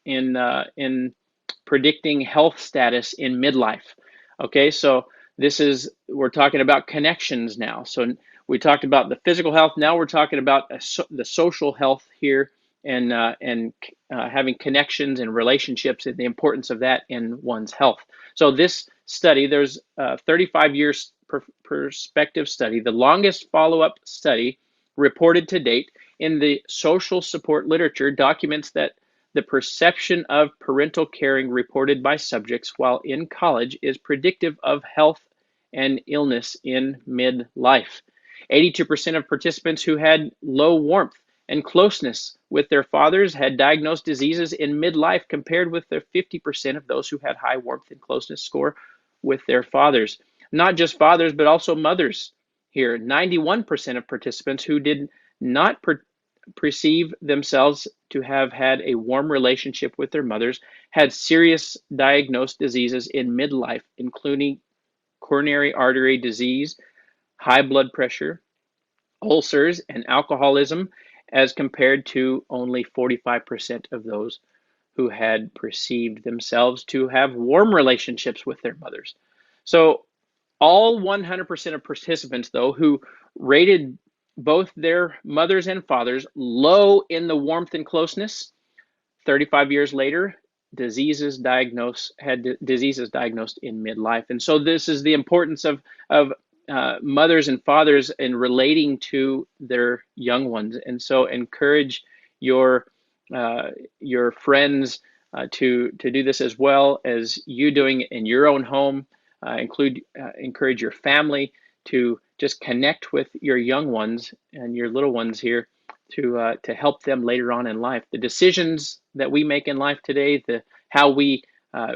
in predicting health status in midlife. Okay, so we're talking about connections now. So we talked about the physical health. Now we're talking about the social health here, and having connections and relationships, and the importance of that in one's health. So this study, there's a 35 years perspective study, the longest follow-up study reported to date in the social support literature, documents that the perception of parental caring reported by subjects while in college is predictive of health and illness in midlife. 82% of participants who had low warmth and closeness with their fathers had diagnosed diseases in midlife, compared with the 50% of those who had high warmth and closeness score with their fathers. Not just fathers, but also mothers here. 91% of participants who did not perceive themselves to have had a warm relationship with their mothers had serious diagnosed diseases in midlife, including coronary artery disease, high blood pressure, ulcers, and alcoholism, as compared to only 45% of those who had perceived themselves to have warm relationships with their mothers. So all 100% of participants, though, who rated both their mothers and fathers low in the warmth and closeness, 35 years later, diseases diagnosed in midlife. And so this is the importance of mothers and fathers in relating to their young ones. And so encourage your friends to do this as well as you doing it in your own home. Encourage your family to just connect with your young ones and your little ones here to help them later on in life. The decisions that we make in life today, how we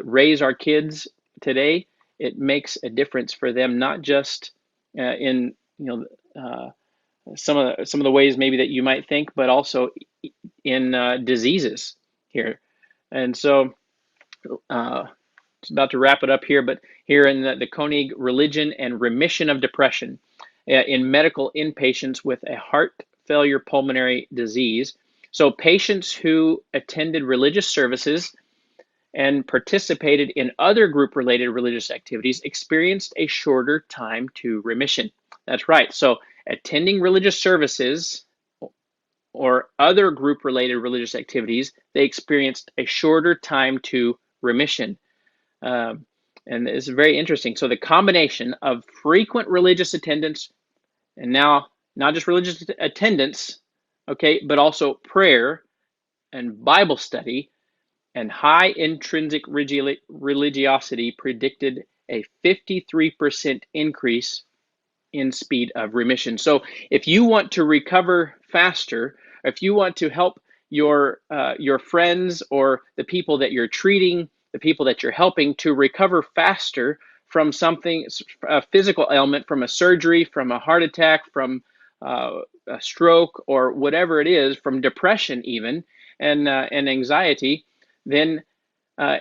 raise our kids today, it makes a difference for them, not just in some of the ways maybe that you might think, but also in diseases here. And so just about to wrap it up here, but here in the Koenig Religion and Remission of Depression in medical inpatients with a heart failure pulmonary disease. So patients who attended religious services and participated in other group-related religious activities experienced a shorter time to remission. That's right. So attending religious services or other group-related religious activities, they experienced a shorter time to remission. And it's very interesting. So the combination of frequent religious attendance, and now not just religious attendance, okay, but also prayer and Bible study and high intrinsic religiosity predicted a 53% increase in speed of remission. So if you want to recover faster, if you want to help your friends or the people that you're treating, the people that you're helping to recover faster from something, a physical ailment, from a surgery, from a heart attack, from a stroke, or whatever it is, from depression even, and anxiety, then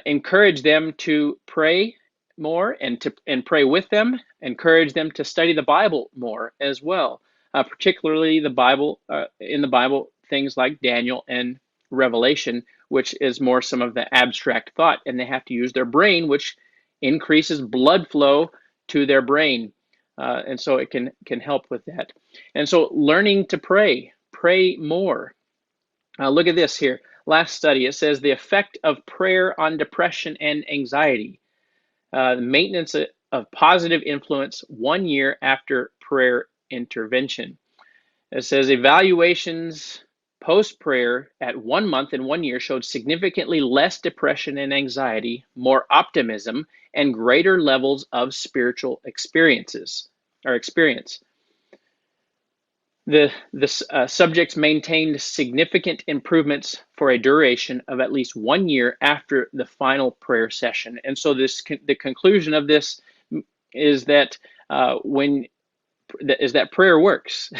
encourage them to pray more and pray with them. Encourage them to study the Bible more as well, particularly the Bible in the Bible, things like Daniel and Revelation, which is more some of the abstract thought, and they have to use their brain, which increases blood flow to their brain, and so it can help with that. And so learning to pray more. Look at this here. Last study, it says the effect of prayer on depression and anxiety. The maintenance of positive influence 1 year after prayer intervention. It says evaluations post-prayer at 1 month and 1 year showed significantly less depression and anxiety, more optimism, and greater levels of spiritual experience. The subjects maintained significant improvements for a duration of at least 1 year after the final prayer session. And so the conclusion of this is that prayer works.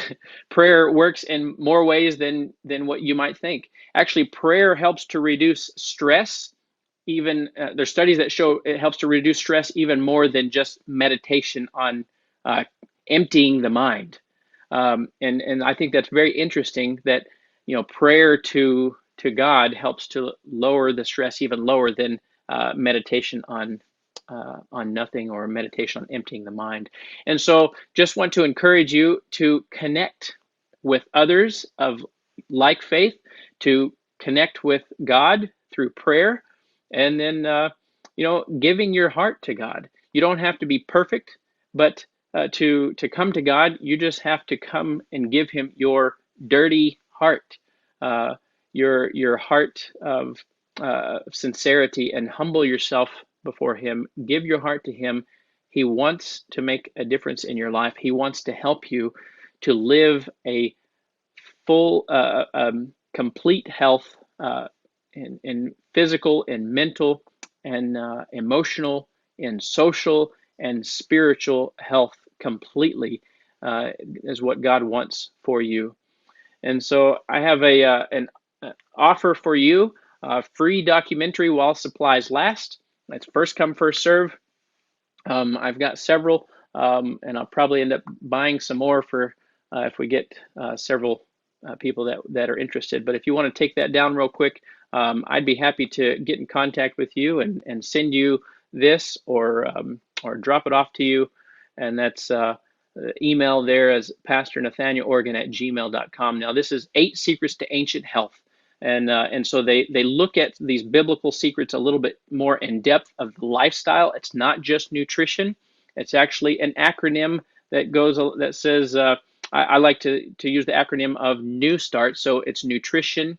Prayer works in more ways than what you might think. Actually, prayer helps to reduce stress. Even there's studies that show it helps to reduce stress even more than just meditation on emptying the mind. And I think that's very interesting that prayer to God helps to lower the stress even lower than meditation on nothing or meditation on emptying the mind. And so just want to encourage you to connect with others of like faith, to connect with God through prayer, and then giving your heart to God. You don't have to be perfect, but to come to God, you just have to come and give Him your dirty heart, your heart of sincerity, and humble yourself before Him. Give your heart to Him. He wants to make a difference in your life. He wants to help you to live a full, complete health in physical and mental and emotional and social and spiritual health completely is what God wants for you. And so I have an offer for you, a free documentary while supplies last. It's first come, first serve. I've got several, and I'll probably end up buying some more for if we get several people that are interested. But if you want to take that down real quick, I'd be happy to get in contact with you and send you this or drop it off to you. And that's the email there as Pastor Nathaniel Organ at gmail.com. Now, this is 8 Secrets to Ancient Health. And so they look at these biblical secrets a little bit more in depth of the lifestyle. It's not just nutrition. It's actually an acronym that says, I like to use the acronym of New Start. So it's nutrition,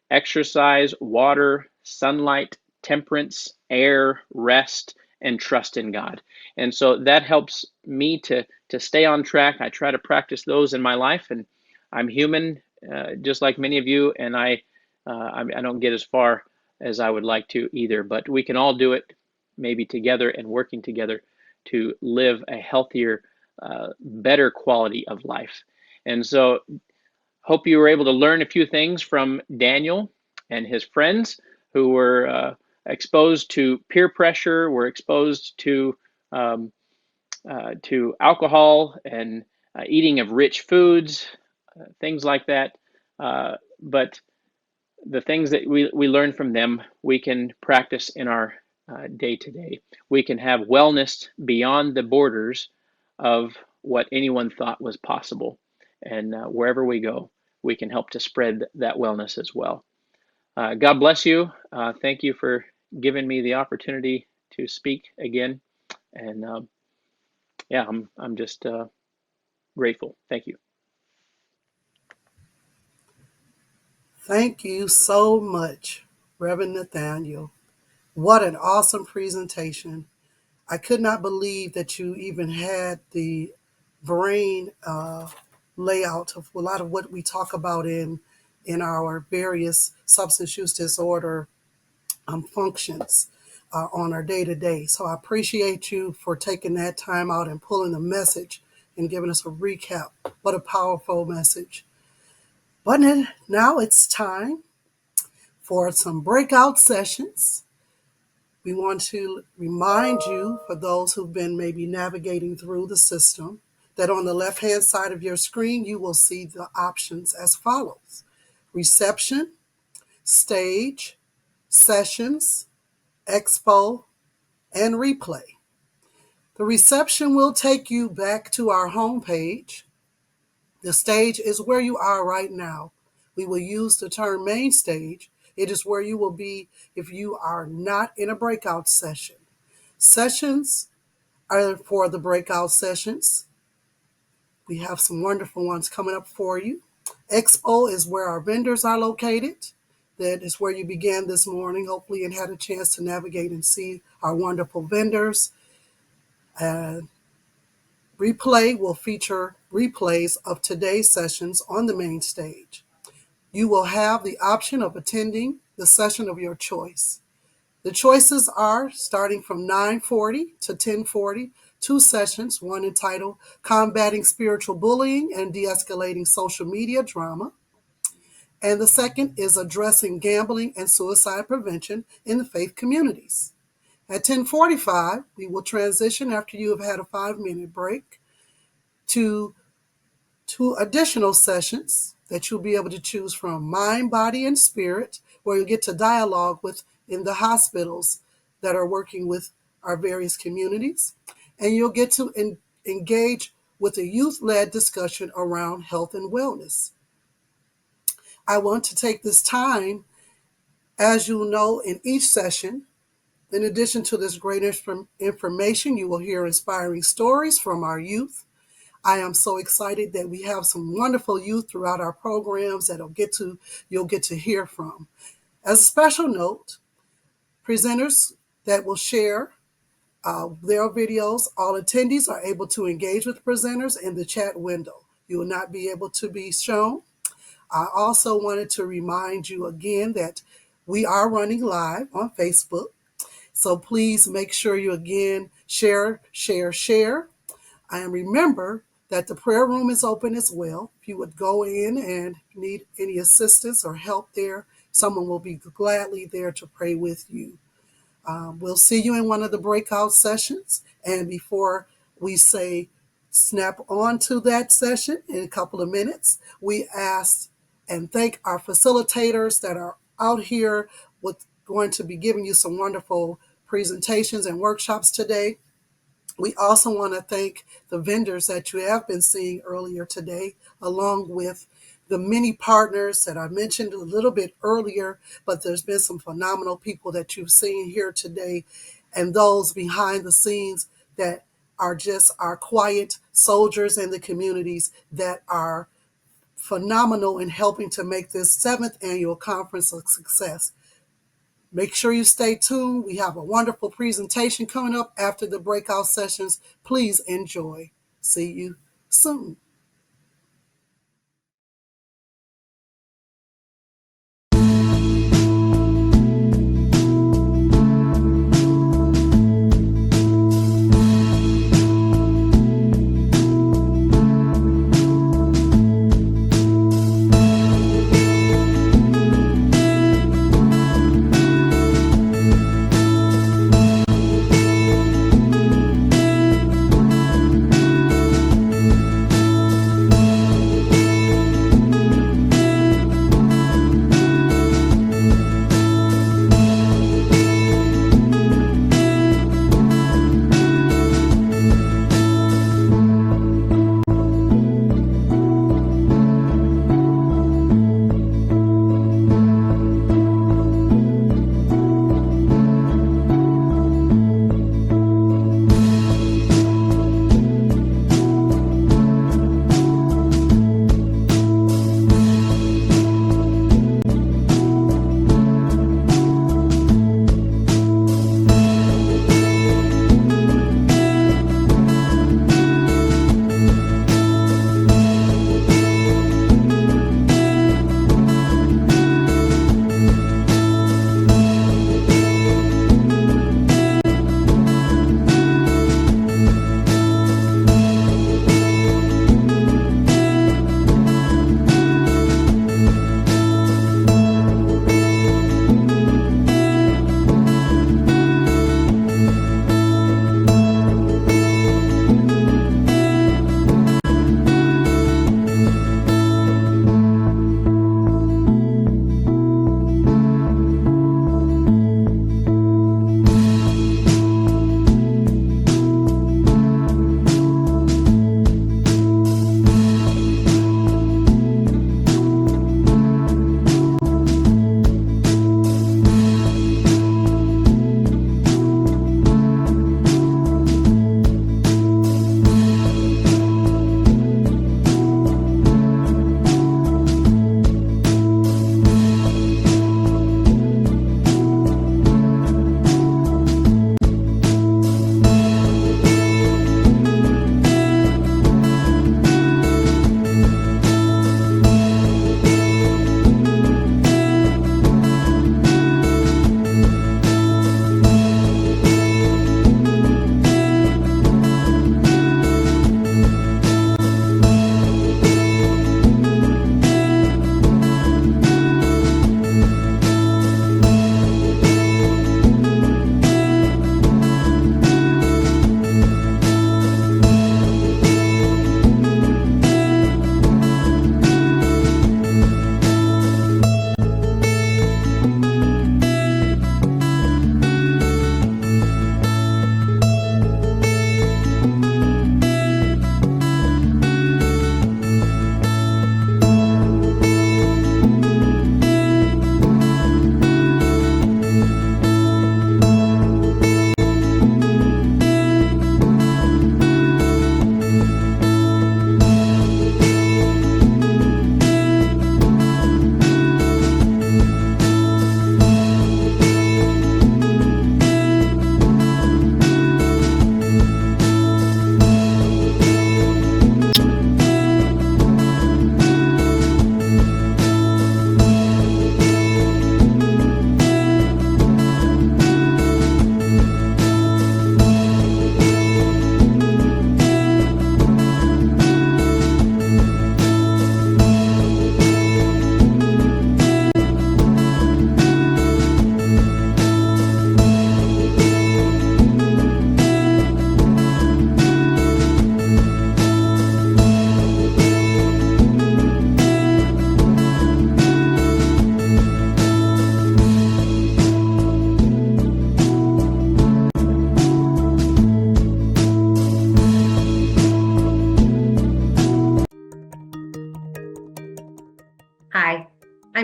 exercise, water, sunlight, temperance, air, rest, and trust in God. And so that helps me to stay on track. I try to practice those in my life, and I'm human, just like many of you, and I don't get as far as I would like to either, but we can all do it, maybe together and working together to live a healthier, better quality of life. And so hope you were able to learn a few things from Daniel and his friends who were exposed to peer pressure, were exposed to alcohol and eating of rich foods, things like that. But the things that we learn from them, we can practice in our day-to-day. We can have wellness beyond the borders of what anyone thought was possible. And wherever we go, we can help to spread that wellness as well. God bless you. Thank you for giving me the opportunity to speak again. And yeah, I'm just grateful. Thank you. Thank you so much, Reverend Nathaniel. What an awesome presentation. I could not believe that you even had the brain layout of a lot of what we talk about in our various substance use disorder functions on our day-to-day. So I appreciate you for taking that time out and pulling the message and giving us a recap. What a powerful message. But now it's time for some breakout sessions. We want to remind you, for those who've been maybe navigating through the system, that on the left-hand side of your screen, you will see the options as follows: reception, stage, sessions, expo, and replay. The reception will take you back to our homepage. The stage is where you are right now. We will use the term main stage. It is where you will be if you are not in a breakout session. Sessions are for the breakout sessions. We have some wonderful ones coming up for you. Expo is where our vendors are located. That is where you began this morning, hopefully, and had a chance to navigate and see our wonderful vendors. Replay will feature replays of today's sessions on the main stage. You will have the option of attending the session of your choice. The choices are starting from 9:40 to 10:40, 2 sessions, one entitled Combating Spiritual Bullying and De-Escalating Social Media Drama. And the second is Addressing Gambling and Suicide Prevention in the Faith Communities. At 10:45, we will transition after you have had a 5-minute break to 2 additional sessions that you'll be able to choose from: Mind, Body, and Spirit, where you'll get to dialogue with in the hospitals that are working with our various communities. And you'll get to engage with a youth-led discussion around health and wellness. I want to take this time, as you know, in each session, in addition to this great information, you will hear inspiring stories from our youth. I am so excited that we have some wonderful youth throughout our programs that you'll get to hear from. As a special note, presenters that will share their videos, all attendees are able to engage with presenters in the chat window. You will not be able to be shown. I also wanted to remind you again that we are running live on Facebook. So please make sure you again share. And remember that the prayer room is open as well. If you would go in and need any assistance or help there, someone will be gladly there to pray with you. We'll see you in one of the breakout sessions. And before we say snap on to that session in a couple of minutes, we ask and thank our facilitators that are out here going to be giving you some wonderful presentations and workshops today. We also want to thank the vendors that you have been seeing earlier today, along with the many partners that I mentioned a little bit earlier, but there's been some phenomenal people that you've seen here today, and those behind the scenes that are just our quiet soldiers in the communities that are phenomenal in helping to make this 7th annual conference a success. Make sure you stay tuned. We have a wonderful presentation coming up after the breakout sessions. Please enjoy. See you soon.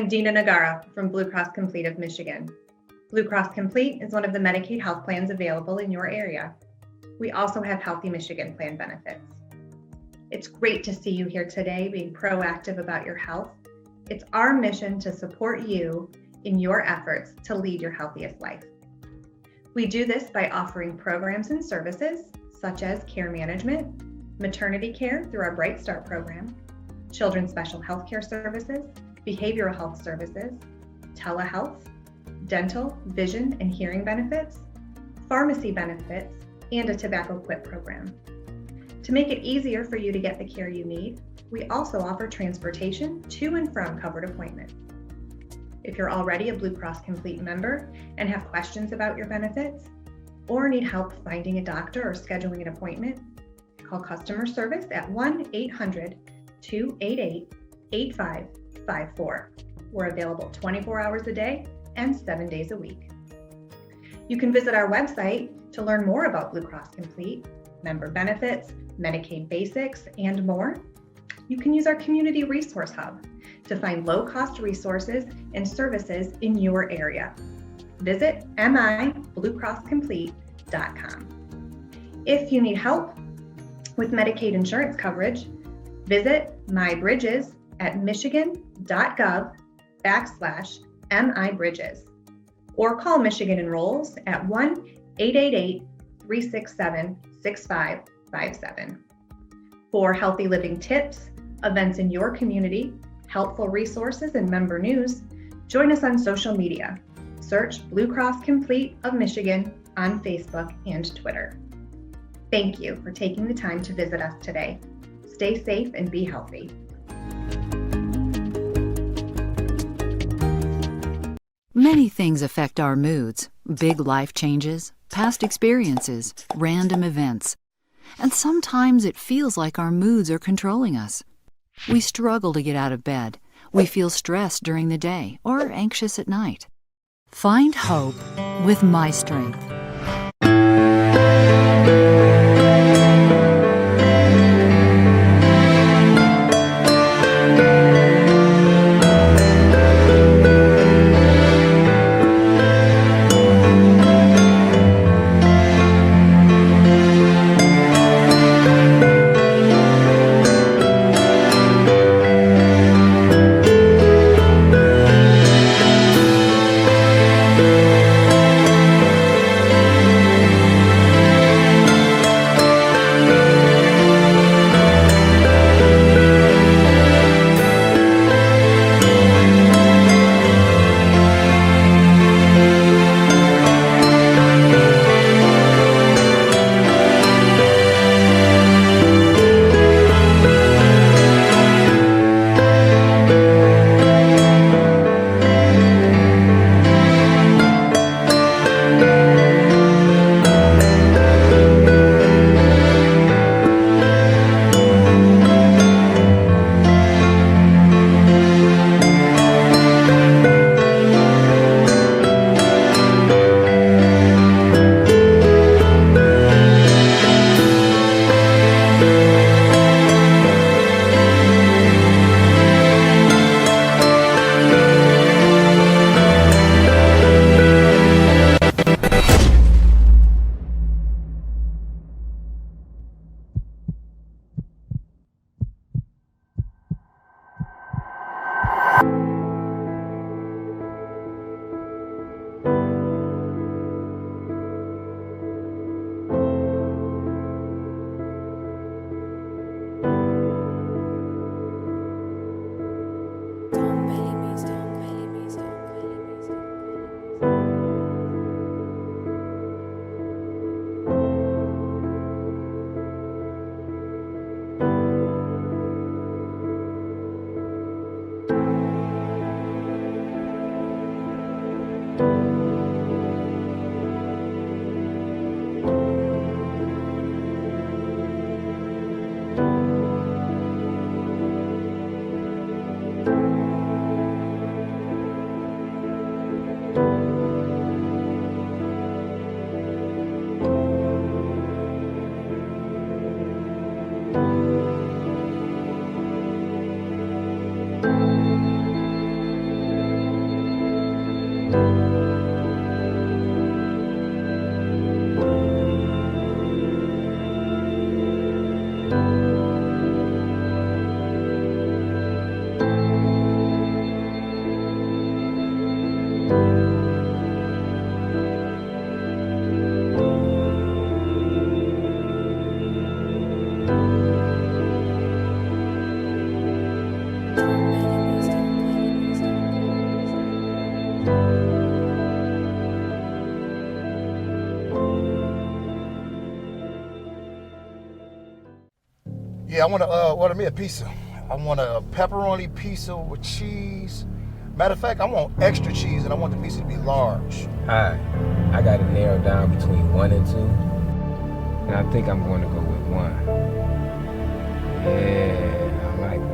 Dina Nagara from Blue Cross Complete of Michigan. Blue Cross Complete is one of the Medicaid health plans available in your area. We also have Healthy Michigan plan benefits. It's great to see you here today being proactive about your health. It's our mission to support you in your efforts to lead your healthiest life. We do this by offering programs and services such as care management, maternity care through our Bright Start program, children's special health care services, behavioral health services, telehealth, dental, vision, and hearing benefits, pharmacy benefits, and a tobacco quit program. To make it easier for you to get the care you need, we also offer transportation to and from covered appointments. If you're already a Blue Cross Complete member and have questions about your benefits, or need help finding a doctor or scheduling an appointment, call customer service at 1-800-288-8554. We're available 24 hours a day and 7 days a week. You can visit our website to learn more about Blue Cross Complete, member benefits, Medicaid basics, and more. You can use our Community Resource Hub to find low-cost resources and services in your area. Visit mibluecrosscomplete.com. If you need help with Medicaid insurance coverage, visit MyBridges at michigan.gov/MIBridges, or call Michigan Enrolls at 1-888-367-6557. For healthy living tips, events in your community, helpful resources, and member news, join us on social media. Search Blue Cross Complete of Michigan on Facebook and Twitter. Thank you for taking the time to visit us today. Stay safe and be healthy. Many things affect our moods: big life changes, past experiences, random events. And sometimes it feels like our moods are controlling us. We struggle to get out of bed. We feel stressed during the day or anxious at night. Find hope with My Strength. Yeah, I want to order me a pizza. I want a pepperoni pizza with cheese. Matter of fact, I want extra cheese and I want the pizza to be large. Alright, I got it narrowed down between 1 and 2. And I think I'm going to go with 1. Yeah, I like 1.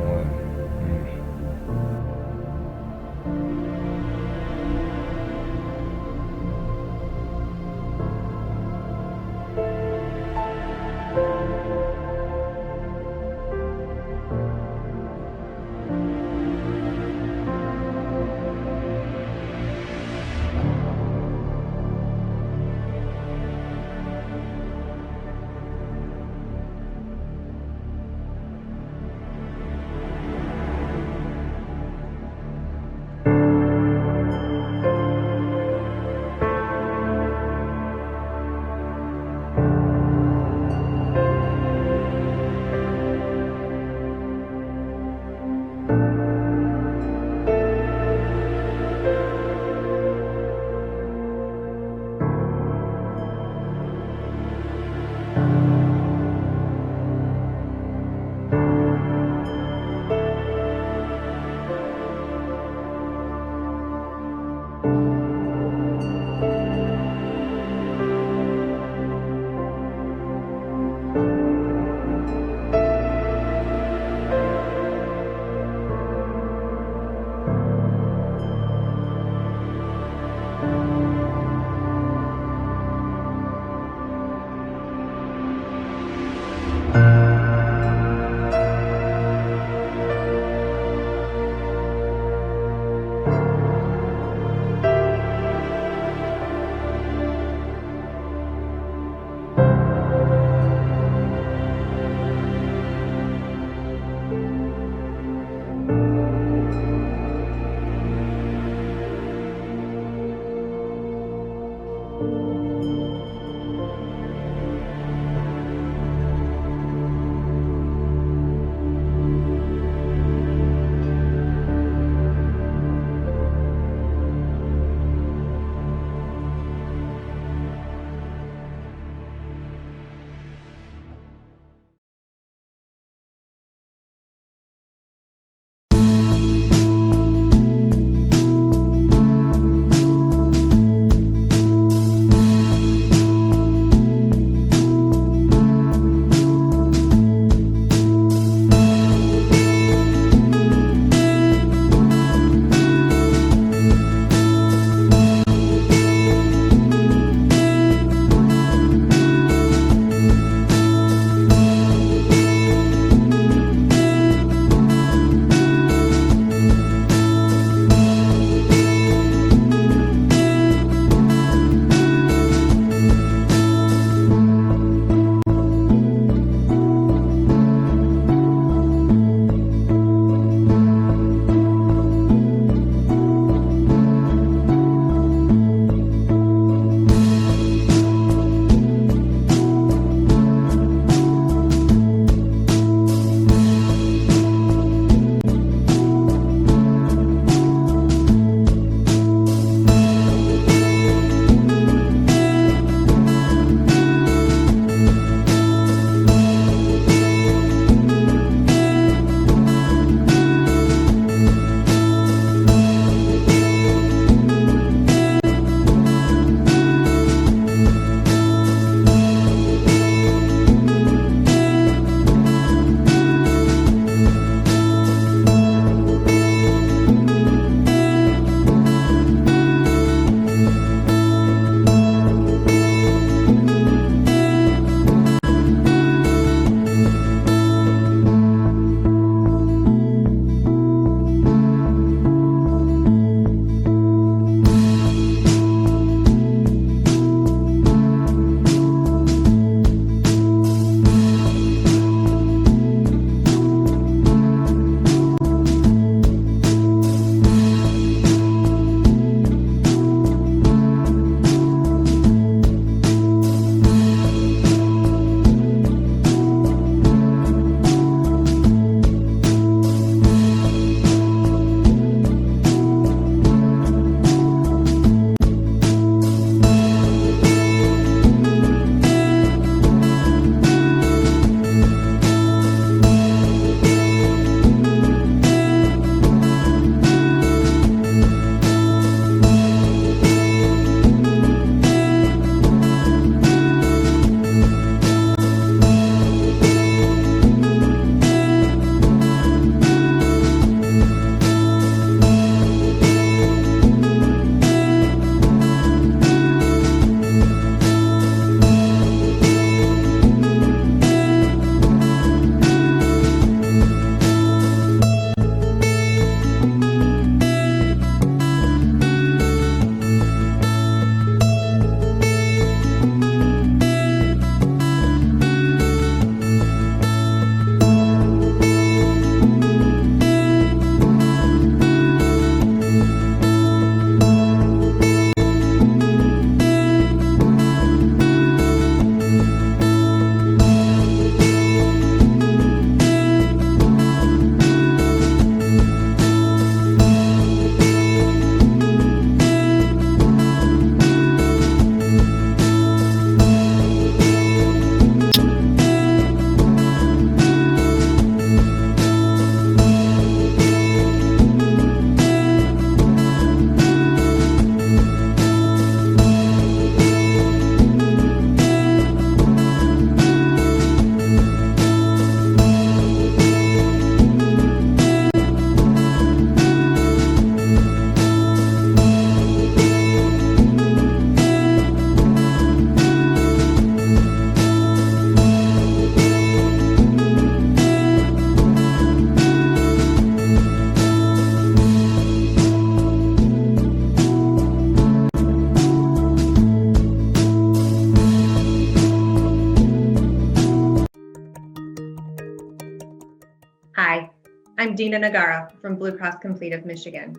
I'm Dina Nagara from Blue Cross Complete of Michigan.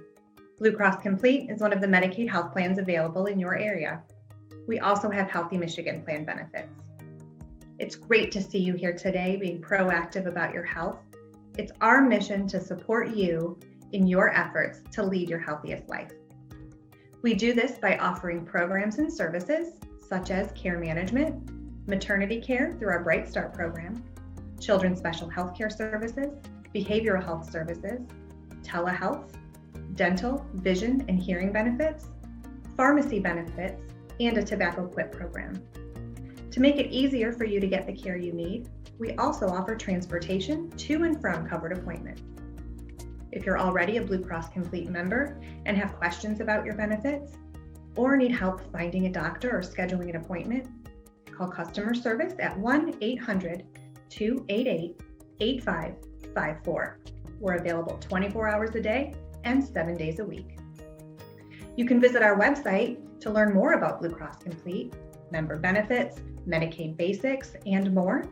Blue Cross Complete is one of the Medicaid health plans available in your area. We also have Healthy Michigan plan benefits. It's great to see you here today being proactive about your health. It's our mission to support you in your efforts to lead your healthiest life. We do this by offering programs and services such as care management, maternity care through our Bright Start program, children's special health care services, behavioral health services, telehealth, dental, vision, and hearing benefits, pharmacy benefits, and a tobacco quit program. To make it easier for you to get the care you need, we also offer transportation to and from covered appointments. If you're already a Blue Cross Complete member and have questions about your benefits, or need help finding a doctor or scheduling an appointment, call customer service at 1-800-288-8554. We're available 24 hours a day and 7 days a week. You can visit our website to learn more about Blue Cross Complete, member benefits, Medicaid basics, and more.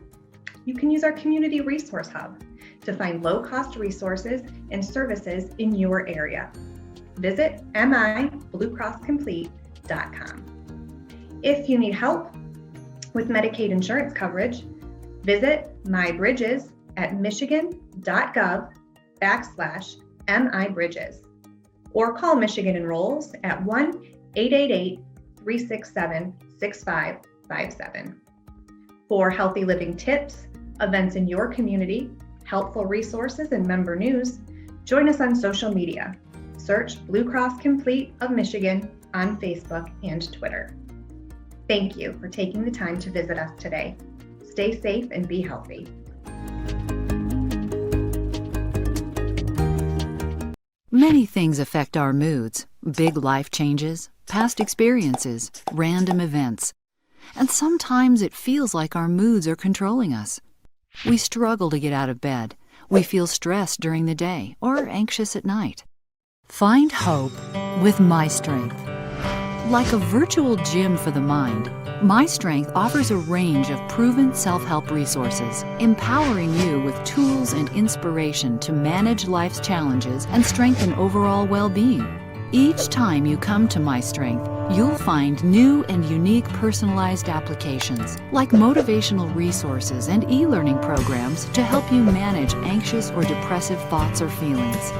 You can use our Community Resource Hub to find low-cost resources and services in your area. Visit mibluecrosscomplete.com. If you need help with Medicaid insurance coverage, visit MyBridges at michigan.gov/MIBridges, or call Michigan Enrolls at 1-888-367-6557. For healthy living tips, events in your community, helpful resources, and member news, join us on social media. Search Blue Cross Complete of Michigan on Facebook and Twitter. Thank you for taking the time to visit us today. Stay safe and be healthy. Many things affect our moods: big life changes, past experiences, random events. And sometimes it feels like our moods are controlling us. We struggle to get out of bed. We feel stressed during the day or anxious at night. Find hope with My Strength. Like a virtual gym for the mind, My Strength offers a range of proven self-help resources, empowering you with tools and inspiration to manage life's challenges and strengthen overall well-being. Each time you come to My Strength, you'll find new and unique personalized applications, like motivational resources and e-learning programs to help you manage anxious or depressive thoughts or feelings.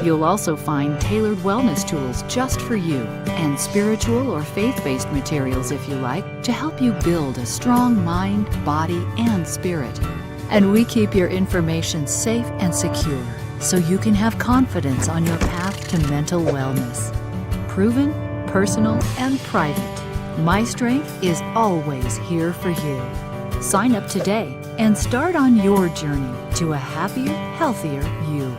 You'll also find tailored wellness tools just for you, and spiritual or faith-based materials, if you like, to help you build a strong mind, body, and spirit. And we keep your information safe and secure, so you can have confidence on your path to mental wellness. Proven, personal, and private, My Strength is always here for you. Sign up today and start on your journey to a happier, healthier you.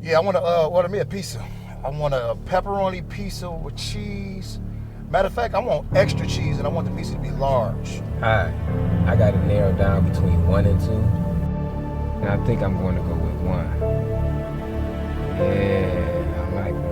Yeah, I want to order me a pizza. I want a pepperoni pizza with cheese. Matter of fact, I want extra cheese and I want the pizza to be large. Hi, I got it narrowed down between 1 and 2. And I think I'm going to go with 1. Yeah, I like 1.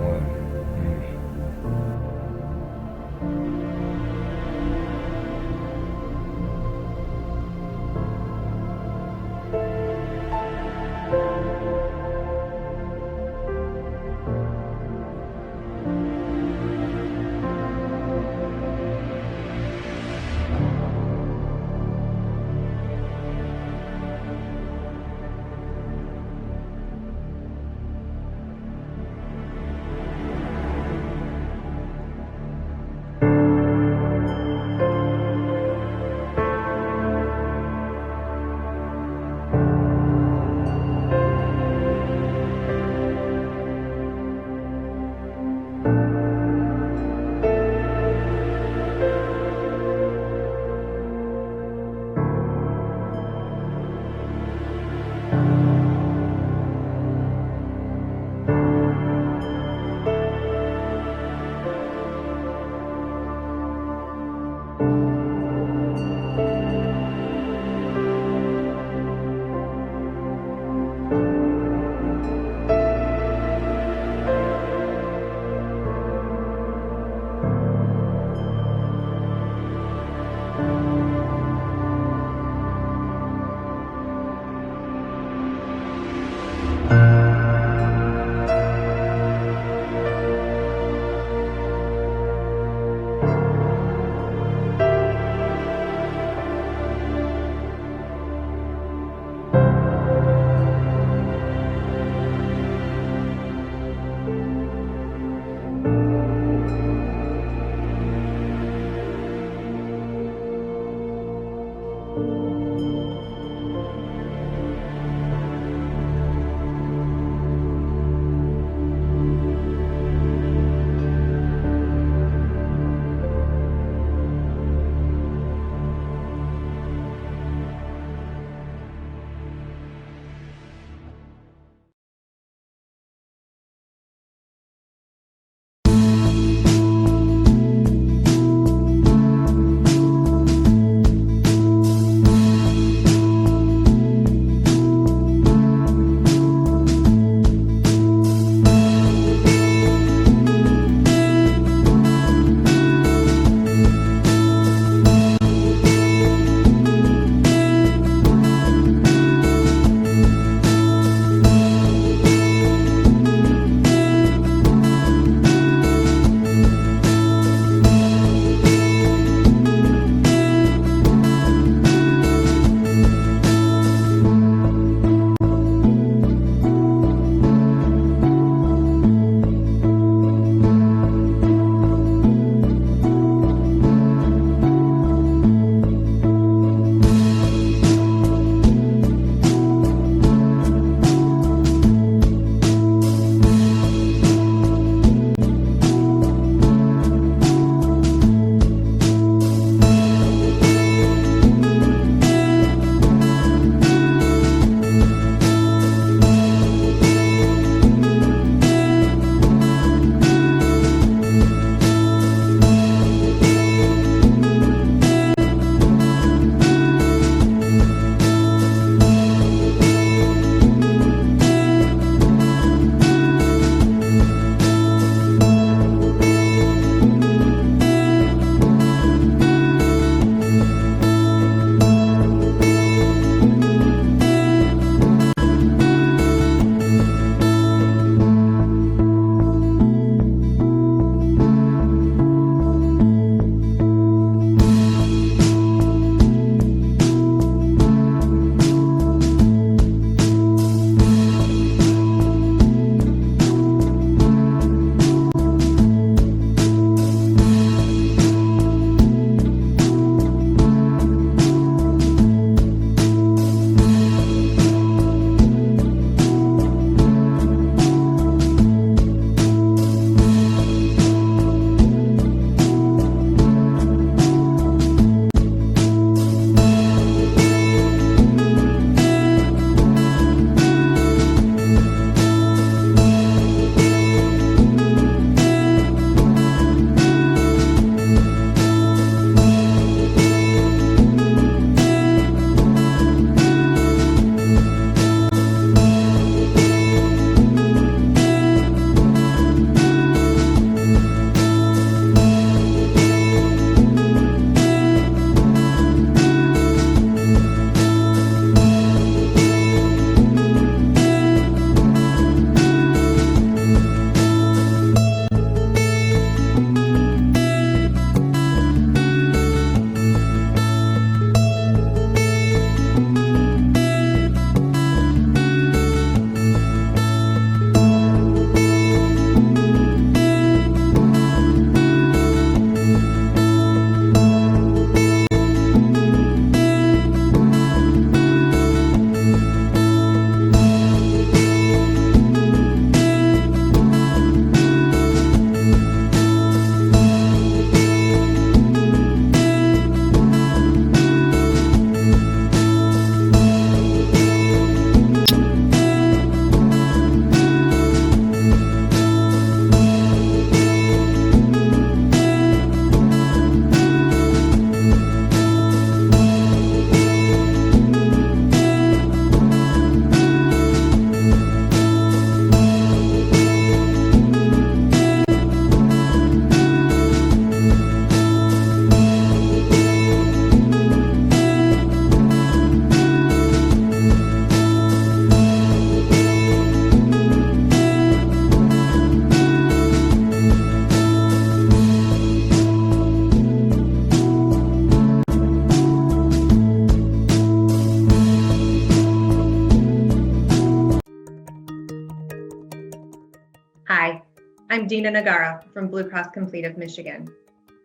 I'm Dina Nagara from Blue Cross Complete of Michigan.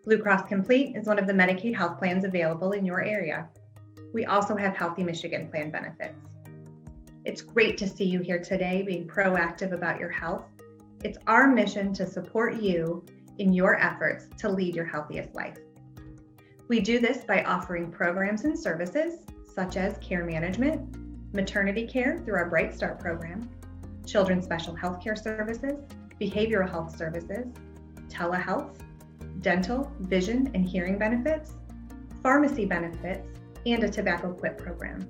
Blue Cross Complete is one of the Medicaid health plans available in your area. We also have Healthy Michigan plan benefits. It's great to see you here today being proactive about your health. It's our mission to support you in your efforts to lead your healthiest life. We do this by offering programs and services such as care management, maternity care through our Bright Start program, children's special health care services, behavioral health services, telehealth, dental, vision, and hearing benefits, pharmacy benefits, and a tobacco quit program.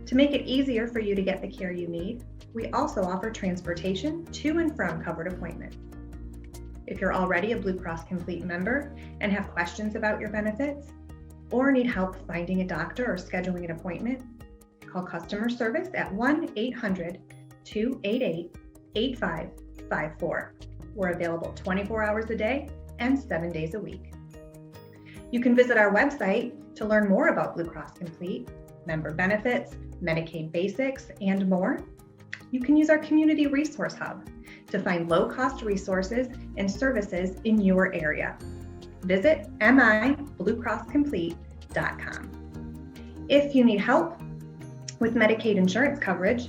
To make it easier for you to get the care you need, we also offer transportation to and from covered appointments. If you're already a Blue Cross Complete member and have questions about your benefits, or need help finding a doctor or scheduling an appointment, call customer service at 1-800-288-8554. We're available 24 hours a day and 7 days a week. You can visit our website to learn more about Blue Cross Complete, member benefits, Medicaid basics, and more. You can use our Community Resource Hub to find low-cost resources and services in your area. Visit mibluecrosscomplete.com. If you need help with Medicaid insurance coverage,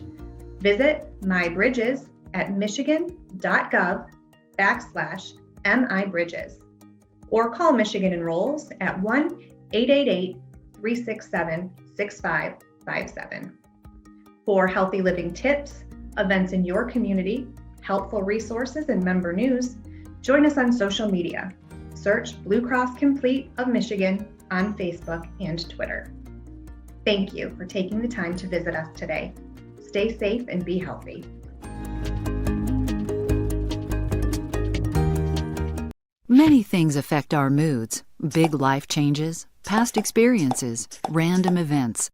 visit MyBridges at michigan.gov/MIBridges, or call Michigan Enrolls at 1-888-367-6557. For healthy living tips, events in your community, helpful resources, and member news, join us on social media. Search Blue Cross Complete of Michigan on Facebook and Twitter. Thank you for taking the time to visit us today. Stay safe and be healthy. Many things affect our moods: big life changes, past experiences, random events.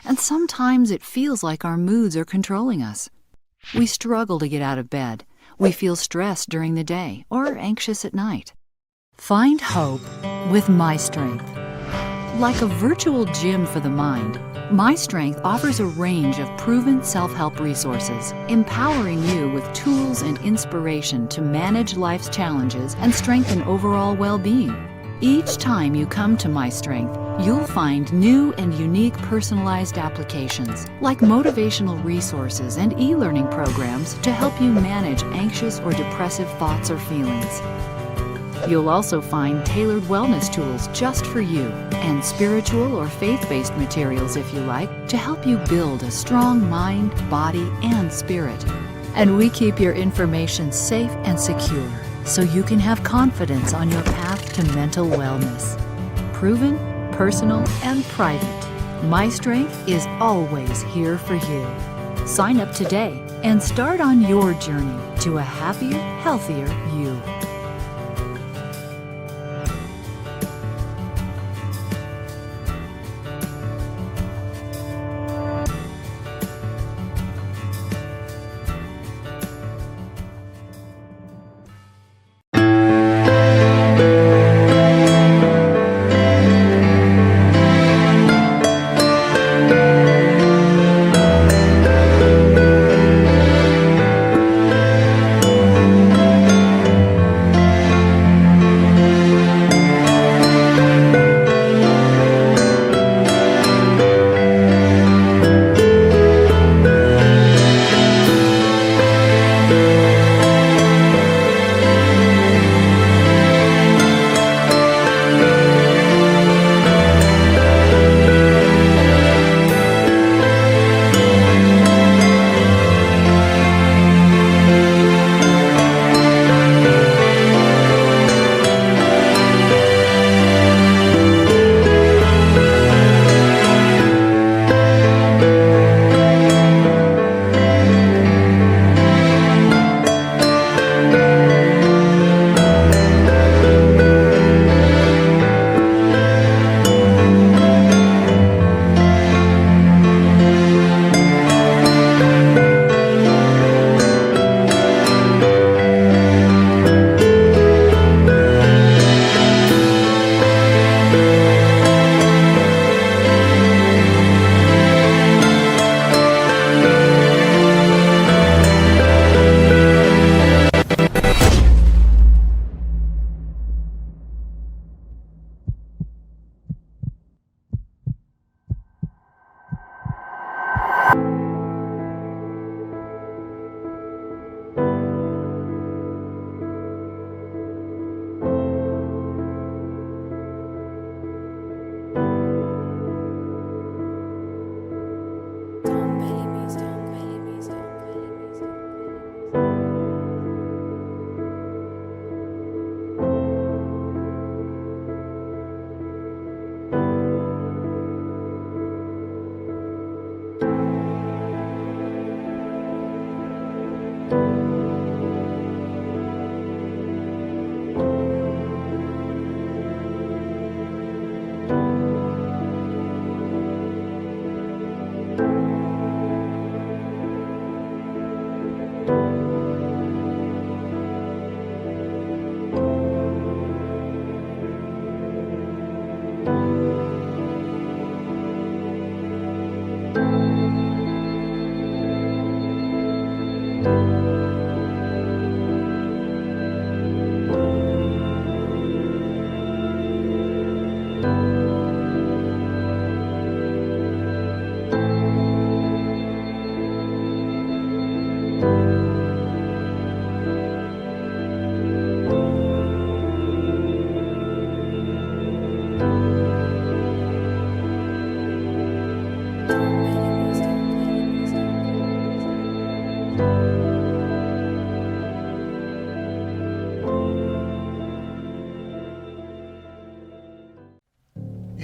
And sometimes it feels like our moods are controlling us. We struggle to get out of bed. We feel stressed during the day or anxious at night. Find hope with My Strength. Like a virtual gym for the mind, My Strength offers a range of proven self-help resources, empowering you with tools and inspiration to manage life's challenges and strengthen overall well-being. Each time you come to My Strength, you'll find new and unique personalized applications, like motivational resources and e-learning programs to help you manage anxious or depressive thoughts or feelings. You'll also find tailored wellness tools just for you, and spiritual or faith-based materials, if you like, to help you build a strong mind, body, and spirit. And we keep your information safe and secure, so you can have confidence on your path to mental wellness. Proven, personal, and private, My Strength is always here for you. Sign up today and start on your journey to a happier, healthier you.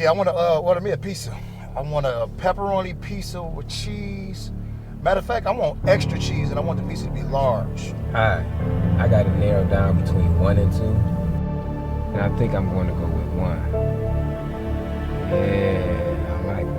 Yeah, I want to order me a pizza. I want a pepperoni pizza with cheese. Matter of fact, I want extra cheese and I want the pizza to be large. Hi, I got it narrowed down between 1 and 2, and I think I'm going to go with 1. Yeah, I like 1.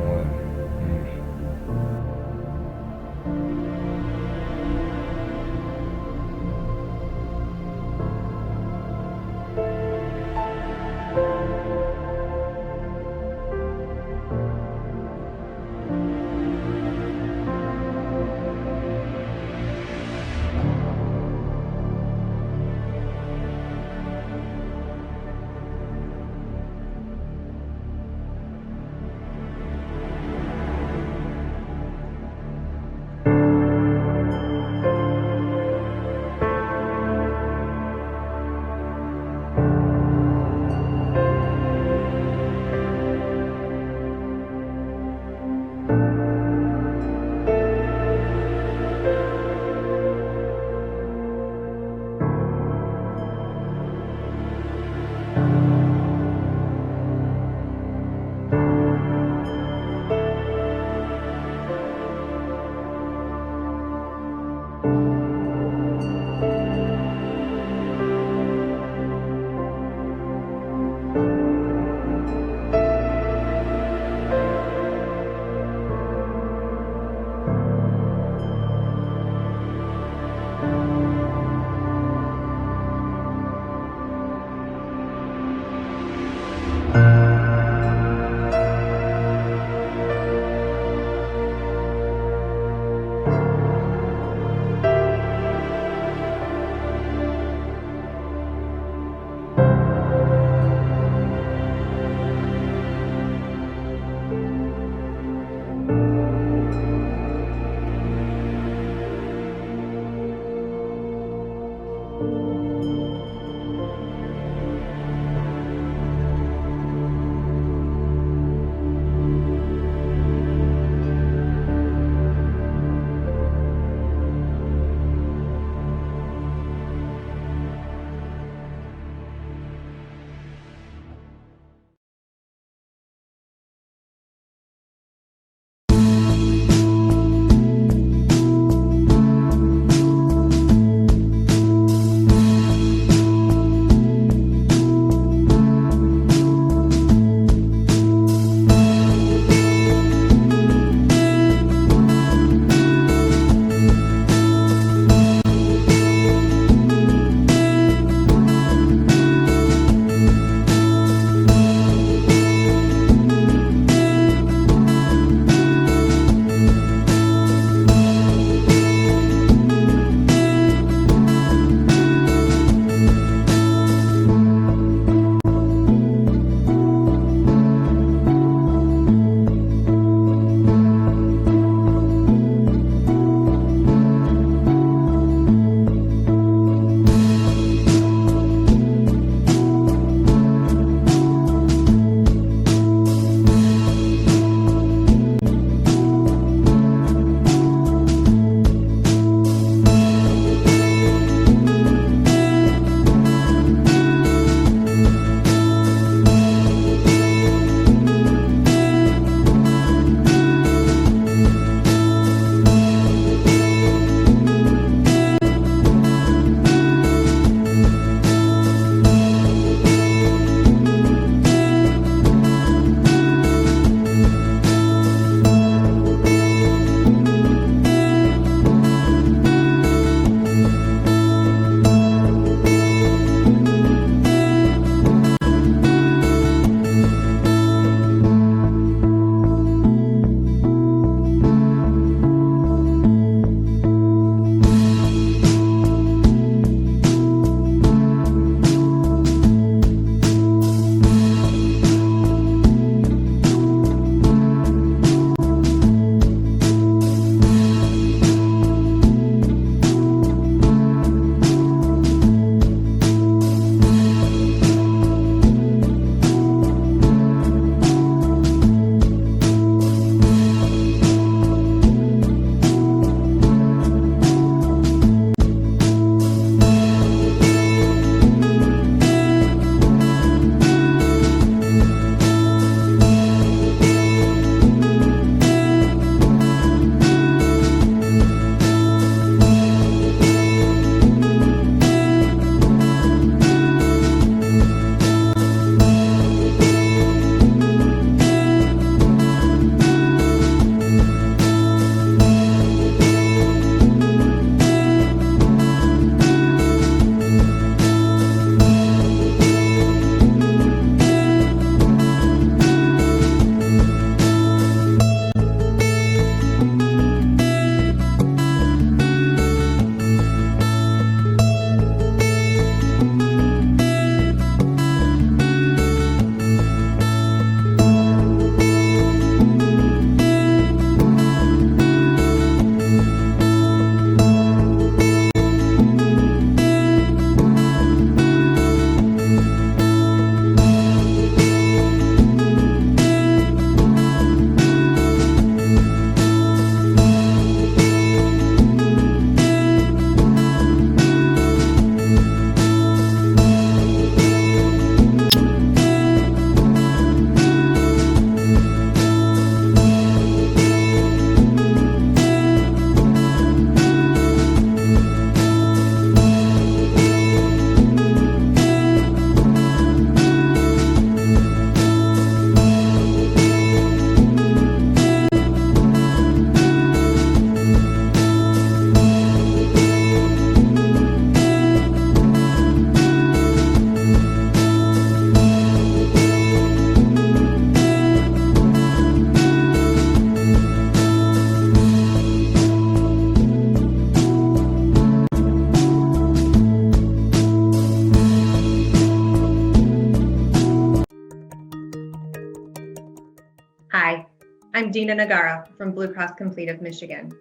Dina Nagara from Blue Cross Complete of Michigan.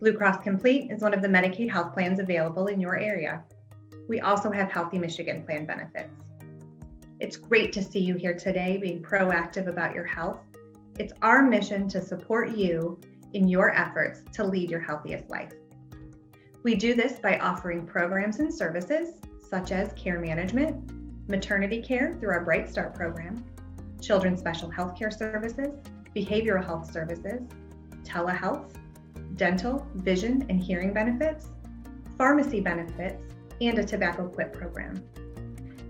Blue Cross Complete is one of the Medicaid health plans available in your area. We also have Healthy Michigan plan benefits. It's great to see you here today being proactive about your health. It's our mission to support you in your efforts to lead your healthiest life. We do this by offering programs and services such as care management, maternity care through our Bright Start program, children's special health care services, behavioral health services, telehealth, dental, vision, and hearing benefits, pharmacy benefits, and a tobacco quit program.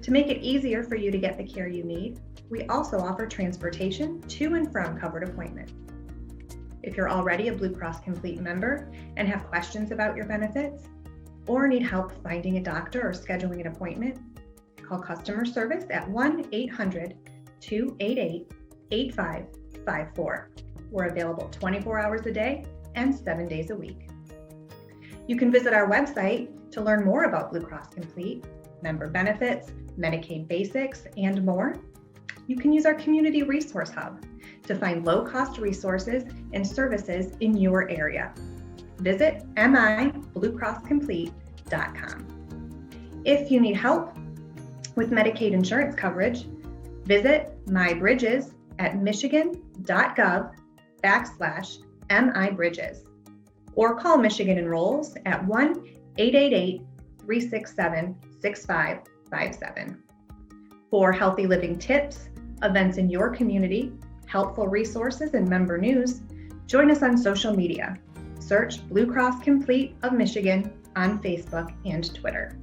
To make it easier for you to get the care you need, we also offer transportation to and from covered appointments. If you're already a Blue Cross Complete member and have questions about your benefits, or need help finding a doctor or scheduling an appointment, call customer service at 1-800-288-8554. We're available 24 hours a day and 7 days a week. You can visit our website to learn more about Blue Cross Complete, member benefits, Medicaid basics, and more. You can use our Community Resource Hub to find low-cost resources and services in your area. Visit mibluecrosscomplete.com. If you need help with Medicaid insurance coverage, visit MyBridges at michigan.gov/MIBridges or call Michigan Enrolls at 1-888-367-6557. For healthy living tips, events in your community, helpful resources, and member news, join us on social media. Search Blue Cross Complete of Michigan on Facebook and Twitter.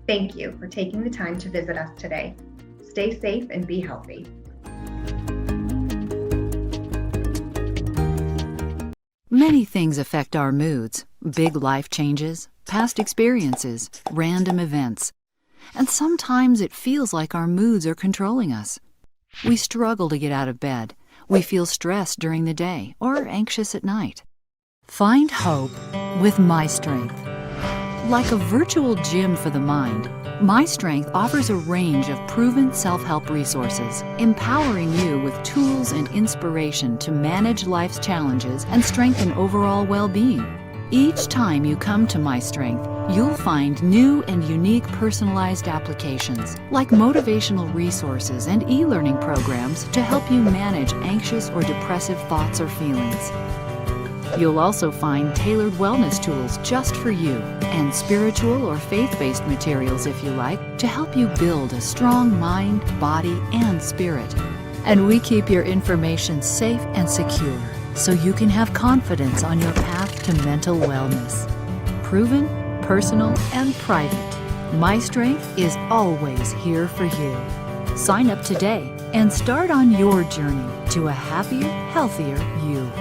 Thank you for taking the time to visit us today. Stay safe and be healthy. Many things affect our moods: big life changes, past experiences, random events. And sometimes it feels like our moods are controlling us. We struggle to get out of bed. We feel stressed during the day or anxious at night. Find hope with My Strength. Like a virtual gym for the mind, My Strength offers a range of proven self-help resources, empowering you with tools and inspiration to manage life's challenges and strengthen overall well-being. Each time you come to My Strength, you'll find new and unique personalized applications, like motivational resources and e-learning programs to help you manage anxious or depressive thoughts or feelings. You'll also find tailored wellness tools just for you, and spiritual or faith-based materials, if you like, to help you build a strong mind, body, and spirit. And we keep your information safe and secure, so you can have confidence on your path to mental wellness. Proven, personal, and private, My Strength is always here for you. Sign up today and start on your journey to a happier, healthier you.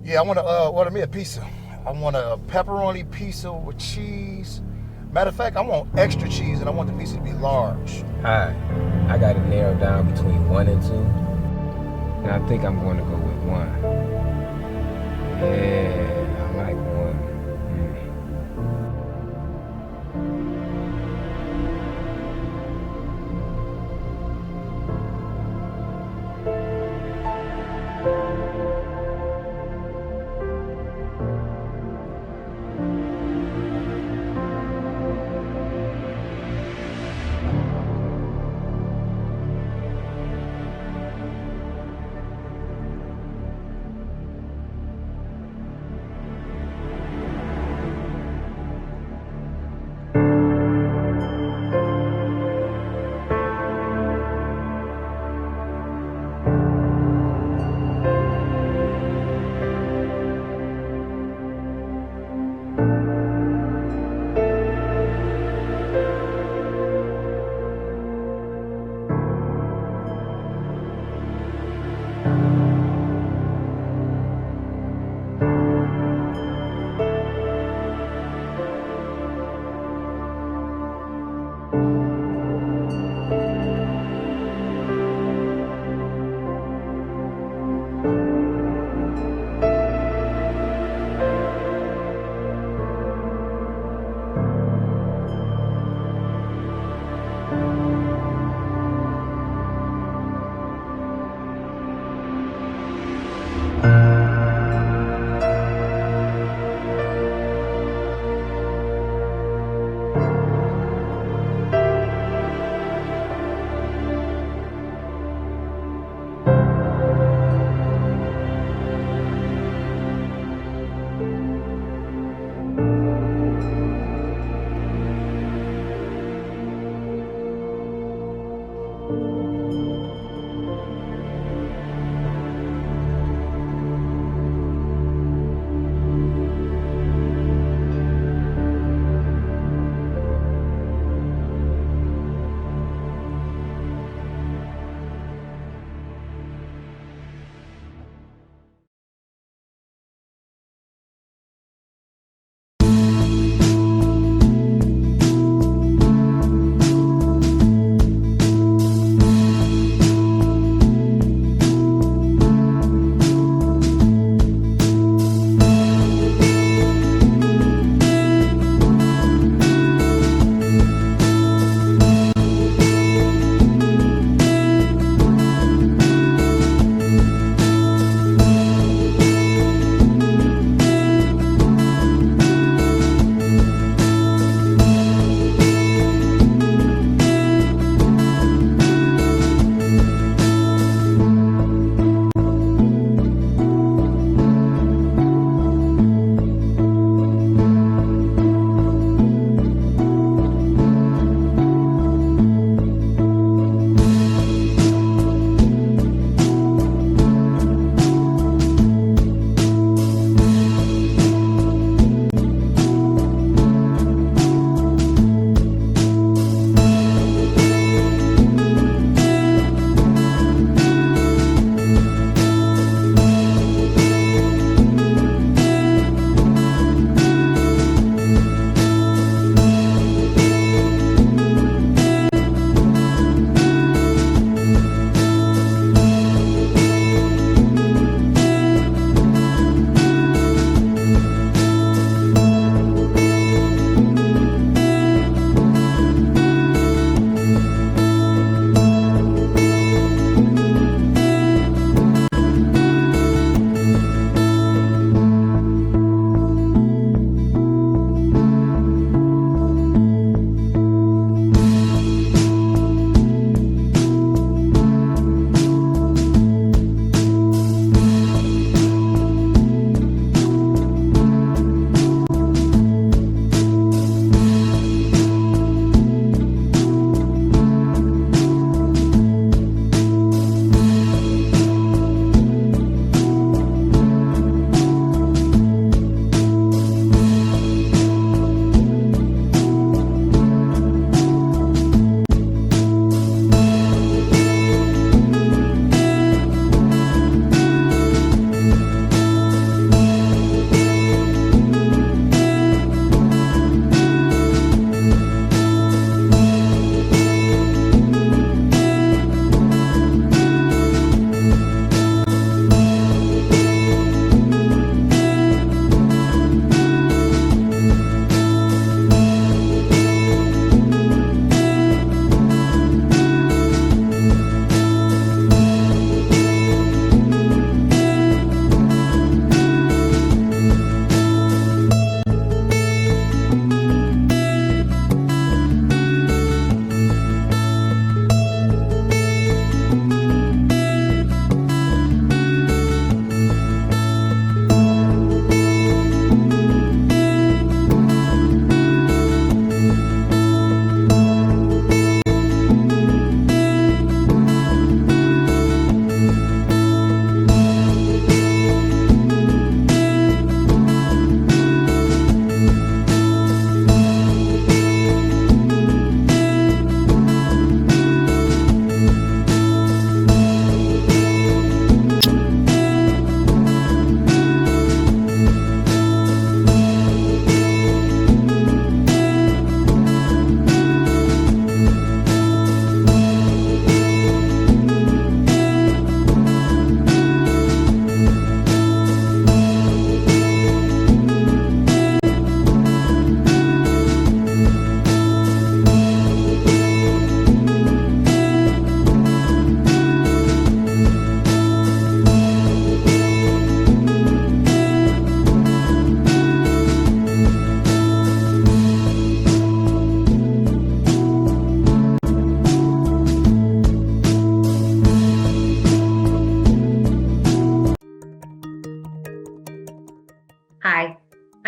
Yeah, I want to order me a pizza. I want a pepperoni pizza with cheese. Matter of fact, I want extra cheese and I want the pizza to be large. Hi, I got it narrowed down between 1 and 2, and I think I'm going to go with 1. Yeah, I like 1.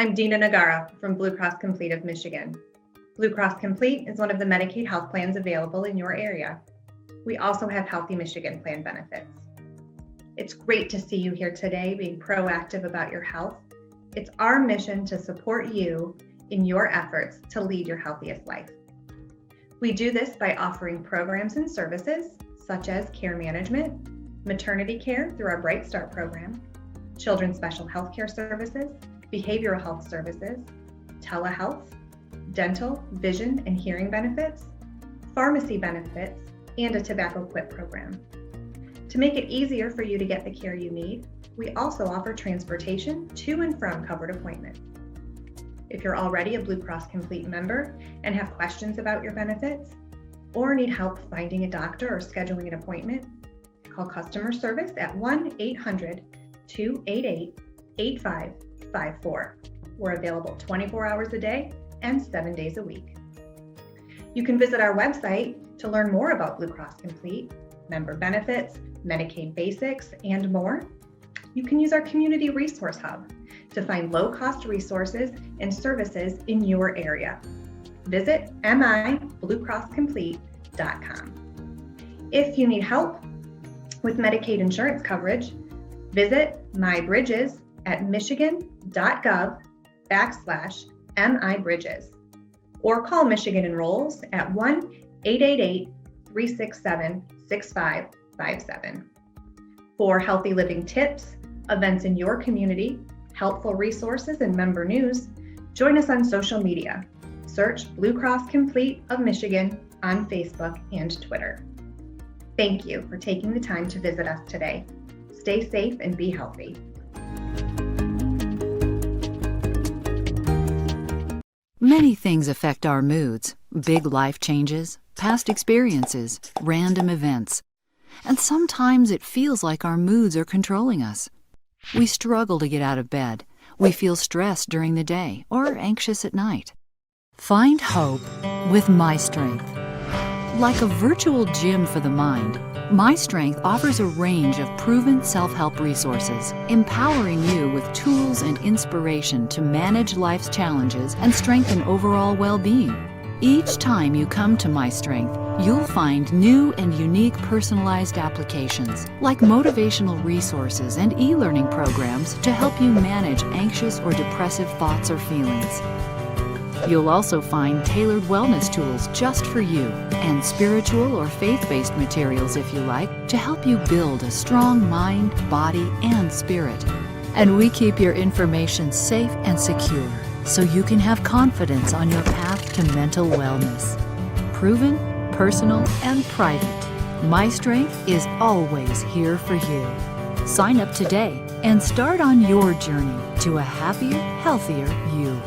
I'm Dina Nagara from Blue Cross Complete of Michigan. Blue Cross Complete is one of the Medicaid health plans available in your area. We also have Healthy Michigan plan benefits. It's great to see you here today being proactive about your health. It's our mission to support you in your efforts to lead your healthiest life. We do this by offering programs and services such as care management, maternity care through our Bright Start program, children's special health care services, behavioral health services, telehealth, dental, vision, and hearing benefits, pharmacy benefits, and a tobacco quit program. To make it easier for you to get the care you need, we also offer transportation to and from covered appointments. If you're already a Blue Cross Complete member and have questions about your benefits, or need help finding a doctor or scheduling an appointment, call customer service at 1-800-288-8554. We're available 24 hours a day and 7 days a week. You can visit our website to learn more about Blue Cross Complete, member benefits, Medicaid basics, and more. You can use our Community Resource Hub to find low-cost resources and services in your area. Visit mibluecrosscomplete.com. If you need help with Medicaid insurance coverage, visit MyBridges at michigan.gov/MIBridges or call Michigan Enrolls at 1-888-367-6557. For healthy living tips, events in your community, helpful resources, and member news, join us on social media. Search Blue Cross Complete of Michigan on Facebook and Twitter. Thank you for taking the time to visit us today. Stay safe and be healthy. Many things affect our moods: big life changes, past experiences, random events. And sometimes it feels like our moods are controlling us. We struggle to get out of bed. We feel stressed during the day or anxious at night. Find hope with My Strength. Like a virtual gym for the mind, My Strength offers a range of proven self-help resources, empowering you with tools and inspiration to manage life's challenges and strengthen overall well-being. Each time you come to My Strength, you'll find new and unique personalized applications, like motivational resources and e-learning programs to help you manage anxious or depressive thoughts or feelings. You'll also find tailored wellness tools just for you, and spiritual or faith-based materials, if you like, to help you build a strong mind, body, and spirit. And we keep your information safe and secure, so you can have confidence on your path to mental wellness. Proven, personal, and private, My Strength is always here for you. Sign up today and start on your journey to a happier, healthier you.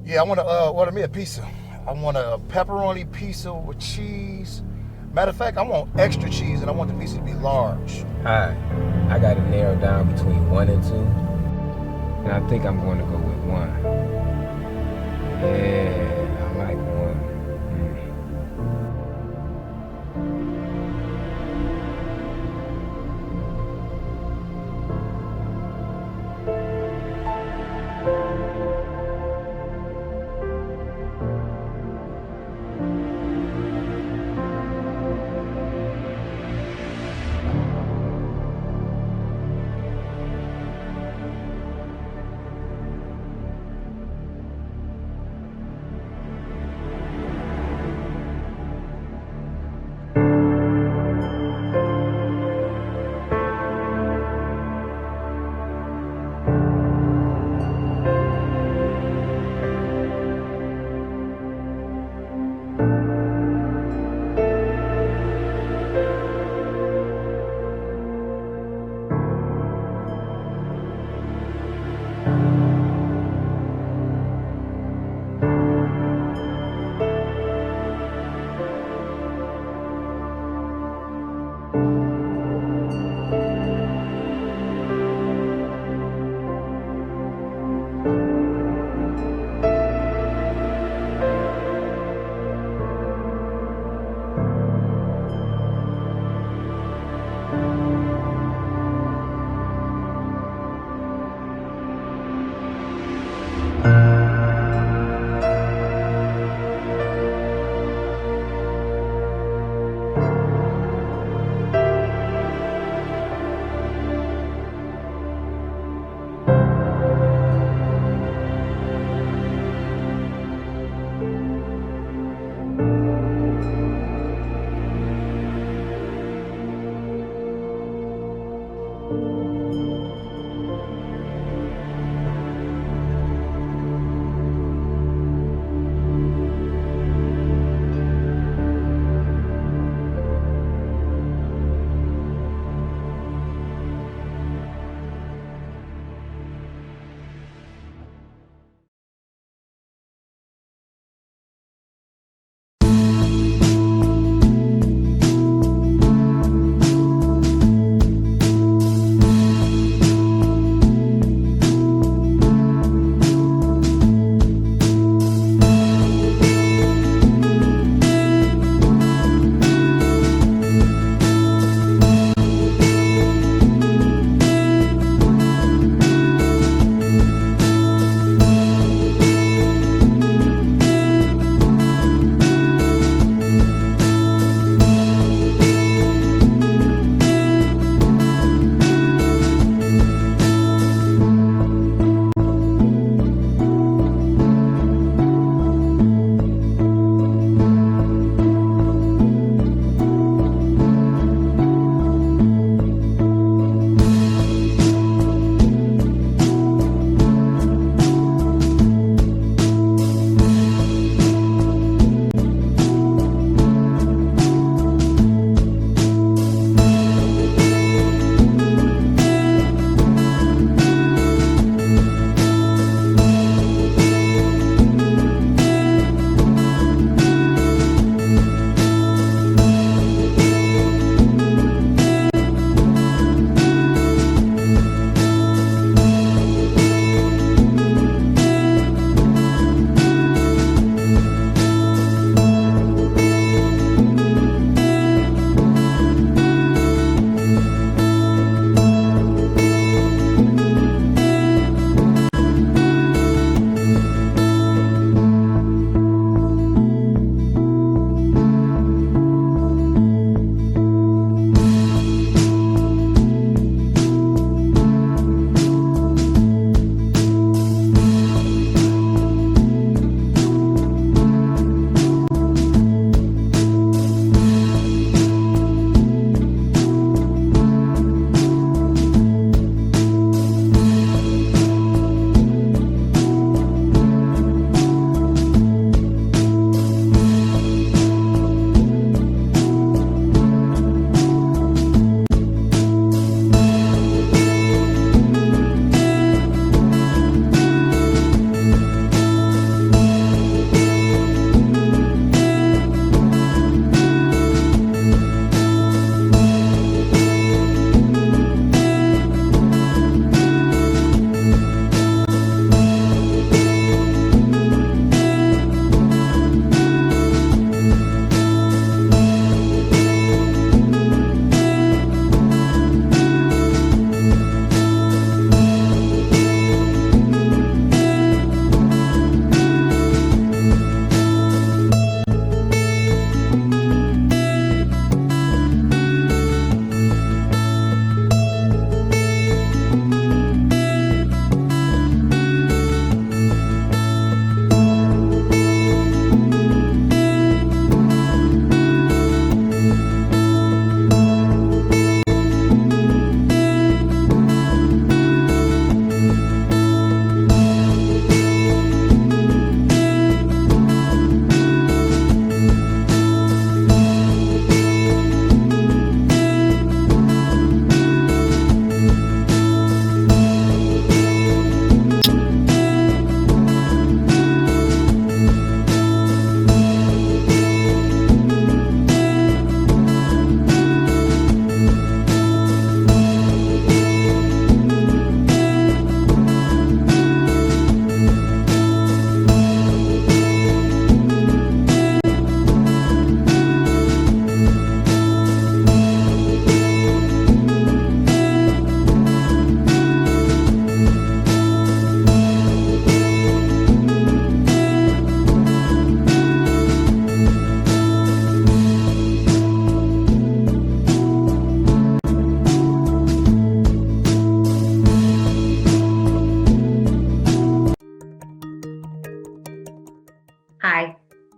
Yeah, I want to order me a pizza. I want a pepperoni pizza with cheese. Matter of fact, I want extra cheese and I want the pizza to be large. Hi, I got it narrowed down between 1 and 2, and I think I'm going to go with 1. Yeah, I like 1.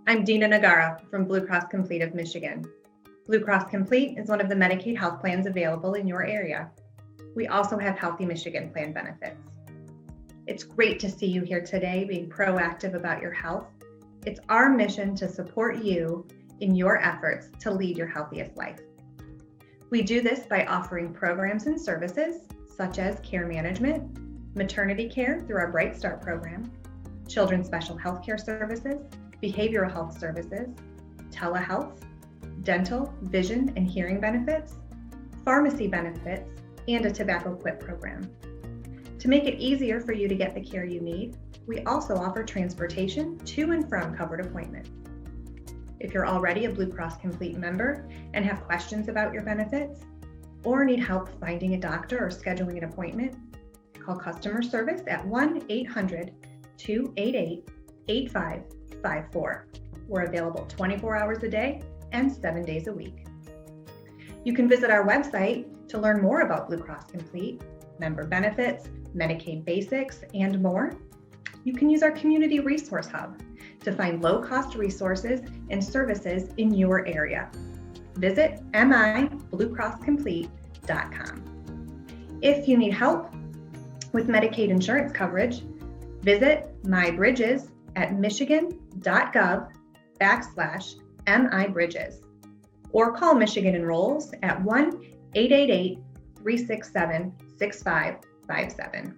I'm Dina Nagara from Blue Cross Complete of Michigan. Blue Cross Complete is one of the Medicaid health plans available in your area. We also have Healthy Michigan plan benefits. It's great to see you here today being proactive about your health. It's our mission to support you in your efforts to lead your healthiest life. We do this by offering programs and services such as care management, maternity care through our Bright Start program, children's special health care services, behavioral health services, telehealth, dental, vision, and hearing benefits, pharmacy benefits, and a tobacco quit program. To make it easier for you to get the care you need, we also offer transportation to and from covered appointments. If you're already a Blue Cross Complete member and have questions about your benefits, or need help finding a doctor or scheduling an appointment, call customer service at 1-800-288-8554. We're available 24 hours a day and 7 days a week. You can visit our website to learn more about Blue Cross Complete, member benefits, Medicaid basics, and more. You can use our Community Resource Hub to find low-cost resources and services in your area. Visit mybluecrosscomplete.com. If you need help with Medicaid insurance coverage, visit MyBridges at michigan.gov/MIBridges or call Michigan Enrolls at 1-888-367-6557.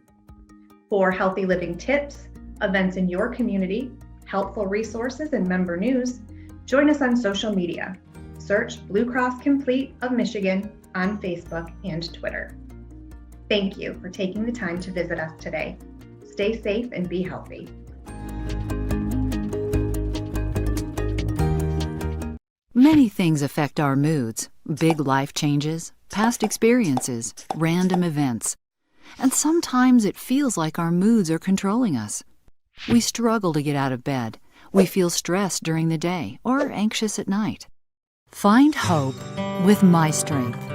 For healthy living tips, events in your community, helpful resources, and member news, join us on social media. Search Blue Cross Complete of Michigan on Facebook and Twitter. Thank you for taking the time to visit us today. Stay safe and be healthy. Many things affect our moods: big life changes, past experiences, random events. And sometimes it feels like our moods are controlling us. We struggle to get out of bed. We feel stressed during the day or anxious at night. Find hope with My Strength.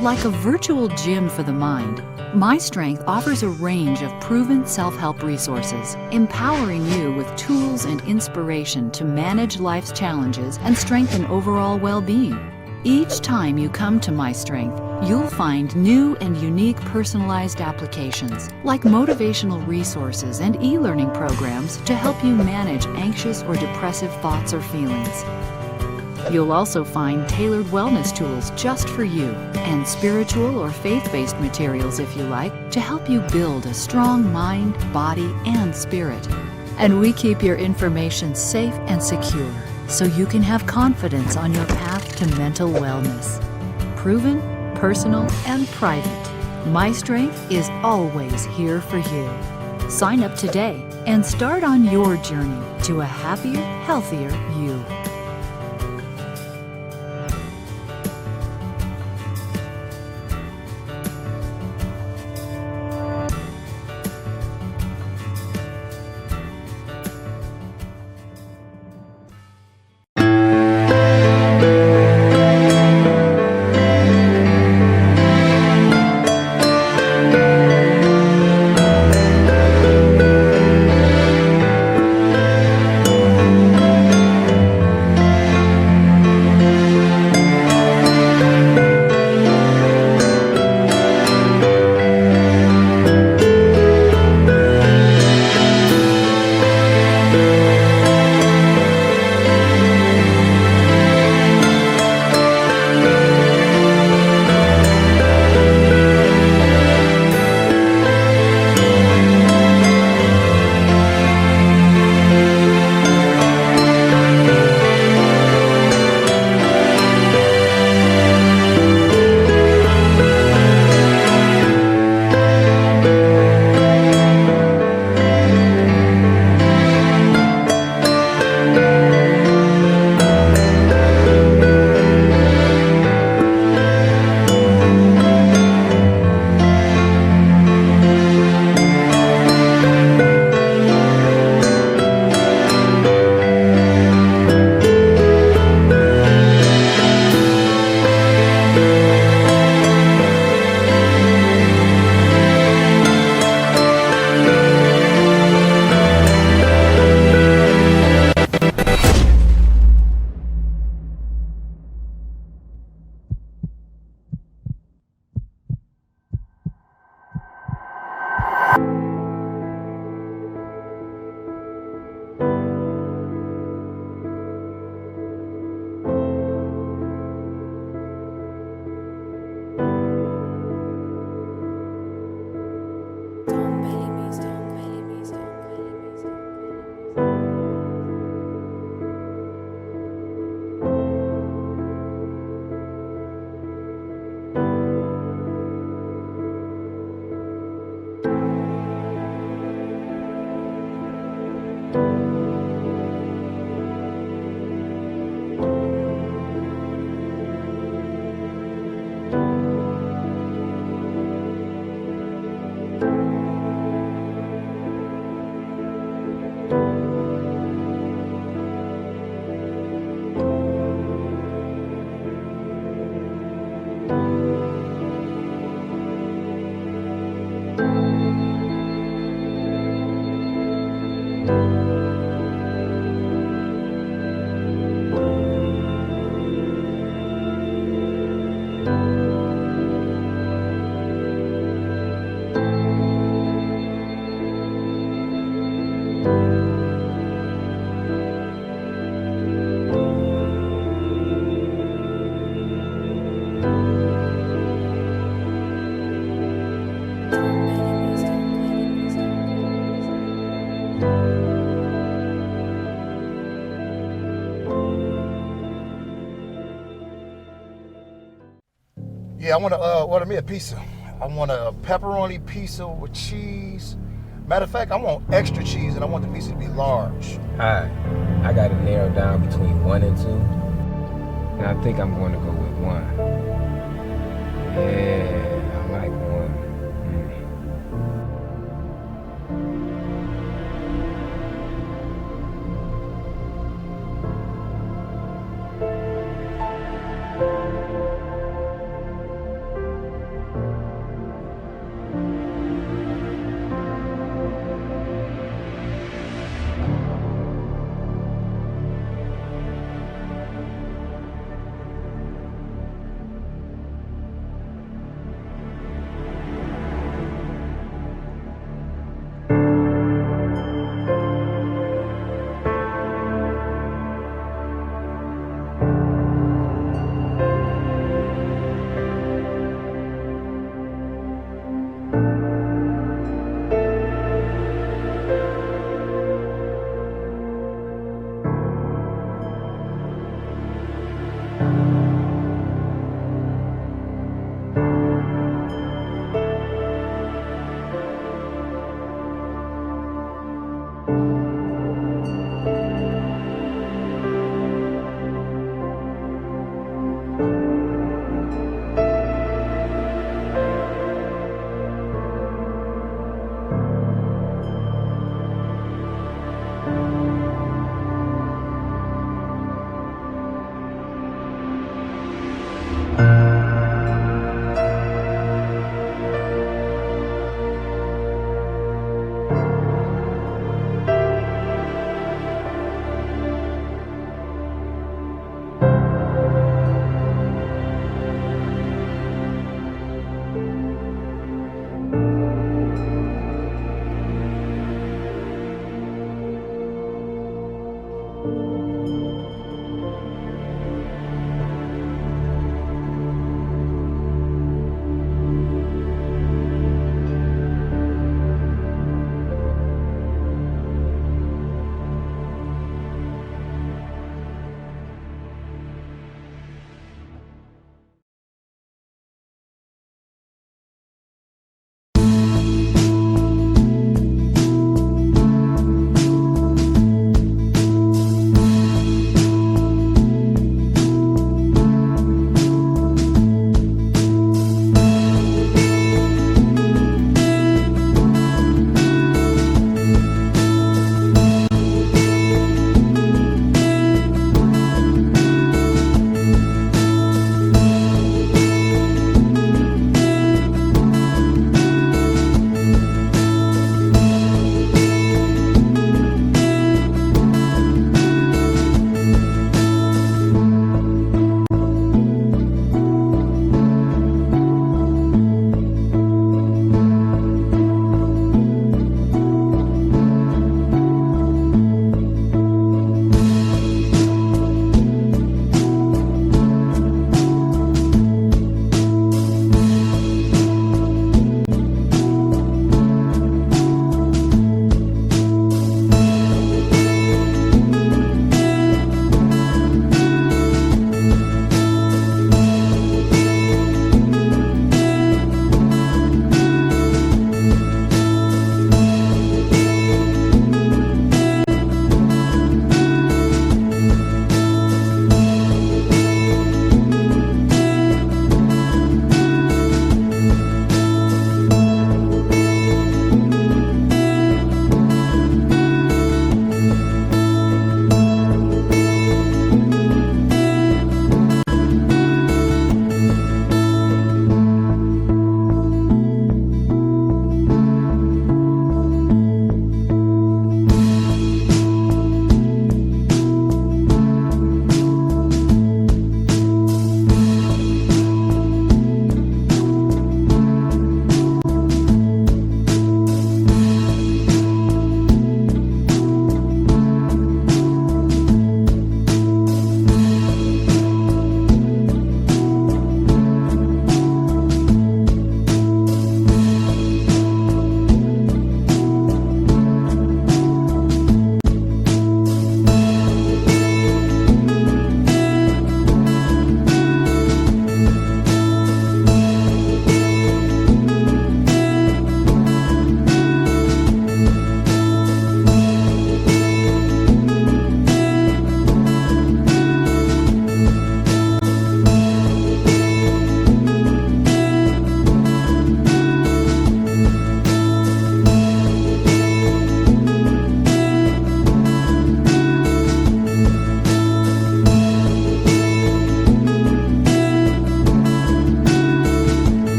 Like a virtual gym for the mind, My Strength offers a range of proven self-help resources, empowering you with tools and inspiration to manage life's challenges and strengthen overall well-being. Each time you come to My Strength, you'll find new and unique personalized applications, like motivational resources and e-learning programs to help you manage anxious or depressive thoughts or feelings. You'll also find tailored wellness tools just for you, and spiritual or faith-based materials, if you like, to help you build a strong mind, body, and spirit. And we keep your information safe and secure, so you can have confidence on your path to mental wellness. Proven, personal, and private, My Strength is always here for you. Sign up today and start on your journey to a happier, healthier you. Yeah, I want to order me a pizza. I want a pepperoni pizza with cheese. Matter of fact, I want extra cheese and I want the pizza to be large. Hi, I got it narrowed down between 1 and 2, and I think I'm going to go with 1. Yeah, I like 1.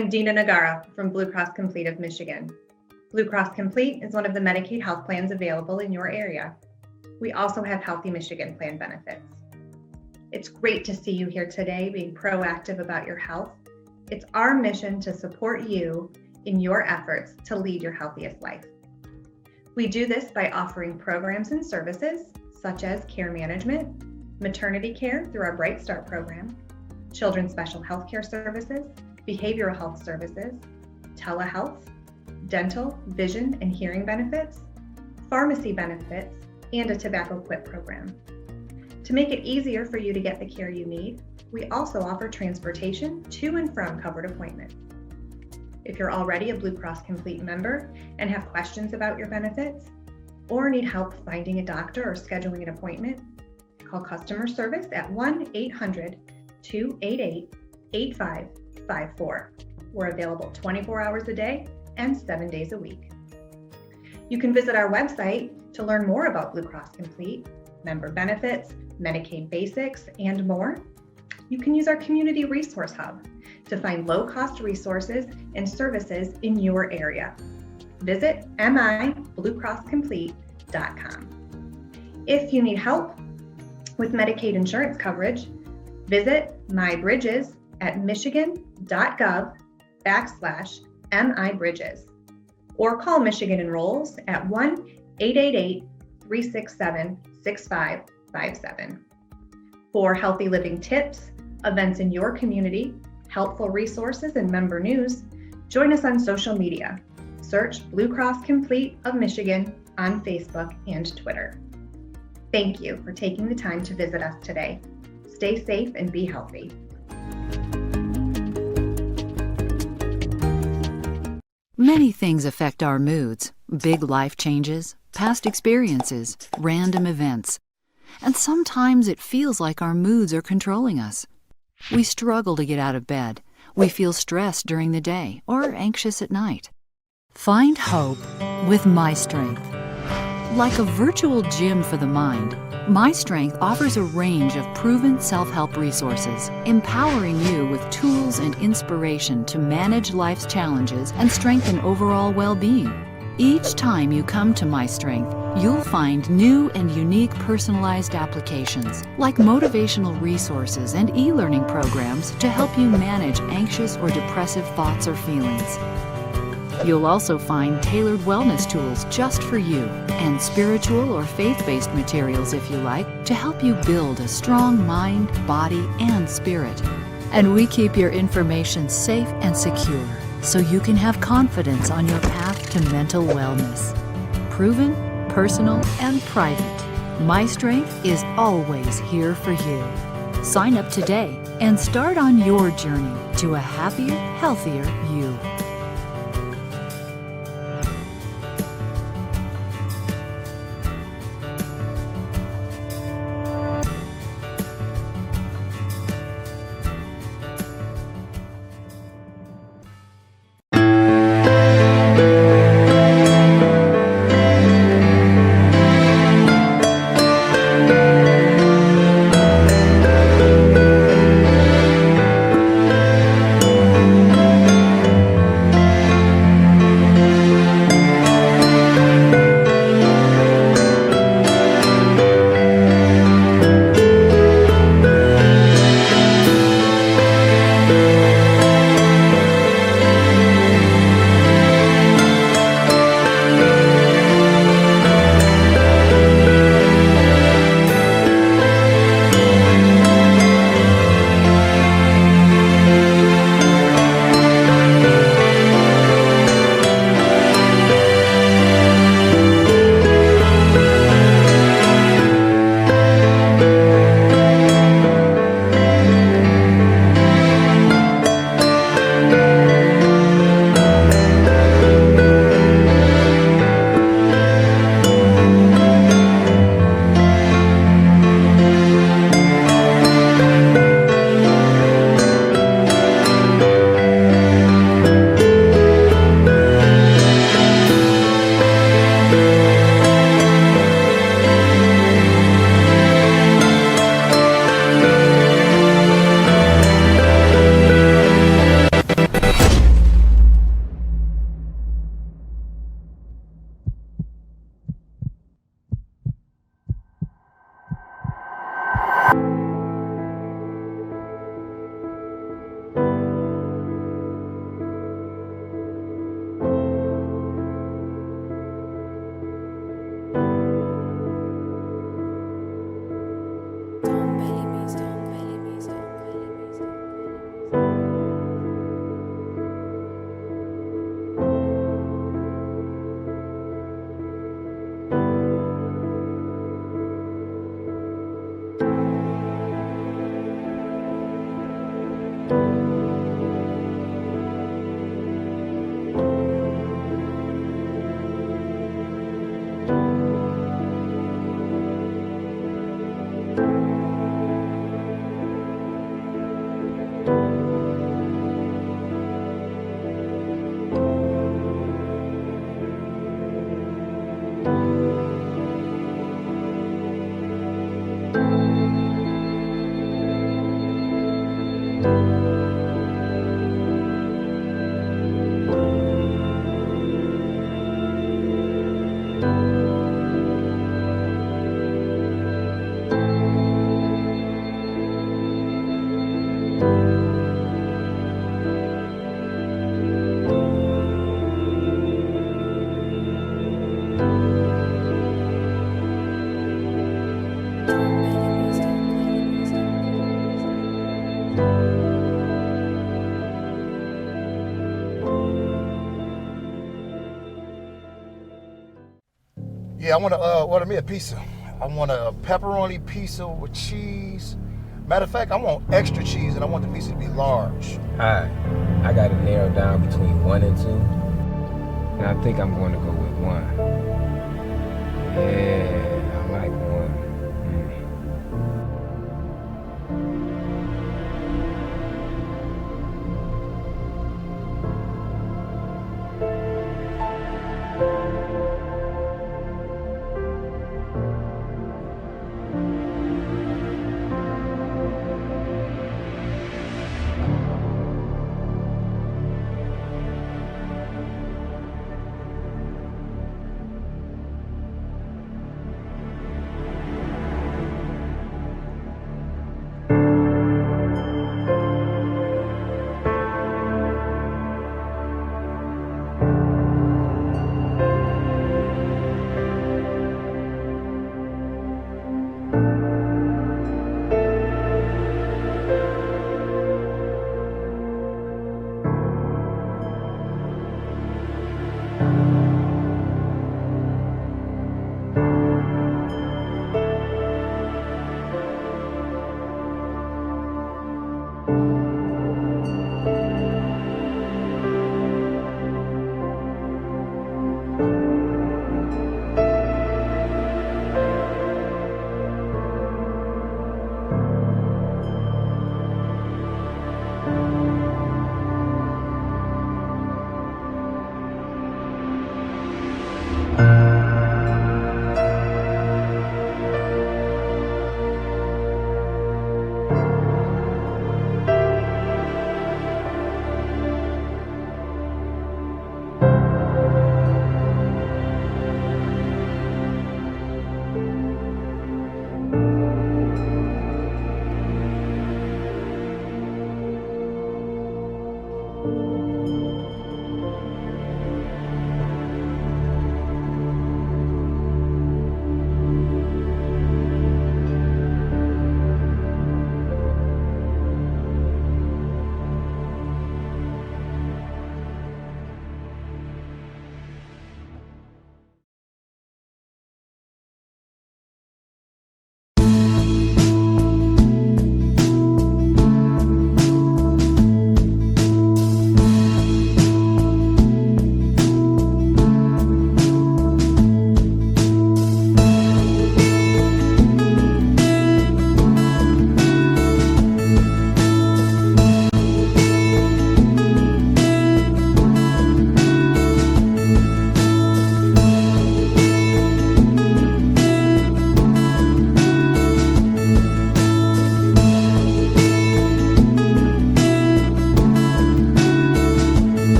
I'm Dina Nagara from Blue Cross Complete of Michigan. Blue Cross Complete is one of the Medicaid health plans available in your area. We also have Healthy Michigan plan benefits. It's great to see you here today being proactive about your health. It's our mission to support you in your efforts to lead your healthiest life. We do this by offering programs and services such as care management, maternity care through our Bright Start program, children's special health care services, behavioral health services, telehealth, dental, vision, and hearing benefits, pharmacy benefits, and a tobacco quit program. To make it easier for you to get the care you need, we also offer transportation to and from covered appointments. If you're already a Blue Cross Complete member and have questions about your benefits, or need help finding a doctor or scheduling an appointment, call customer service at 1-800-288-8554. We're available 24 hours a day and 7 days a week. You can visit our website to learn more about Blue Cross Complete, member benefits, Medicaid basics, and more. You can use our Community Resource Hub to find low-cost resources and services in your area. Visit mibluecrosscomplete.com. If you need help with Medicaid insurance coverage, visit MyBridges at michigan.gov/MIBridges or call Michigan Enrolls at 1-888-367-6557. For healthy living tips, events in your community, helpful resources, and member news, join us on social media. Search Blue Cross Complete of Michigan on Facebook and Twitter. Thank you for taking the time to visit us today. Stay safe and be healthy. Many things affect our moods: big life changes, past experiences, random events. And sometimes it feels like our moods are controlling us. We struggle to get out of bed. We feel stressed during the day or anxious at night. Find hope with My Strength. Like a virtual gym for the mind, My Strength offers a range of proven self-help resources, empowering you with tools and inspiration to manage life's challenges and strengthen overall well-being. Each time you come to My Strength, you'll find new and unique personalized applications, like motivational resources and e-learning programs to help you manage anxious or depressive thoughts or feelings. You'll also find tailored wellness tools just for you, and spiritual or faith-based materials, if you like, to help you build a strong mind, body, and spirit. And we keep your information safe and secure, so you can have confidence on your path to mental wellness. Proven, personal, and private, My Strength is always here for you. Sign up today and start on your journey to a happier, healthier you. Yeah, I want to order me a pizza. I want a pepperoni pizza with cheese. Matter of fact, I want extra cheese and I want the pizza to be large. Hi, I got it narrowed down between 1 and 2, and I think I'm going to go with 1. Yeah, I like 1.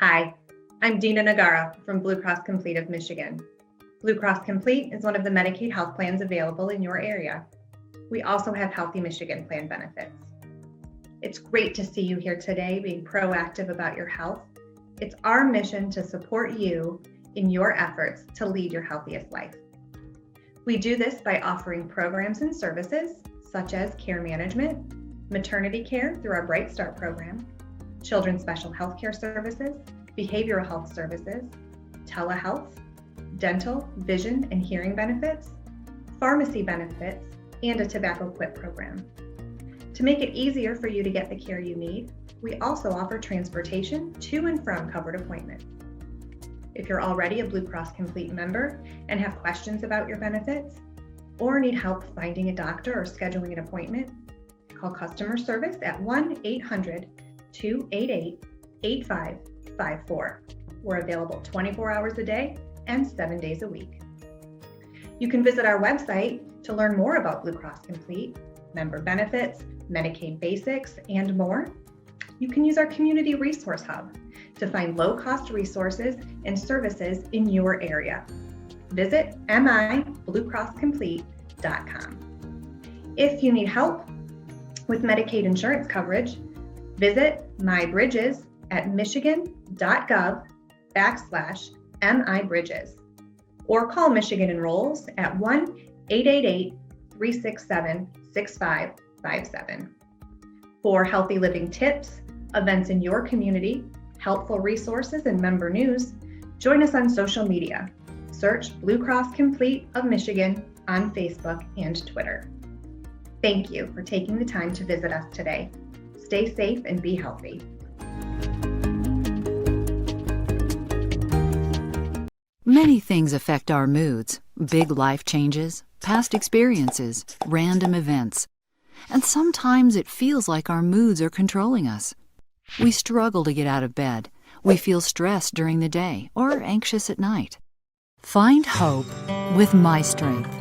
Hi, I'm Dina Nagara from Blue Cross Complete of Michigan. Blue Cross Complete is one of the Medicaid health plans available in your area. We also have Healthy Michigan plan benefits. It's great to see you here today being proactive about your health. It's our mission to support you in your efforts to lead your healthiest life. We do this by offering programs and services such as care management, maternity care through our Bright Start program, children's special health care services, behavioral health services, telehealth, dental, vision, and hearing benefits, pharmacy benefits, and a tobacco quit program. To make it easier for you to get the care you need, we also offer transportation to and from covered appointments. If you're already a Blue Cross Complete member and have questions about your benefits, or need help finding a doctor or scheduling an appointment, call customer service at 1-800-288-8554. We're available 24 hours a day and 7 days a week. You can visit our website to learn more about Blue Cross Complete, member benefits, Medicaid basics, and more. You can use our Community Resource Hub to find low-cost resources and services in your area. Visit mybluecrosscomplete.com. If you need help with Medicaid insurance coverage, visit MyBridges at michigan.gov/MIBridges or call Michigan Enrolls at 1-888-367-6557. For healthy living tips, events in your community, helpful resources, and member news, join us on social media. Search Blue Cross Complete of Michigan on Facebook and Twitter. Thank you for taking the time to visit us today. Stay safe and be healthy. Many things affect our moods: big life changes, past experiences, random events. And sometimes it feels like our moods are controlling us. We struggle to get out of bed. We feel stressed during the day or anxious at night. Find hope with My Strength.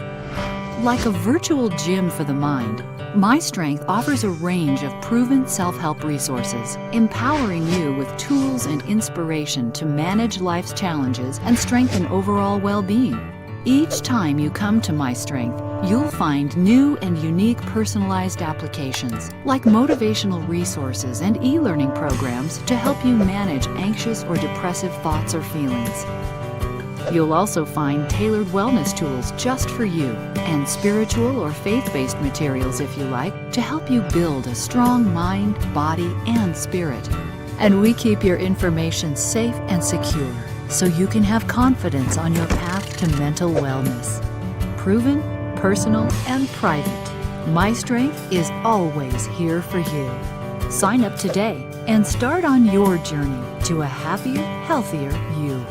Like a virtual gym for the mind, My Strength offers a range of proven self-help resources, empowering you with tools and inspiration to manage life's challenges and strengthen overall well-being. Each time you come to My Strength, you'll find new and unique personalized applications, like motivational resources and e-learning programs to help you manage anxious or depressive thoughts or feelings. You'll also find tailored wellness tools just for you, and spiritual or faith-based materials, if you like, to help you build a strong mind, body, and spirit. And we keep your information safe and secure, so you can have confidence on your path to mental wellness. Proven, personal, and private, My Strength is always here for you. Sign up today and start on your journey to a happier, healthier you.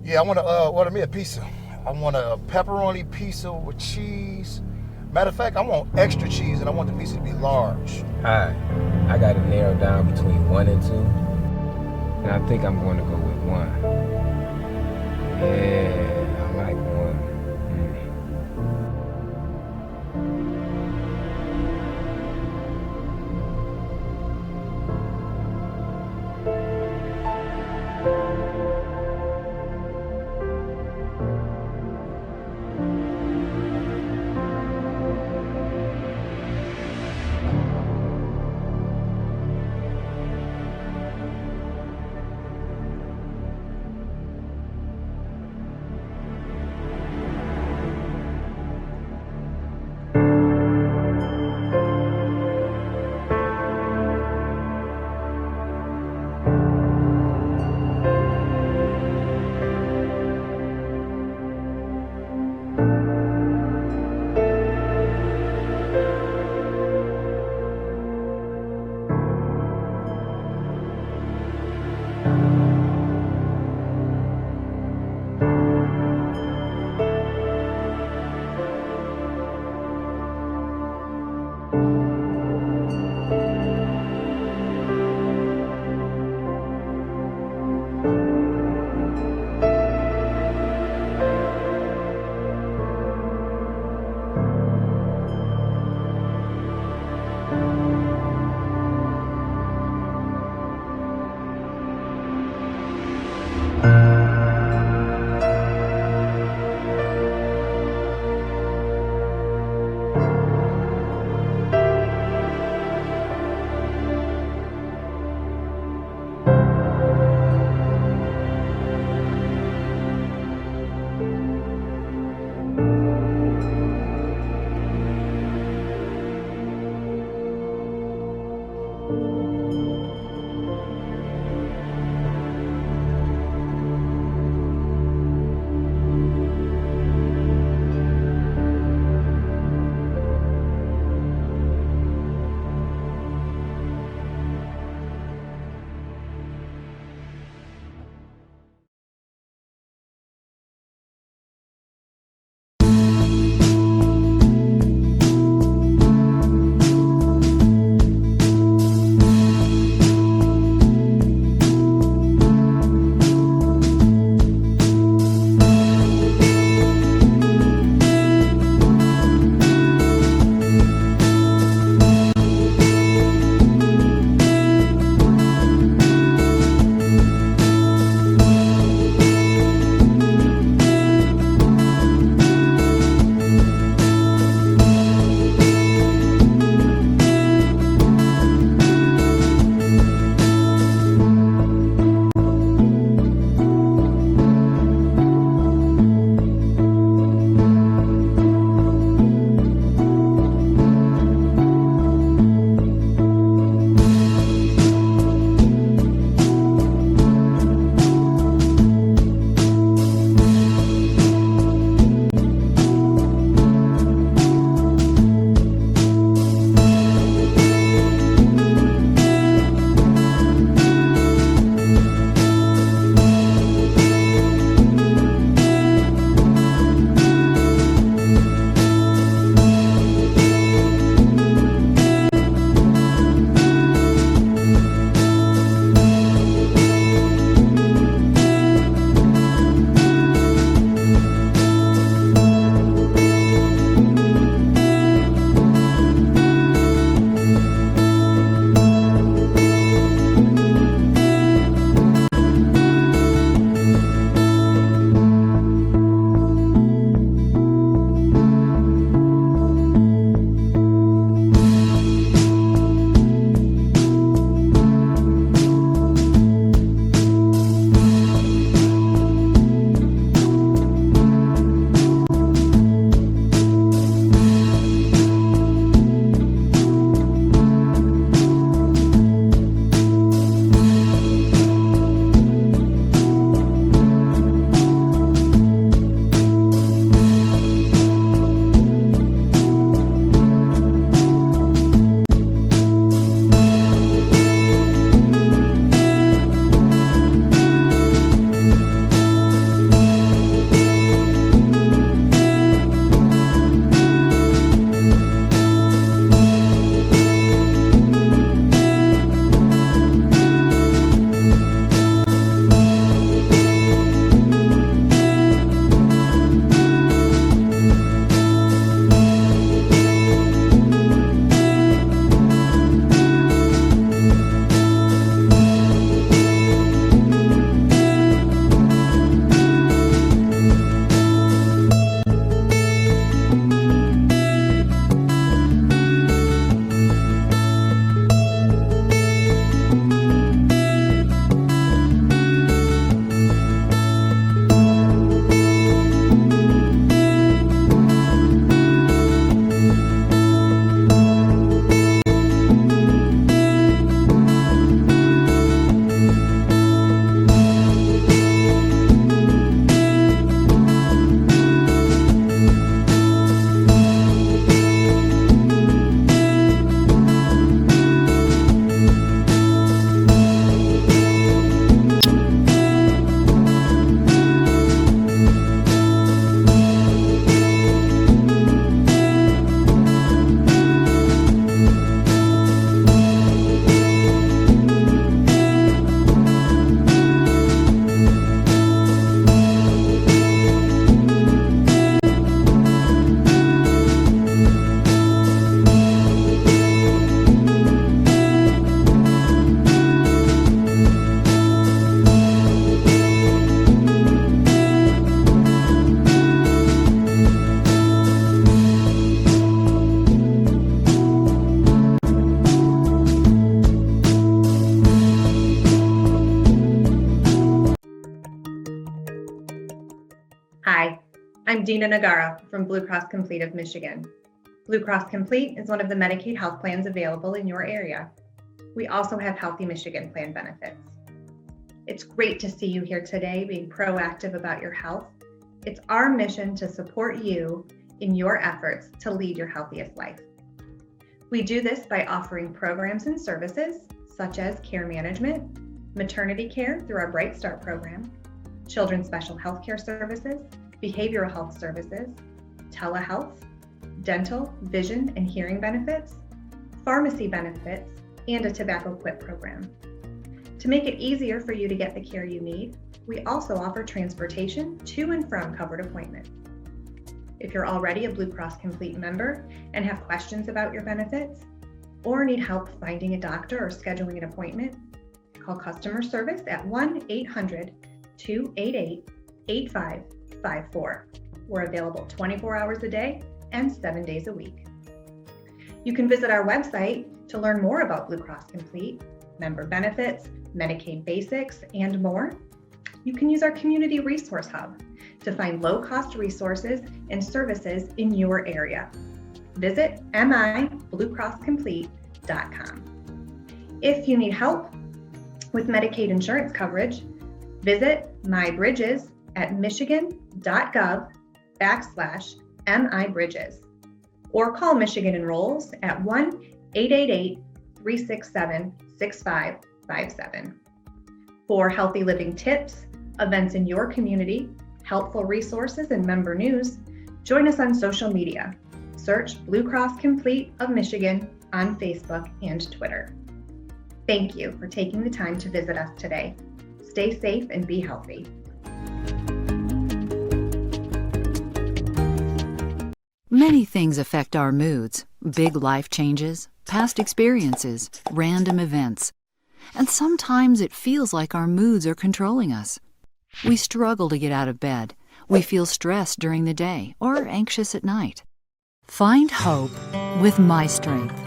Yeah, I want to order me a pizza. I want a pepperoni pizza with cheese. Matter of fact, I want extra cheese and I want the pizza to be large. Hi, I got it narrowed down between 1 and 2, and I think I'm going to go with 1. Yeah, I like 1. I'm Dina Nagara from Blue Cross Complete of Michigan. Blue Cross Complete is one of the Medicaid health plans available in your area. We also have Healthy Michigan plan benefits. It's great to see you here today being proactive about your health. It's our mission to support you in your efforts to lead your healthiest life. We do this by offering programs and services such as care management, maternity care through our Bright Start program, children's special health care services, behavioral health services, telehealth, dental, vision, and hearing benefits, pharmacy benefits, and a tobacco quit program. To make it easier for you to get the care you need, we also offer transportation to and from covered appointments. If you're already a Blue Cross Complete member and have questions about your benefits, or need help finding a doctor or scheduling an appointment, call customer service at 1-800-288-8554. We're available 24 hours a day and 7 days a week. You can visit our website to learn more about Blue Cross Complete, member benefits, Medicaid basics, and more. You can use our Community Resource Hub to find low-cost resources and services in your area. Visit mibluecrosscomplete.com. If you need help with Medicaid insurance coverage, visit MyBridges at michigan.gov/MIBridges, or call Michigan Enrolls at 1-888-367-6557. For healthy living tips, events in your community, helpful resources, and member news, join us on social media. Search Blue Cross Complete of Michigan on Facebook and Twitter. Thank you for taking the time to visit us today. Stay safe and be healthy. Many things affect our moods: big life changes, past experiences, random events. And sometimes it feels like our moods are controlling us. We struggle to get out of bed. We feel stressed during the day or anxious at night. Find hope with My Strength.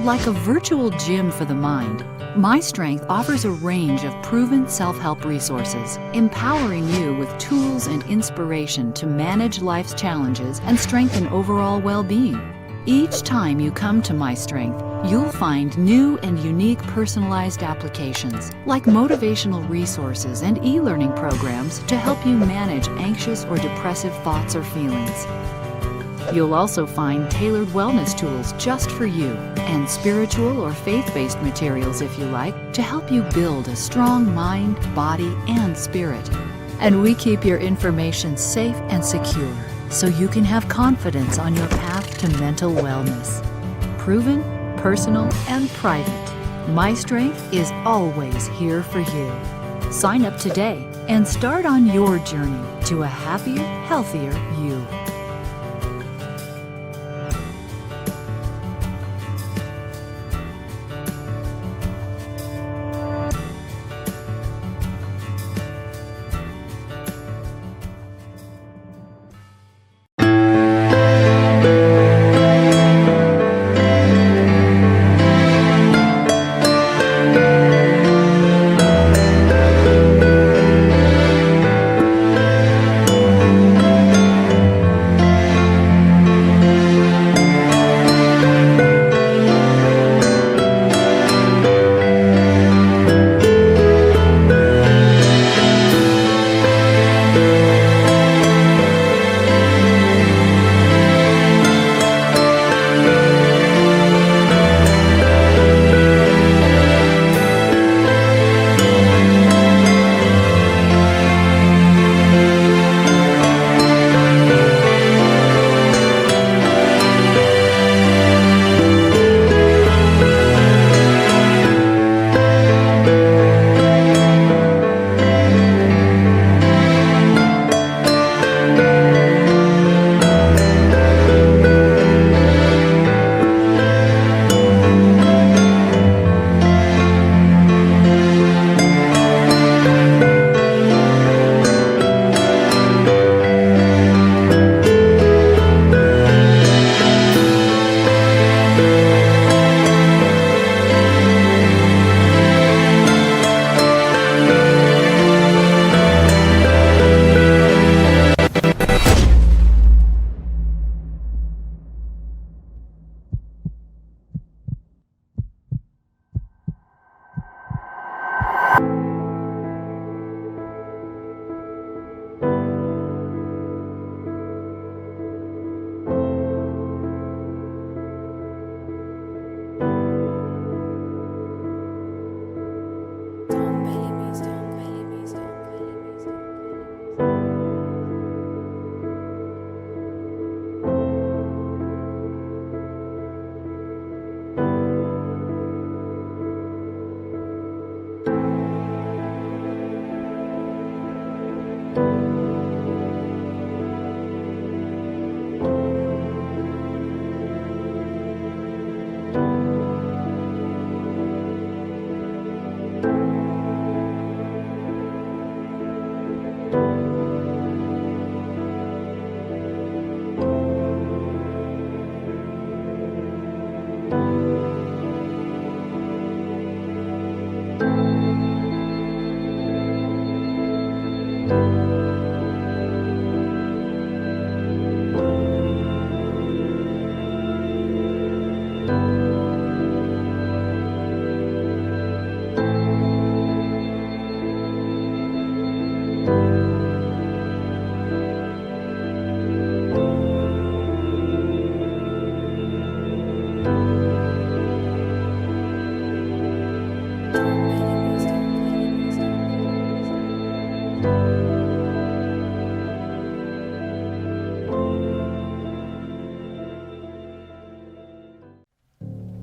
Like a virtual gym for the mind, My Strength offers a range of proven self-help resources, empowering you with tools and inspiration to manage life's challenges and strengthen overall well-being. Each time you come to My Strength, you'll find new and unique personalized applications, like motivational resources and e-learning programs to help you manage anxious or depressive thoughts or feelings. You'll also find tailored wellness tools just for you, and spiritual or faith-based materials, if you like, to help you build a strong mind, body, and spirit. And we keep your information safe and secure, so you can have confidence on your path to mental wellness. Proven, personal, and private, My Strength is always here for you. Sign up today and start on your journey to a happier, healthier you.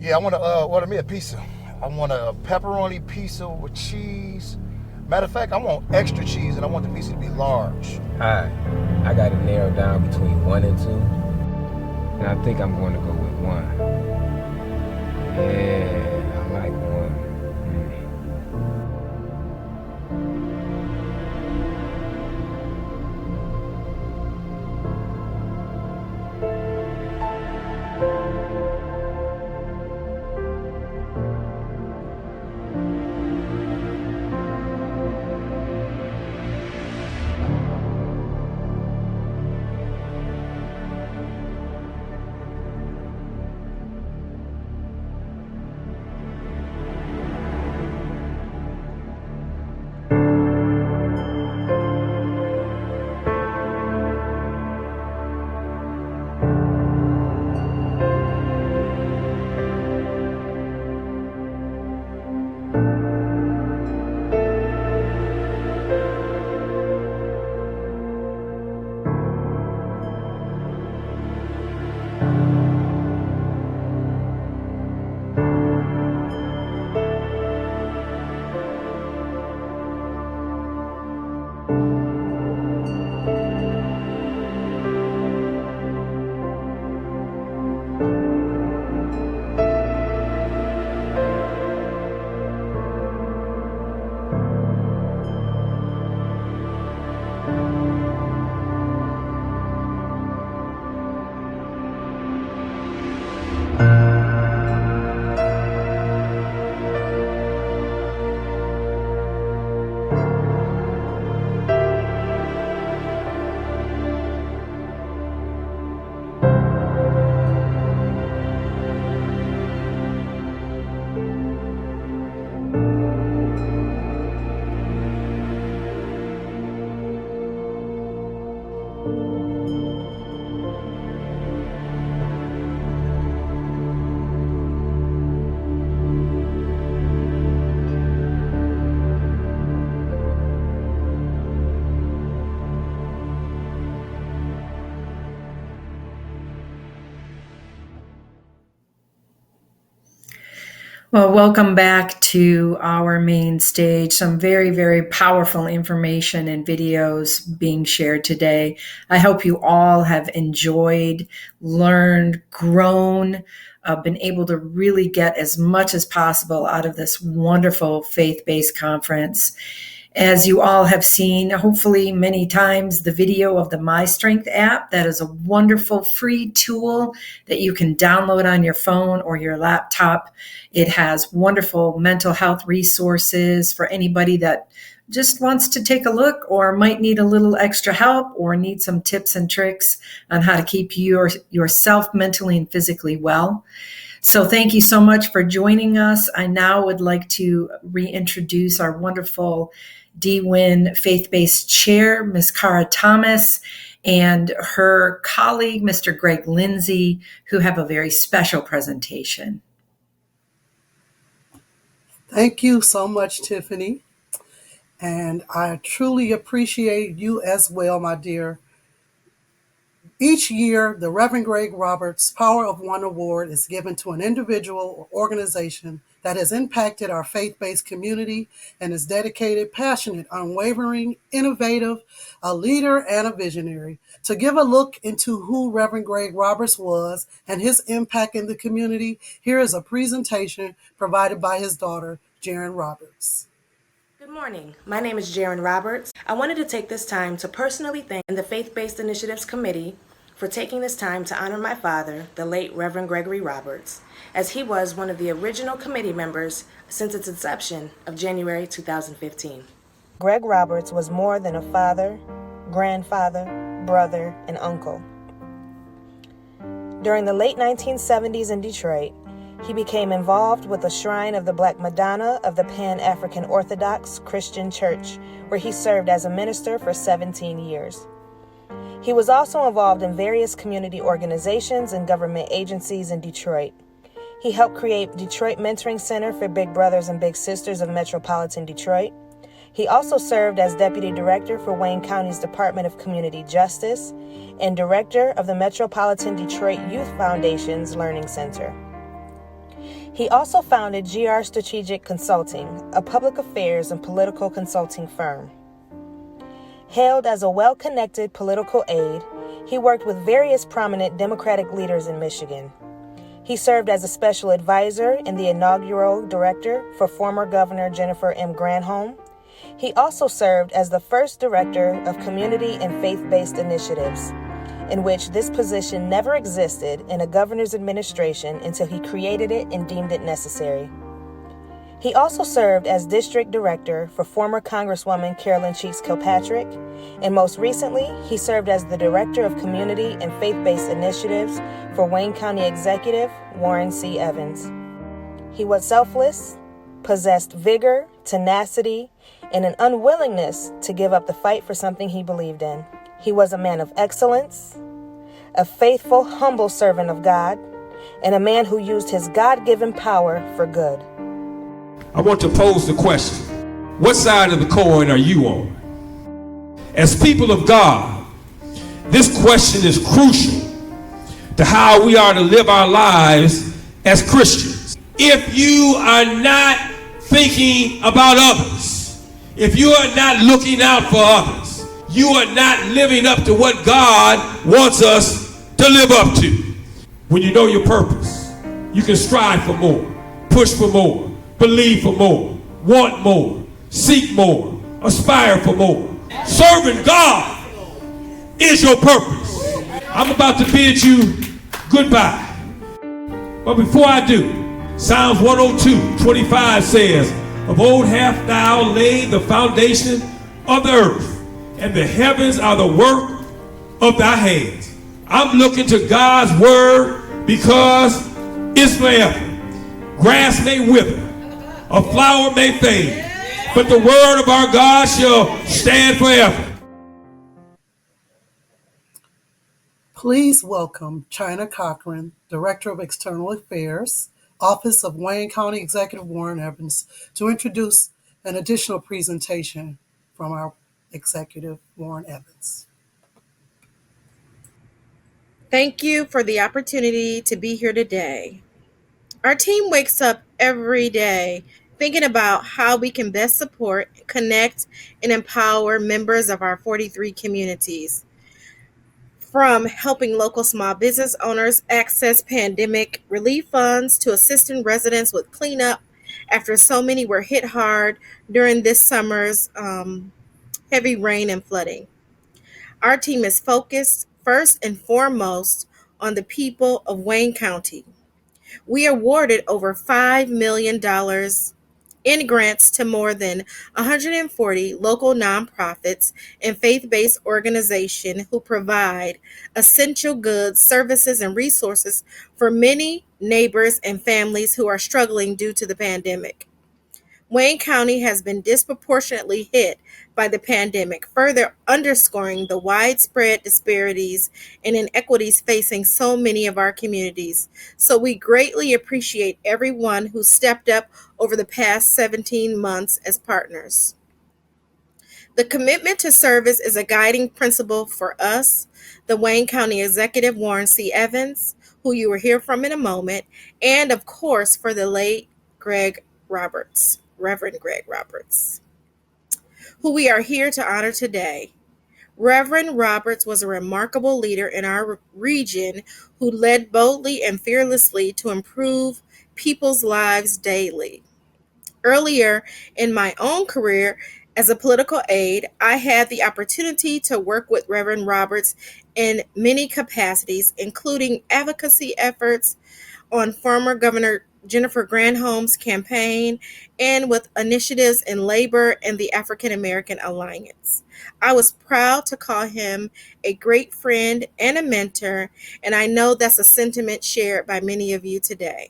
Yeah, I want to order me a pizza. I want a pepperoni pizza with cheese. Matter of fact, I want extra cheese, and I want the pizza to be large. Hi, I got it narrowed down between 1 and 2, and I think I'm going to go with 1. Yeah, I like 1. Well, welcome back to our main stage. Some very, very powerful information and videos being shared today. I hope you all have enjoyed, learned, grown, been able to really get as much as possible out of this wonderful faith-based conference. As you all have seen, hopefully many times, the video of the My Strength app. That is a wonderful free tool that you can download on your phone or your laptop. It has wonderful mental health resources for anybody that just wants to take a look or might need a little extra help or need some tips and tricks on how to keep yourself mentally and physically well. So thank you so much for joining us. I now would like to reintroduce our wonderful DWIHN faith-based chair, Ms. Cara Thomas, and her colleague, Mr. Greg Lindsay, who have a very special presentation. Thank you so much, Tiffany. And I truly appreciate you as well, my dear. Each year, the Reverend Greg Roberts Power of One Award is given to an individual or organization that has impacted our faith-based community and is dedicated, passionate, unwavering, innovative, a leader, and a visionary. To give a look into who Reverend Greg Roberts was and his impact in the community, here is a presentation provided by his daughter, Jaren Roberts. Good morning. My name is Jaren Roberts. I wanted to take this time to personally thank the Faith-Based Initiatives Committee for taking this time to honor my father, the late Reverend Gregory Roberts, as he was one of the original committee members since its inception of January 2015. Greg Roberts was more than a father, grandfather, brother, and uncle. During the late 1970s in Detroit, he became involved with the Shrine of the Black Madonna of the Pan-African Orthodox Christian Church, where he served as a minister for 17 years. He was also involved in various community organizations and government agencies in Detroit. He helped create Detroit Mentoring Center for Big Brothers and Big Sisters of Metropolitan Detroit. He also served as Deputy Director for Wayne County's Department of Community Justice and Director of the Metropolitan Detroit Youth Foundation's Learning Center. He also founded GR Strategic Consulting, a public affairs and political consulting firm. Hailed as a well-connected political aide, he worked with various prominent Democratic leaders in Michigan. He served as a special advisor and the inaugural director for former Governor Jennifer M. Granholm. He also served as the first director of community and faith-based initiatives, in which this position never existed in a governor's administration until he created it and deemed it necessary. He also served as district director for former Congresswoman Carolyn Cheeks Kilpatrick, and most recently, he served as the director of community and faith-based initiatives for Wayne County Executive Warren C. Evans. He was selfless, possessed vigor, tenacity, and an unwillingness to give up the fight for something he believed in. He was a man of excellence, a faithful, humble servant of God, and a man who used his God-given power for good. I want to pose the question, what side of the coin are you on? As people of God, this question is crucial to how we are to live our lives as Christians. If you are not thinking about others, if you are not looking out for others, you are not living up to what God wants us to live up to. When you know your purpose, you can strive for more, push for more, believe for more, want more, seek more, aspire for more. Serving God is your purpose. I'm about to bid you goodbye. But before I do, Psalms 102:25 says, of old hast thou laid the foundation of the earth, and the heavens are the work of thy hands. I'm looking to God's word because it's forever. Grass may wither, a flower may fade, but the word of our God shall stand forever. Please welcome China Cochran, Director of External Affairs, Office of Wayne County Executive Warren Evans, to introduce an additional presentation from our Executive Warren Evans. Thank you for the opportunity to be here today. Our team wakes up every day thinking about how we can best support, connect, and empower members of our 43 communities. From helping local small business owners access pandemic relief funds to assisting residents with cleanup after so many were hit hard during this summer's heavy rain and flooding. Our team is focused first and foremost on the people of Wayne County. We awarded over $5 million in grants to more than 140 local nonprofits and faith-based organizations who provide essential goods, services, and resources for many neighbors and families who are struggling due to the pandemic. Wayne County has been disproportionately hit by the pandemic, further underscoring the widespread disparities and inequities facing so many of our communities. So we greatly appreciate everyone who stepped up over the past 17 months as partners. The commitment to service is a guiding principle for us, the Wayne County Executive Warren C. Evans, who you will hear from in a moment, and of course for the late Reverend Greg Roberts, who we are here to honor today. Reverend Roberts was a remarkable leader in our region who led boldly and fearlessly to improve people's lives daily. Earlier in my own career as a political aide, I had the opportunity to work with Reverend Roberts in many capacities, including advocacy efforts on former Governor Jennifer Granholm's campaign and with initiatives in labor and the African American Alliance. I was proud to call him a great friend and a mentor, and I know that's a sentiment shared by many of you today.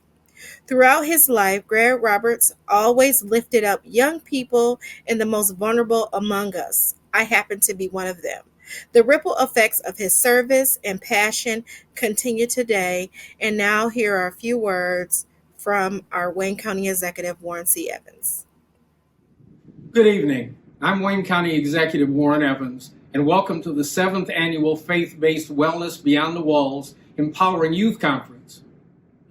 Throughout his life, Greg Roberts always lifted up young people and the most vulnerable among us. I happen to be one of them. The ripple effects of his service and passion continue today, and now here are a few words from our Wayne County Executive, Warren C. Evans. Good evening. I'm Wayne County Executive Warren Evans, and welcome to the 7th Annual Faith-Based Wellness Beyond the Walls Empowering Youth Conference.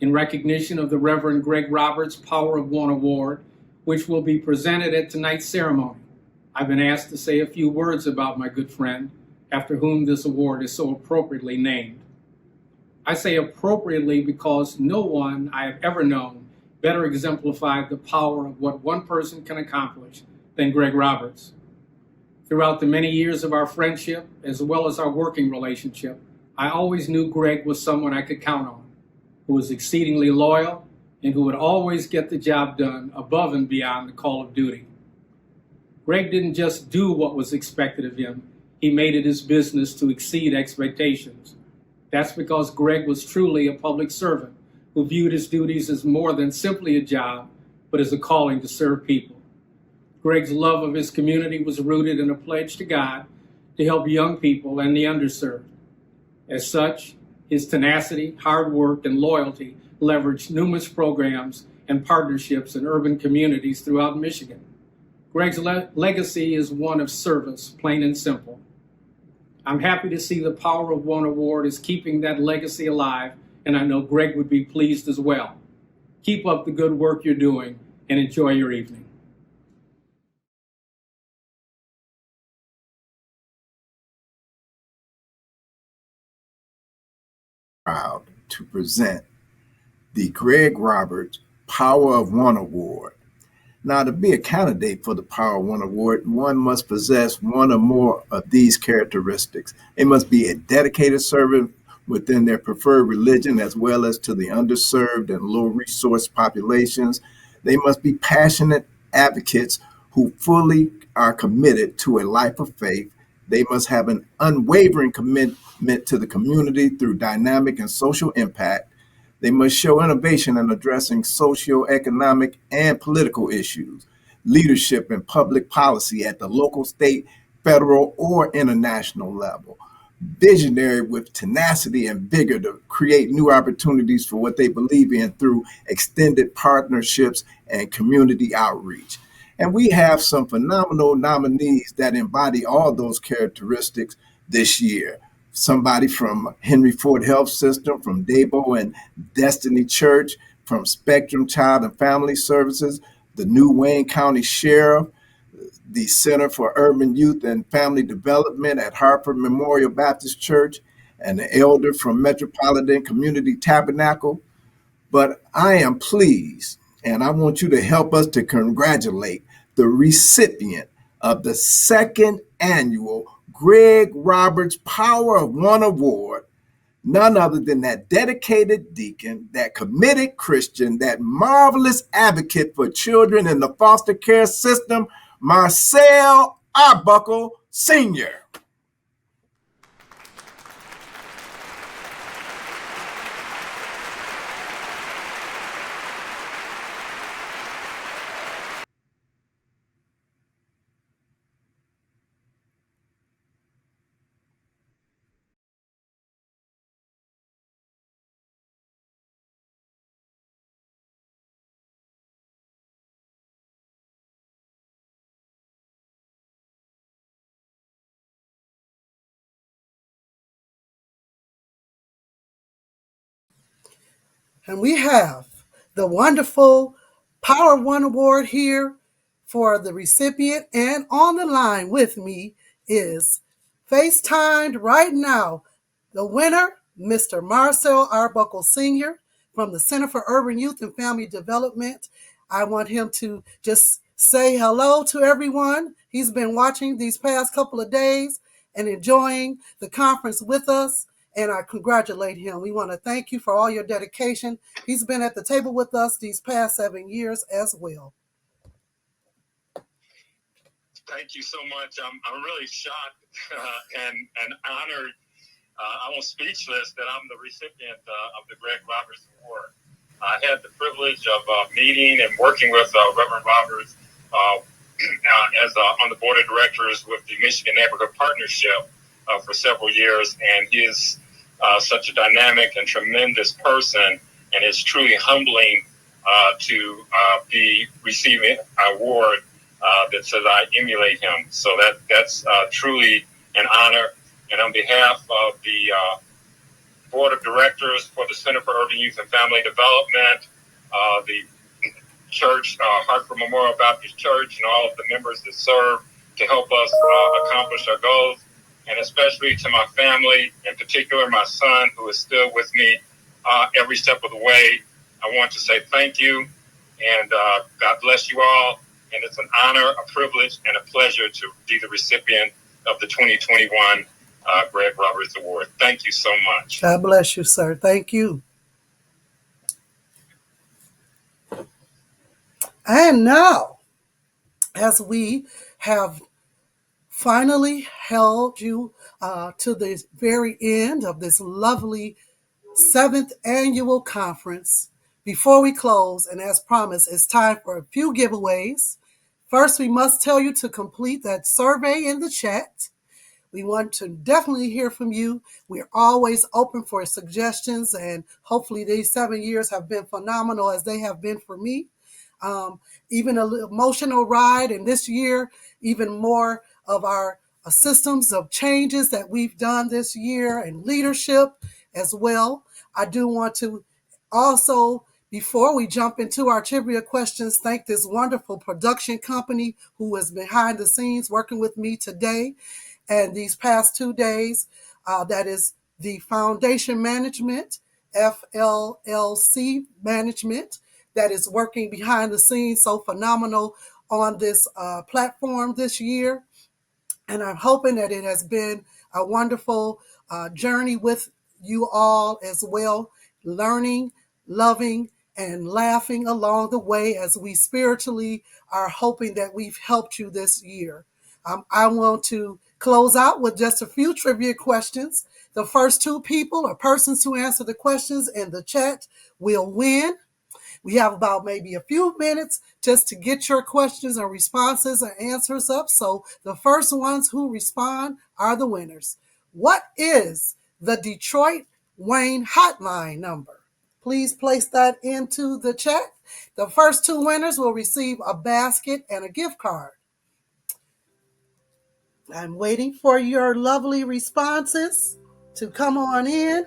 in recognition of the Reverend Greg Roberts Power of One Award, which will be presented at tonight's ceremony. I've been asked to say a few words about my good friend, after whom this award is so appropriately named. I say appropriately because no one I have ever known better exemplified the power of what one person can accomplish than Greg Roberts. Throughout the many years of our friendship, as well as our working relationship, I always knew Greg was someone I could count on, who was exceedingly loyal and who would always get the job done above and beyond the call of duty. Greg didn't just do what was expected of him, he made it his business to exceed expectations. That's because Greg was truly a public servant who viewed his duties as more than simply a job, but as a calling to serve people. Greg's love of his community was rooted in a pledge to God to help young people and the underserved. As such, his tenacity, hard work, and loyalty leveraged numerous programs and partnerships in urban communities throughout Michigan. Greg's legacy is one of service, plain and simple. I'm happy to see the Power of One Award is keeping that legacy alive, and I know Greg would be pleased as well. Keep up the good work you're doing, and enjoy your evening. Proud to present the Greg Roberts Power of One Award. Now, to be a candidate for the Power of One Award, one must possess one or more of these characteristics. They must be a dedicated servant within their preferred religion, as well as to the underserved and low-resource populations. They must be passionate advocates who fully are committed to a life of faith. They must have an unwavering commitment to the community through dynamic and social impact. They must show innovation in addressing socioeconomic and political issues, leadership and public policy at the local, state, federal, or international level, visionary with tenacity and vigor to create new opportunities for what they believe in through extended partnerships and community outreach. And we have some phenomenal nominees that embody all those characteristics this year. Somebody from Henry Ford Health System, from Dabo and Destiny Church, from Spectrum Child and Family Services, the new Wayne County Sheriff, the Center for Urban Youth and Family Development at Hartford Memorial Baptist Church, and the elder from Metropolitan Community Tabernacle. But I am pleased, and I want you to help us to congratulate the recipient of the second annual Greg Roberts Power of One Award, none other than that dedicated deacon, that committed Christian, that marvelous advocate for children in the foster care system, Marcel Arbuckle Sr. And we have the wonderful Power One Award here for the recipient. And on the line with me is FaceTimed right now, the winner, Mr. Marcel Arbuckle Sr. from the Center for Urban Youth and Family Development. I want him to just say hello to everyone. He's been watching these past couple of days and enjoying the conference with us. And I congratulate him. We want to thank you for all your dedication. He's been at the table with us these past 7 years as well. Thank you so much. I'm really shocked and honored, almost speechless that I'm the recipient of the Greg Roberts Award. I had the privilege of meeting and working with Reverend Roberts on the board of directors with the Michigan Neighborhood Partnership for several years, and he is such a dynamic and tremendous person, and it's truly humbling to be receiving an award that says I emulate him. So that's truly an honor. And on behalf of the board of directors for the Center for Urban Youth and Family Development, the church, Hartford Memorial Baptist Church, and all of the members that serve to help us accomplish our goals, and especially to my family, in particular my son, who is still with me every step of the way. I want to say thank you, and God bless you all. And it's an honor, a privilege, and a pleasure to be the recipient of the 2021 Greg Roberts Award. Thank you so much. God bless you, sir. Thank you. And now, as we have finally held you to the very end of this lovely 7th annual conference, before we close, and as promised, it's time for a few giveaways. First, we must tell you to complete that survey in the chat. We want to definitely hear from you. We're always open for suggestions, and hopefully these 7 years have been phenomenal as they have been for me. Even an emotional ride, and this year, even more of our systems of changes that we've done this year and leadership as well. I do want to also, before we jump into our trivia questions, thank this wonderful production company who is behind the scenes working with me today and these past 2 days. That is the Foundation Management, FLLC Management, that is working behind the scenes so phenomenal on this platform this year. And I'm hoping that it has been a wonderful journey with you all as well, learning, loving, and laughing along the way as we spiritually are hoping that we've helped you this year. I want to close out with just a few trivia questions. The first 2 people or persons who answer the questions in the chat will win. We have about maybe a few minutes just to get your questions and responses and answers up. So the first ones who respond are the winners. What is the DWIHN hotline number? Please place that into the chat. The first 2 winners will receive a basket and a gift card. I'm waiting for your lovely responses to come on in.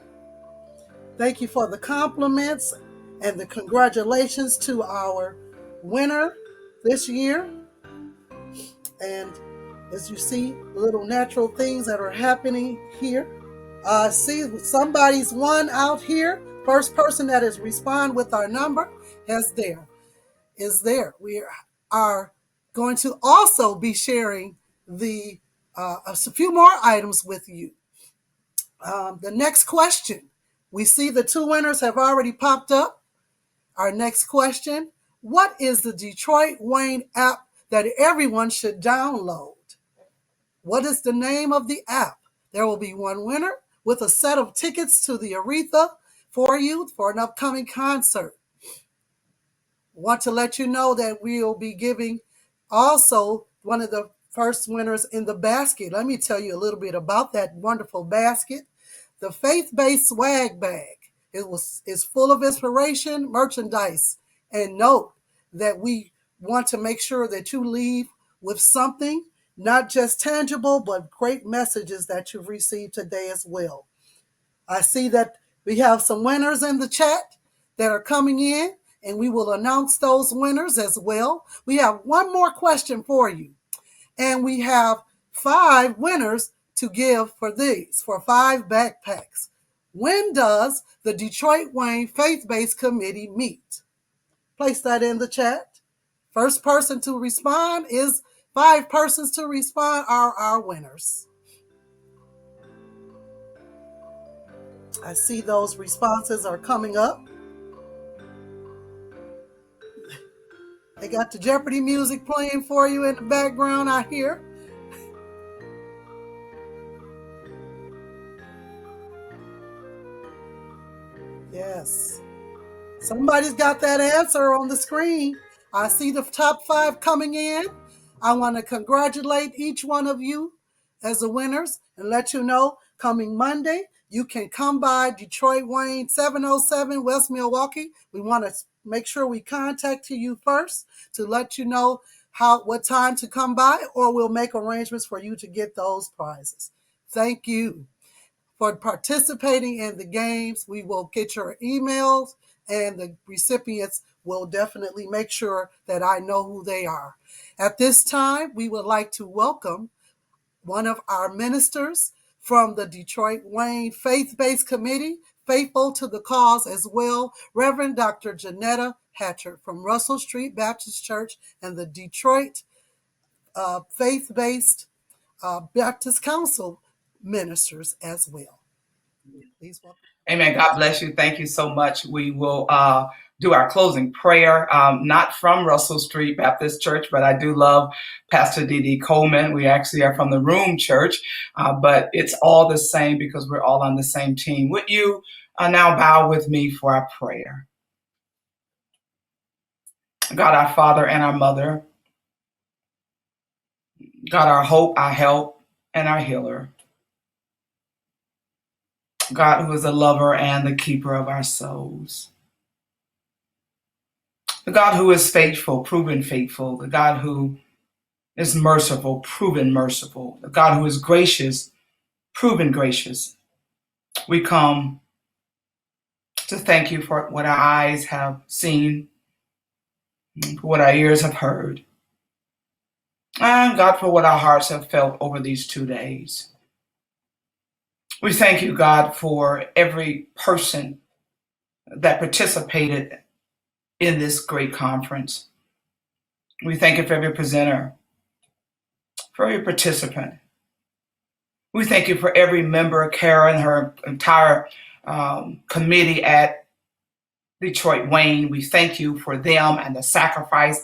Thank you for the compliments and the congratulations to our winner this year. And as you see, little natural things that are happening here. See, somebody's won out here. First person that has responded with our number is there. We are going to also be sharing a few more items with you. The next question. We see the 2 winners have already popped up. Our next question, what is the DWIHN app that everyone should download? What is the name of the app? There will be 1 winner with a set of tickets to the Aretha for you for an upcoming concert. Want to let you know that we will be giving also one of the first winners in the basket. Let me tell you a little bit about that wonderful basket. The faith-based swag bag. It's full of inspiration, merchandise, and note that we want to make sure that you leave with something, not just tangible, but great messages that you've received today as well. I see that we have some winners in the chat that are coming in, and we will announce those winners as well. We have one more question for you, and we have 5 winners to give for these, for 5 backpacks. When does the DWIHN Faith-Based Committee meet? Place that in the chat. First person to respond is 5 persons to respond are our winners. I see those responses are coming up. They got the Jeopardy music playing for you in the background, I hear. Yes. Somebody's got that answer on the screen. I see the top 5 coming in. I want to congratulate each one of you as the winners and let you know coming Monday, you can come by DWIHN 707 West Milwaukee. We want to make sure we contact you first to let you know what time to come by, or we'll make arrangements for you to get those prizes. Thank you. for participating in the games. We will get your emails, and the recipients will definitely make sure that I know who they are. At this time, we would like to welcome one of our ministers from the DWIHN Faith-Based Committee, faithful to the cause as well, Reverend Dr. Janetta Hatcher from Russell Street Baptist Church and the Detroit Faith-Based Baptist Council ministers as well. Please welcome. Amen. God bless you. Thank you so much. We will do our closing prayer, not from Russell Street Baptist Church, but I do love Pastor D.D. Coleman. We actually are from the Room Church, but it's all the same because we're all on the same team. Would you now bow with me for our prayer? God, our Father and our Mother, God, our hope, our help, and our healer. God, who is the lover and the keeper of our souls. The God who is faithful, proven faithful. The God who is merciful, proven merciful. The God who is gracious, proven gracious. We come to thank you for what our eyes have seen, for what our ears have heard, and God, for what our hearts have felt over these 2 days. We thank you, God, for every person that participated in this great conference. We thank you for every presenter, for every participant. We thank you for every member, Kara and her entire committee at DWIHN. We thank you for them and the sacrifice